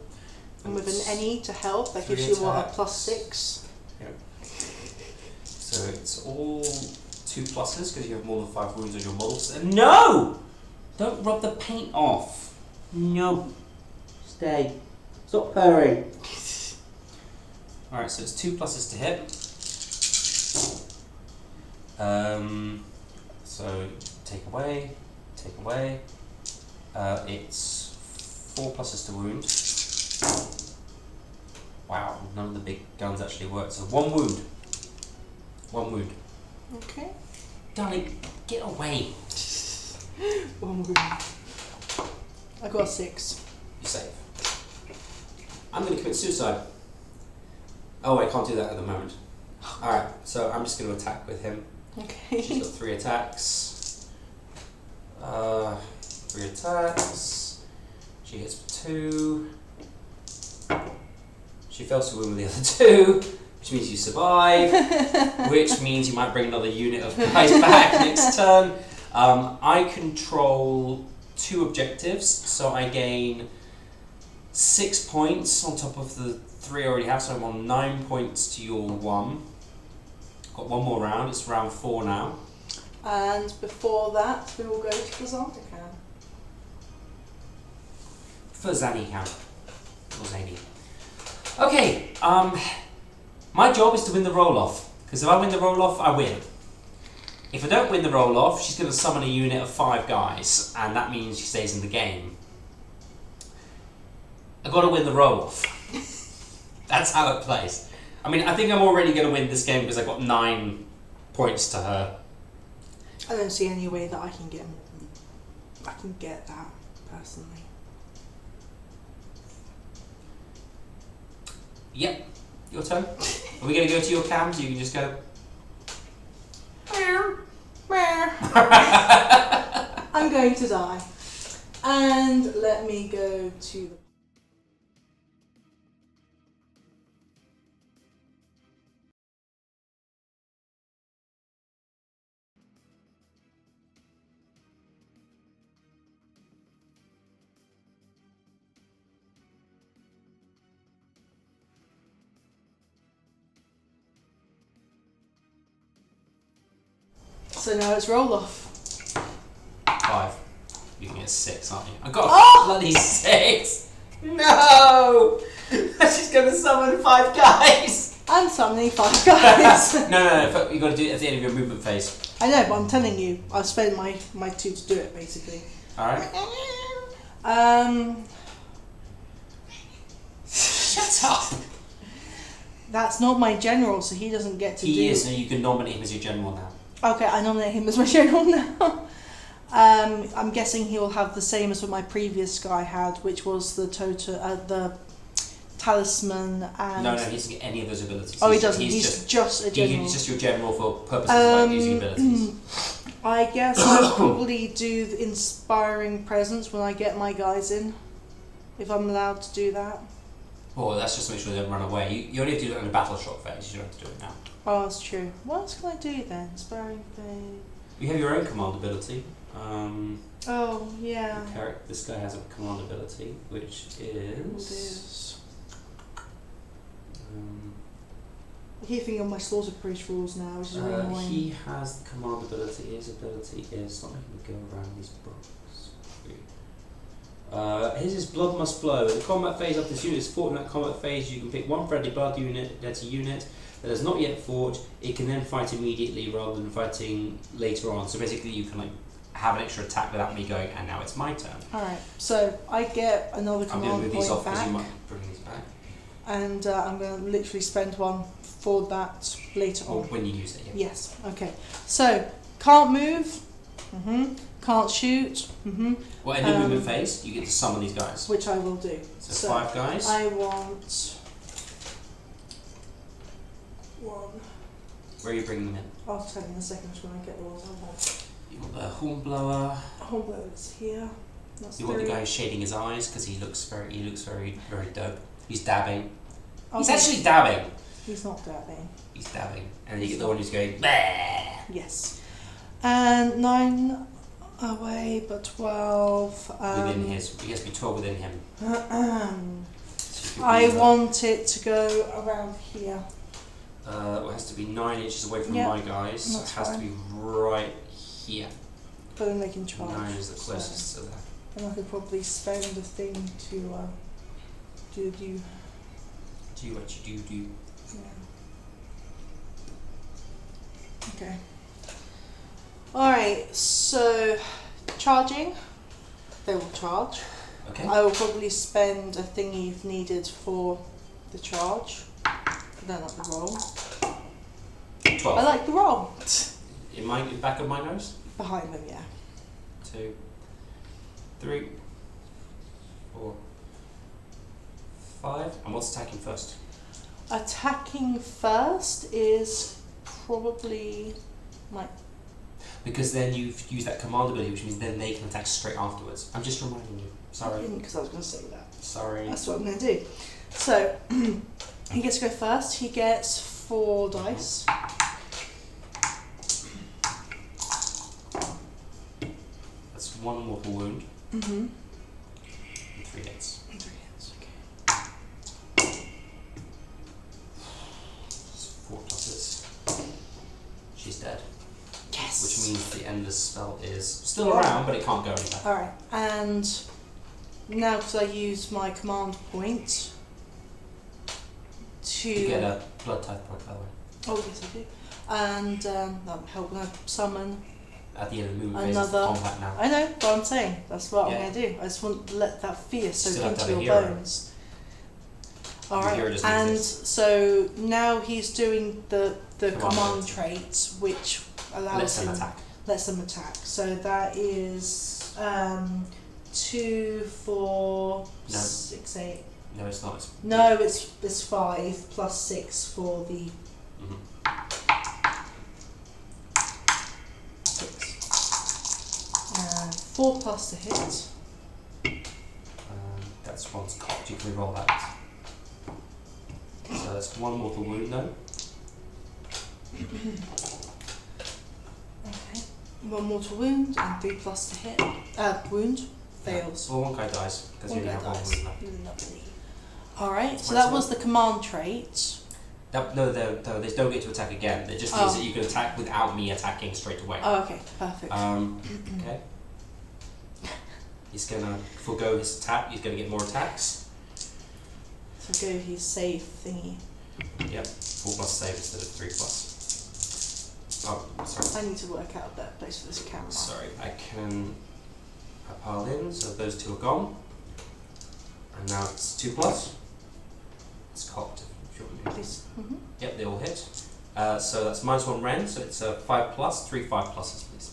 And with an any to help, that gives 3 you what, a attacks. +6. Yep. So it's all 2 pluses because you have more than 5 wounds on your models. No! Don't rub the paint off. No. Stay. Stop purring. Alright, so it's 2 pluses to hit. So take away. It's 4 pluses to wound. Wow, none of the big guns actually work. So 1 wound. 1 wound. Okay. Darling, get away. 1 wound. I got a 6. You save. I'm going to commit suicide. Oh, I can't do that at the moment. Alright, so I'm just going to attack with him. Okay. She's got 3 attacks. 3 attacks. She hits for 2. She fails to win with the other 2, which means you survive, which means you might bring another unit of guys back next turn. I control 2 objectives, so I gain 6 points on top of the 3 I already have, so I'm on 9 points to your 1. Got 1 more round, it's round 4 now. And before that, we will go to the Xander can. For Zanny count. Or Zany. Okay, my job is to win the roll-off, because if I win the roll-off, I win. If I don't win the roll-off, she's going to summon a unit of 5 guys, and that means she stays in the game. I've got to win the roll-off. That's how it plays. I mean, I think I'm already going to win this game because I got 9 points to her. I don't see any way that I can get that, personally. Yep, your turn. Are we going to go to your cam so you can just go? I'm going to die. And let me go to the... So now it's roll off. 5. You can get 6, aren't you? I got a bloody 6! No! She's going to summon 5 guys! I'm summoning 5 guys. No, you got to do it at the end of your movement phase. I know, but I'm telling you, I've spent my 2 to do it, basically. Alright. Shut up! That's not my general, so he doesn't get to do... He is, and you can nominate him as your general now. Okay, I nominate him as my general now. I'm guessing he will have the same as what my previous guy had, which was the the talisman and... No, he doesn't get any of those abilities. Oh, he doesn't. He's just a general. He's just your general for purposes of using abilities. I guess I'll probably do the inspiring presence when I get my guys in, if I'm allowed to do that. Oh, that's just to make sure they don't run away. You only have to do it in a battle shock phase. You don't have to do it now. Oh, that's true. What else can I do then? Inspiring phase. You have your own command ability. Oh, yeah. This guy has a command ability, which is... Hearing on my slaughter priest rules now, which is really annoying. He has the command ability. His ability is not making me go around these books. His is blood must flow. In the combat phase of this unit is fought in that combat phase. You can pick one friendly blood unit that's a unit that has not yet fought. It can then fight immediately rather than fighting later on. So basically, you can like have an extra attack without me going. And now it's my turn. All right. So I get another command point back. I'm going to move these off because you might bring these back. And I'm going to literally spend one for that later on. When you use it, yeah. Yes, okay. So, can't move, can't shoot. Well, any movement phase, you get to summon these guys. Which I will do. So 5 guys. I want 1. Where are you bringing them in? I'll tell you in a second when I get the ones I want. You want the Hornblower. Hornblower's here. That's you want the guy who's shading his eyes because he looks very dope. He's dabbing. Okay. He's actually dabbing. He's not dabbing. He's dabbing. And then you get the one who's going, bah! Yes. And 9 away, but 12. Within his. He has to be 12 within him. So I want it to go around here. Well, it has to be 9 inches away from my guys. So it has to be right here. But then they can charge. 9 is the closest to that. And I could probably spend a thing to do. Do what you do. Yeah. Okay. Alright, so charging. They will charge. Okay. I will probably spend a thingy if needed for the charge. I don't like the roll. 12. I like the roll. In the back of my nose? Behind them, yeah. 2, 3, 4, 5. And what's attacking first? Attacking first is probably my... Because then you've used that command ability, which means then they can attack straight afterwards. I'm just reminding you. Sorry. I didn't, because I was going to say that. Sorry. That's what I'm going to do. So, he gets to go first. He gets 4 dice. That's 1 mortal wound. And 3 hits. 3 hits, okay. 4 pluses. She's dead. Yes! Which means the endless spell is still around, but it can't go anywhere. Alright, and now because I use my command point to... You get a blood type point, by the way. Oh, yes, I do. And that'll help when I summon at the end of the movement phase, another. It's combat now. I know, but I'm saying that's what I'm going to do. I just want to let that fear soak into your bones. Alright, and so now he's doing the command traits, which allows him lets them attack. So that is 2, 4, 6, 8. No, it's not. No, it's 5 plus 6 for the. 4 plus to hit. That's one's cocked. You can roll that. So that's 1 mortal wound though. Okay. 1 mortal wound and 3 plus to hit. Wound fails. Well, 1 guy dies because you only have 1 wound left. Lovely. Alright, so that was the command trait. No, they don't get to attack again. It just means that you can attack without me attacking straight away. Oh, okay, perfect. Okay. He's gonna forego his attack. He's gonna get more attacks. So go his save thingy. Yep, 4 plus save instead of 3 plus. Oh, sorry. I need to work out a better place for this camera. Sorry, I piled in, so those 2 are gone. And now it's 2 plus. It's cocked. Please. Yep, they all hit. So that's -1 rend, so it's a 5 plus, 3 5 pluses, please.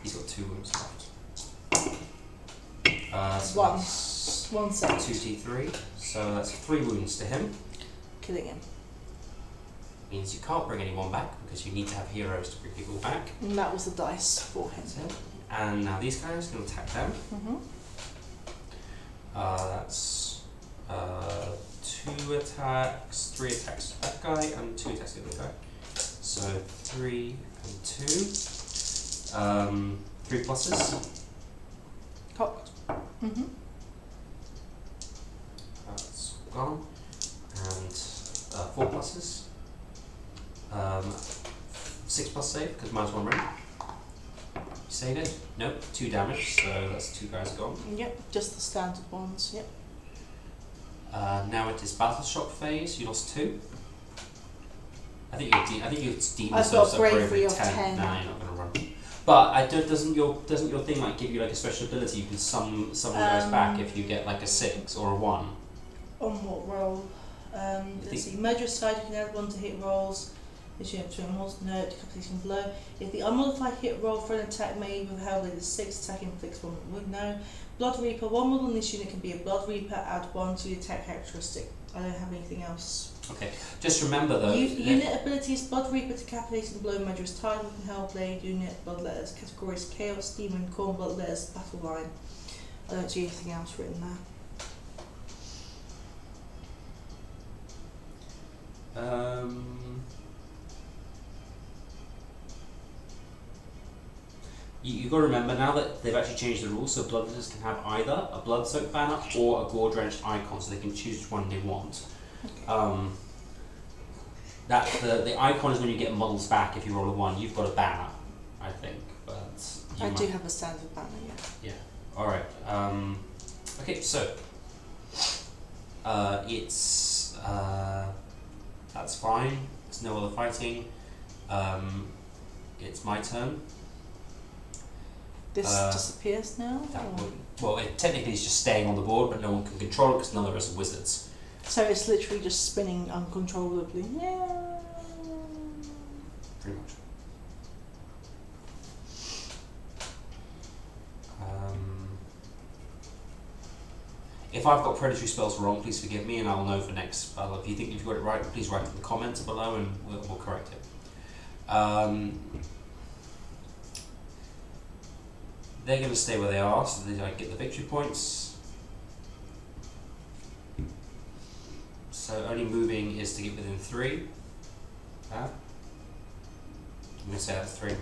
He's got 2 wounds left. So 1 set. 2d3, so that's 3 wounds to him. Killing him. Means you can't bring anyone back because you need to have heroes to bring people back. And that was the dice for him. And now these guys can attack them. That's 2 attacks, 3 attacks to that guy, and 2 attacks to the other guy. So 3 and 2. 3 pluses. Cocked. Mm-hmm. That's gone. And 4 pluses. 6 plus save, because minus 1 ring. You save it? Nope, 2 damage, so that's 2 guys gone. Yep, just the standard ones, yep. Now it is battle shock phase, you lost 2. I think you're deep. I've got bravery of 10. Nah, you're not going to run. But doesn't your thing like give you like a special ability? You can summon guys back if you get like a 6 or a 1. On what roll? Let's see. Murderous side, you can add 1 to hit rolls. If you have between rolls, no, decapitation blow. If the unmodified hit roll for an attack made with Hellblade is 6, attack inflicts 1 wound, no. Blood Reaper, 1 model in this unit can be a Blood Reaper, add 1 to the attack characteristic. I don't have anything else. Okay, just remember though. Unit abilities: Blood Reaper, decapitation blow, Murderous tide, Hellblade, unit, blood letters, categories, chaos, demon, corn, blood letters, battle line. I don't see anything else written there. You've got to remember now that they've actually changed the rules, so bloodletters can have either a blood soaked banner or a gore drenched icon, so they can choose which one they want. Okay. The icon is when you get models back. If you roll a 1, you've got a banner, I think. But I do have a standard banner, yeah. Yeah. All right. Okay, so it's that's fine. There's no other fighting. It's my turn. This disappears now? Well, it technically is just staying on the board, but no one can control it because none of us are wizards. So it's literally just spinning uncontrollably. Yeah. Pretty much. If I've got predatory spells wrong, please forgive me, and I'll know for next battle. If you think you've got it right, please write it in the comments below, and we'll correct it. They're going to stay where they are, so they don't get the victory points. So only moving is to get within 3. I'm going to say that's 3,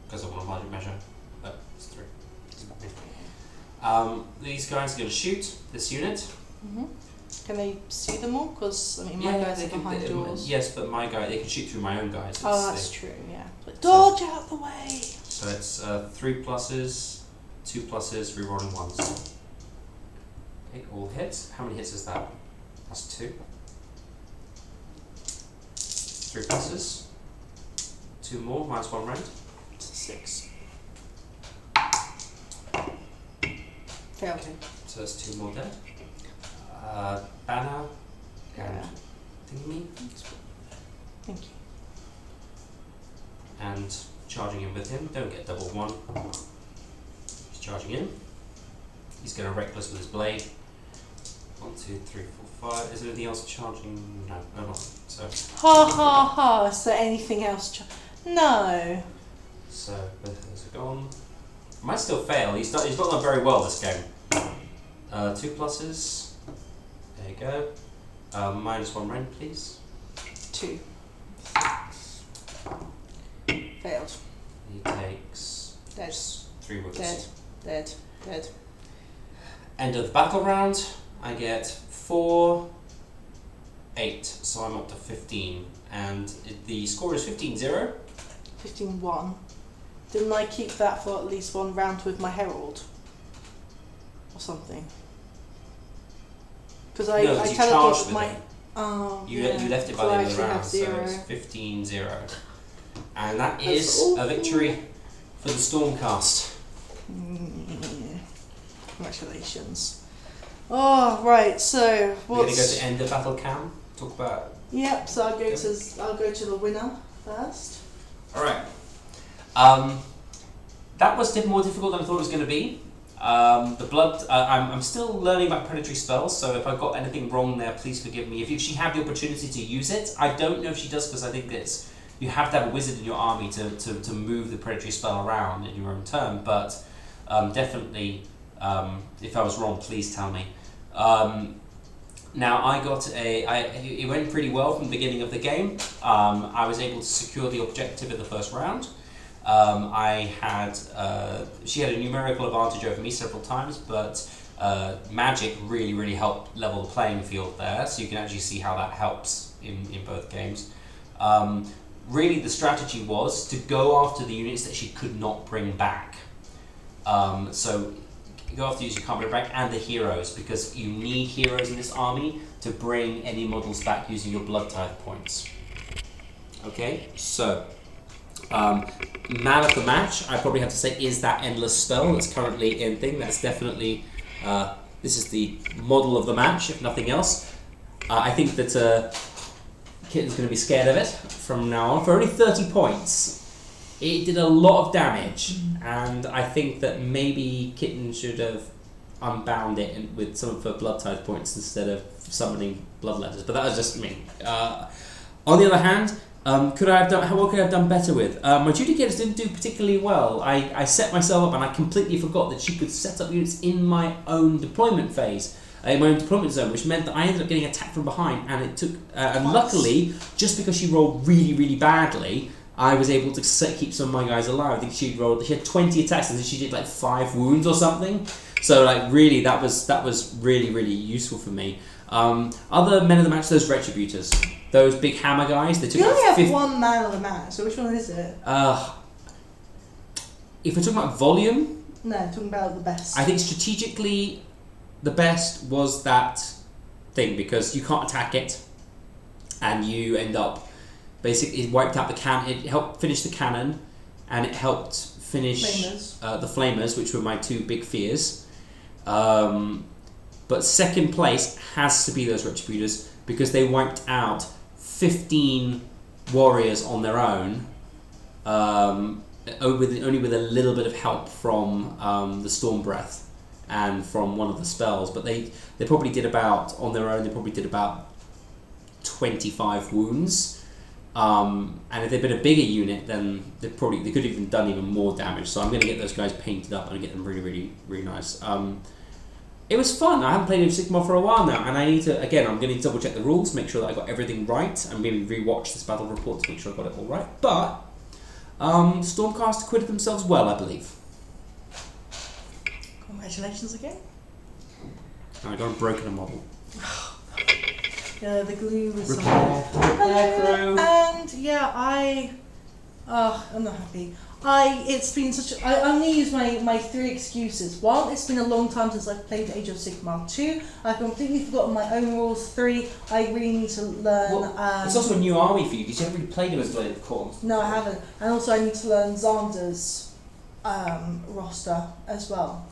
because I want a magic measure, but it's 3. These guys are going to shoot this unit. Mm-hmm. Can they see them all? Because my guys are behind yours. Yes, but they can shoot through my own guys. That's true, yeah. But dodge out the way! So it's 3 pluses, 2 pluses, rerolling 1s. Okay, all hits. How many hits is that? That's 2. 3 pluses. 2 more, minus 1 round. 6. Failed him. So there's 2 more dead. Banner and thingy. Thank you. And charging in with him. Don't get double 1. He's charging in. He's going to reckless with his blade. 1, 2, 3, 4, 5. Is there anything else charging? No, not. So. Ha ha ha! Is there anything else? No. So both of those are gone. Might still fail. He's not done very well this game. 2 pluses. There you go. Minus 1 rank, please. 2. Failed. He takes dead. 3 wounds. Dead. End of the battle round. I get 4, 8, so I'm up to 15, and the score is 15-0. 15-1. Didn't I keep that for at least 1 round with my herald? Or something? Because I teleported with my... You left it by the end of the round, so it's 15-0. And that is a victory for the Stormcast. Congratulations. Oh, right, so we're going to go to end the battle cam, talk about... Yep, so I'll go to the winner first. Alright. That was more difficult than I thought it was going to be. The blood, I'm still learning about predatory spells, so if I got anything wrong there, please forgive me. If she had the opportunity to use it, I don't know if she does, because I think it's you have to have a wizard in your army to move the predatory spell around in your own turn, but definitely, if I was wrong, please tell me. Now I got it went pretty well from the beginning of the game. I was able to secure the objective in the first round. I had she had a numerical advantage over me several times, but magic really helped level the playing field there. So you can actually see how that helps in both games. Really, the strategy was to go after the units that she could not bring back. So go after units you can't bring back, and the heroes, because you need heroes in this army to bring any models back using your blood type points. Okay, so man of the match, I probably have to say, is that endless spell that's currently in thing. That's definitely this is the model of the match, if nothing else. I think that Kitten's going to be scared of it from now on. For only 30 points, it did a lot of damage, and I think that maybe Kitten should have unbound it with some of her blood type points instead of summoning blood letters. But that was just me. On the other hand, what could I have done better with? My Judicators didn't do particularly well. I set myself up and I completely forgot that she could set up units in my own deployment phase. In my own deployment zone, which meant that I ended up getting attacked from behind, and it took. And luckily, just because she rolled really badly, I was able to keep some of my guys alive. I think she had 20 attacks, and then she did like 5 wounds or something. So like really, that was really useful for me. Other men of the match, those Retributors, those big hammer guys. They took. You only have one man of the match, so which one is it? If we're talking about volume, no, talking about the best. I think strategically, the best was that thing, because you can't attack it, and you end up basically it wiped out the cannon. It helped finish the cannon, and it helped finish the flamers, which were my 2 big fears. But second place has to be those Retributors, because they wiped out 15 warriors on their own, only with a little bit of help from the Storm Breath and from one of the spells. But they probably did about, on their own, 25 wounds. And if they'd been a bigger unit, then they could have even done even more damage. So I'm going to get those guys painted up and get them really nice. It was fun. I haven't played with Sigmar for a while now, and I'm going to double check the rules, make sure that I got everything right, and maybe rewatch this battle report to make sure I got it all right. But Stormcast acquitted themselves well, I believe. Congratulations again. I got a broken model. Yeah, the glue was Repair crew. And yeah, I'm not happy. It's been such. I only use my 3 excuses. 1, it's been a long time since I've played Age of Sigmar. 2, I've completely forgotten my own rules. 3, I really need to learn. Well, it's also a new army for you, because you haven't really played him as Belated before. No, I haven't. And also, I need to learn Xander's roster as well,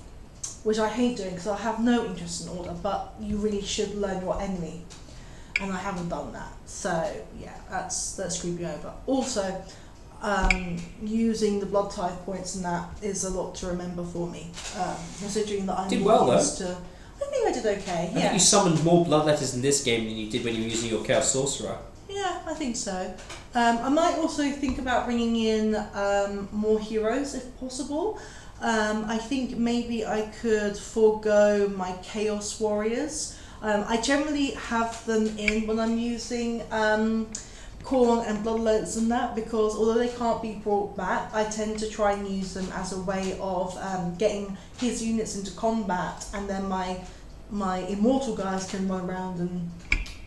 which I hate doing because I have no interest in Order. But you really should learn your enemy, and I haven't done that. So yeah, that's creeping over. Also, using the blood type points and that is a lot to remember for me, considering that I'm used to. I think I did okay. I think you summoned more blood letters in this game than you did when you were using your Chaos Sorcerer. Yeah, I think so. I might also think about bringing in more heroes if possible. I think maybe I could forego my Chaos Warriors. I generally have them in when I'm using Corn and Bloodletters and that, because although they can't be brought back, I tend to try and use them as a way of getting his units into combat, and then my immortal guys can run around and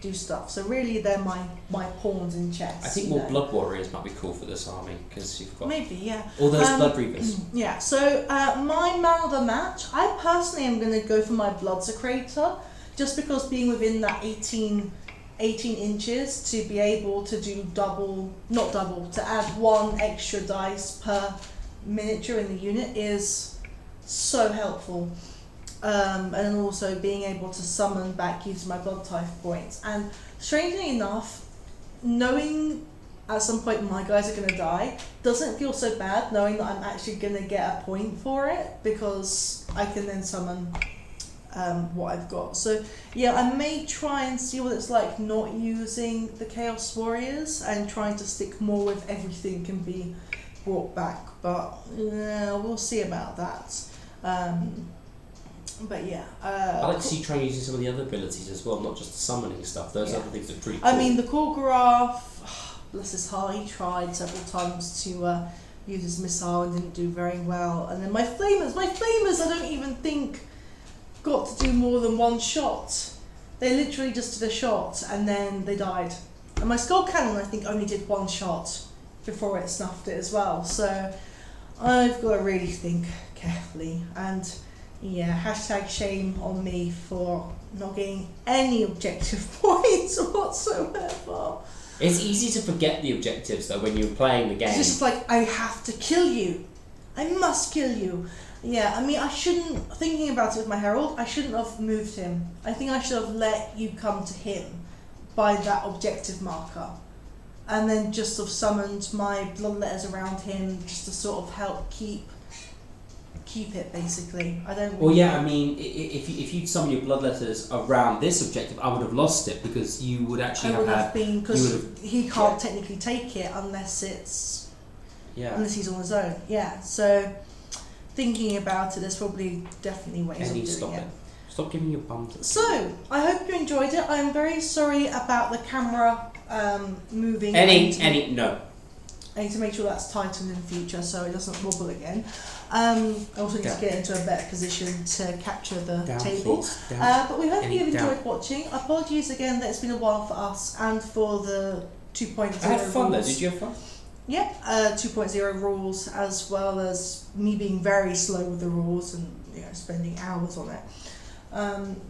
do stuff. So really they're my pawns in chess. I think more Blood Warriors might be cool for this army, because you've got... Maybe, yeah. All those Blood Reavers. Yeah, so my man of the match, I personally am going to go for my Blood Secretor, just because being within that 18 inches to be able to do to add 1 extra dice per miniature in the unit is so helpful. And also being able to summon back using my blood type points. And strangely enough, knowing at some point my guys are going to die doesn't feel so bad, knowing that I'm actually going to get a point for it, because I can then summon what I've got. So yeah, I may try and see what it's like not using the Chaos Warriors and trying to stick more with everything can be brought back, but yeah, we'll see about that. But yeah, I'd like to see you try using some of the other abilities as well, not just the summoning stuff. Those other things are pretty cool. I mean, the Korgorov, bless his heart, he tried several times to used his missile and didn't do very well. And then my flamers I don't even think got to do more than one shot. They literally just did a shot and then they died. And my skull cannon I think only did one shot before it snuffed it as well. So I've got to really think carefully. And yeah, hashtag shame on me for not getting any objective points whatsoever. It's easy to forget the objectives though when you're playing the game. It's just like, I have to kill you. I must kill you. Yeah, I mean, I shouldn't, thinking about it with my Herald, I shouldn't have moved him. I think I should have let you come to him by that objective marker. And then just sort of summoned my bloodletters around him just to sort of help keep it, basically. I don't. Well, yeah, I mean, if you'd summon your bloodletters around this objective, I would have lost it because you would actually have been, because he can't technically take it unless it's unless he's on his own. Yeah, so thinking about it, there's probably definitely ways of doing it. Stop giving your bum to. So I hope you enjoyed it. I'm very sorry about the camera moving. No. I need to make sure that's tightened in the future so it doesn't wobble again. I also need to get into a better position to capture the table. But we hope you've enjoyed watching. Apologies again that it's been a while for us and for the 2.0 I had fun rules. though. Did you have fun? Yeah, 2.0 rules, as well as me being very slow with the rules and spending hours on it.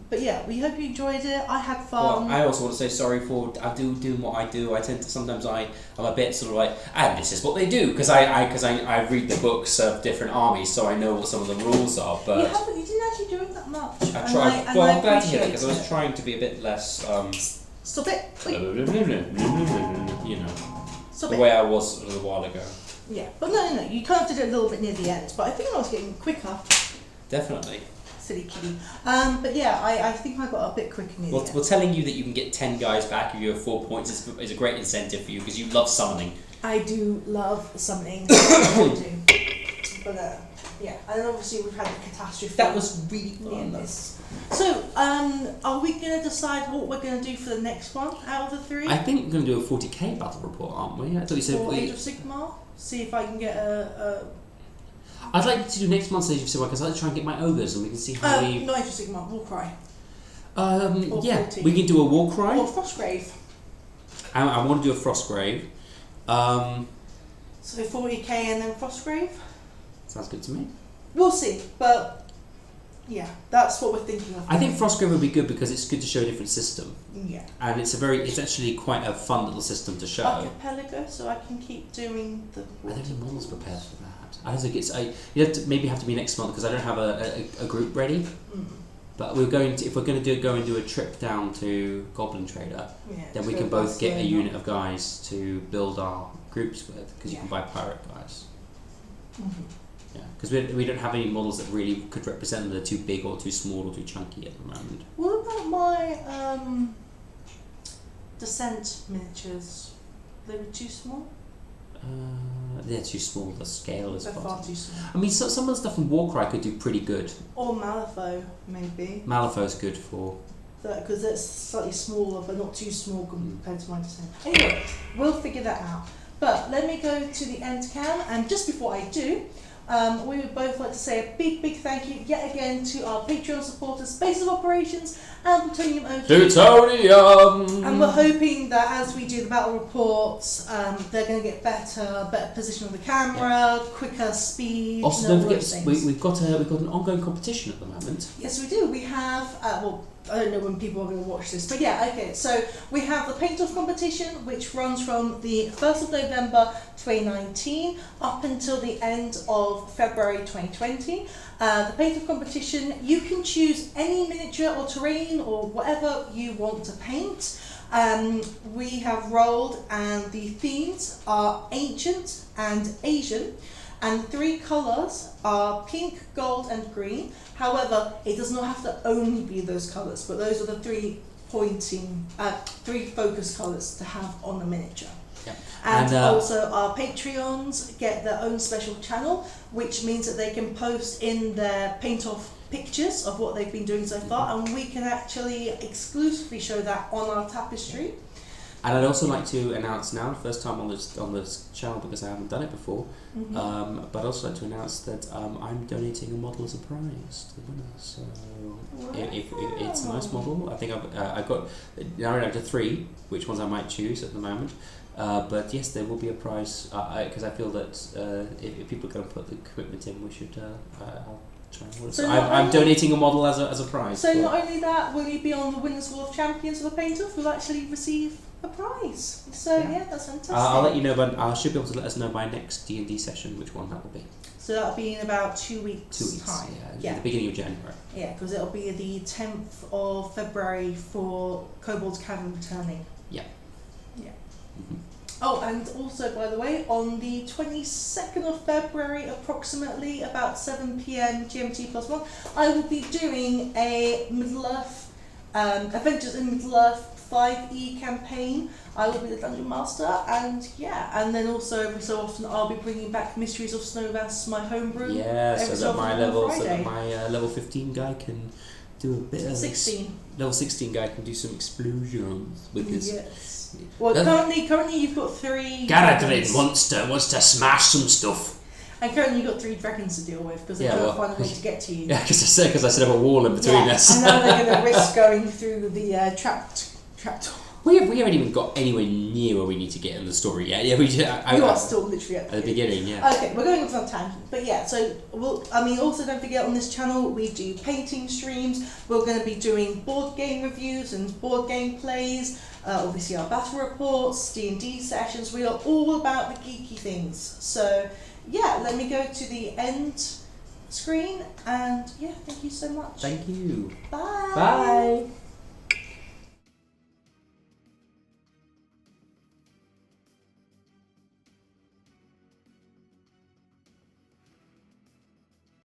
But yeah, we hope you enjoyed it. I had fun. Well, I also want to say sorry for doing what I do. I tend to sometimes I'm a bit sort of like, and this is what they do because I read the books of different armies, so I know what some of the rules are. But you didn't actually do it that much. I tried. I'm glad to hear that because I was trying to be a bit less. Stop it! Stop the way I was a little while ago. Yeah, but no, you kind of did it a little bit near the end. But I think I was getting quicker. Definitely. Silly kitty. But yeah, I think I got a bit quicker near the end. Well, telling you that you can get 10 guys back if you have 4 points is a great incentive for you because you love summoning. I do love summoning. I do. But yeah, and then obviously we've had the catastrophe. That was really fun. So, are we going to decide what we're going to do for the next one out of the 3? I think we're going to do a 40k battle report, aren't we? I thought you said Age of Sigmar. See if I can get a I'd like to do next month's Age of Sigmar because I'd like to try and get my ogres and we can see how we. Not Age of Sigmar, Warcry. Yeah, 40. We can do a Warcry. Or Frostgrave. I want to do a Frostgrave. So 40k and then Frostgrave? Sounds good to me. We'll see, but yeah, that's what we're thinking of. I think Frostgrave would be good because it's good to show a different system. Yeah. And it's actually quite a fun little system to show. Archipelago, so I can keep doing the. I don't have models prepared for that. I think you have to be next month because I don't have a group ready. Mm. But if we're going to go and do a trip down to Goblin Trader, then we can both get a unit of guys to build our groups with because you can buy pirate guys. Mm-hmm. Yeah, because we don't have any models that really could represent them. They're too big or too small or too chunky at the moment. What about my Descent miniatures? They were too small? They're too small. The scale is far too small. I mean, some of the stuff in Warcry could do pretty good. Or Malifaux, maybe. Malifaux's good for. Because it's slightly smaller, but not too small compared to my Descent. Anyway, we'll figure that out. But let me go to the end cam, and just before I do, we would both like to say a big thank you yet again to our Patreon supporters, Base of Operations and Plutonium OG. Plutonium! And we're hoping that as we do the battle reports, they're going to get better position of the camera, quicker speed. Also, don't forget, we've got an ongoing competition at the moment. Yes, we do. We have, I don't know when people are going to watch this, but yeah, okay. So we have the paint-off competition, which runs from the 1st of November 2019 up until the end of February 2020. The paint-off competition, you can choose any miniature or terrain or whatever you want to paint. We have rolled, and the themes are ancient and Asian. And 3 colours are pink, gold and green. However, it does not have to only be those colours, but those are the 3 focus colours to have on the miniature. Yep. And also our Patreons get their own special channel, which means that they can post in their paint-off pictures of what they've been doing so far, and we can actually exclusively show that on our tapestry. And I'd also like to announce now, first time on this channel because I haven't done it before, but I'd also like to announce that I'm donating a model as a prize to the winner. So if it's a nice model, I think I've got narrowed down to 3, which ones I might choose at the moment. But yes, there will be a prize because I feel that if people are going to put the commitment in, we should. I'll try and order. So I'm donating a model as a prize. So not only that, will you be on the Winners' Wall of Champions of the Paint-Off? We'll actually receive a prize. So yeah, that's fantastic. I'll let you know, but I should be able to let us know by next D&D session which one that will be. So that'll be in about 2 weeks. 2 weeks. Time. Yeah, the beginning of January. Yeah, because it'll be the 10th of February for Kobold's Cavern returning. Yeah. Yeah. Oh, and also, by the way, on the 22nd of February, approximately about 7 PM GMT +1, I will be doing a Middle-earth, Adventures in Middle-earth 5e campaign. I will be the Dungeon Master, and and then also every so often I'll be bringing back Mysteries of Snowvass, my homebrew. Yeah, so that my level 15 guy can do a bit of 16. Level 16 guy can do some explosions with his. Yes. Well, currently you've got 3. Garadrin wants to smash some stuff. And currently you've got 3 dragons to deal with because they can't find a way to get to you. Yeah, because I set up a wall in between us. And now they're going to risk going through the trapped. We haven't even got anywhere near where we need to get in the story yet. Yeah, you are still literally at the beginning. Yeah. Okay, we're going off on a tangent, but yeah. So also don't forget on this channel we do painting streams. We're going to be doing board game reviews and board game plays. Obviously our battle reports, D&D sessions. We are all about the geeky things. So yeah, let me go to the end screen and thank you so much. Thank you. Bye. Bye.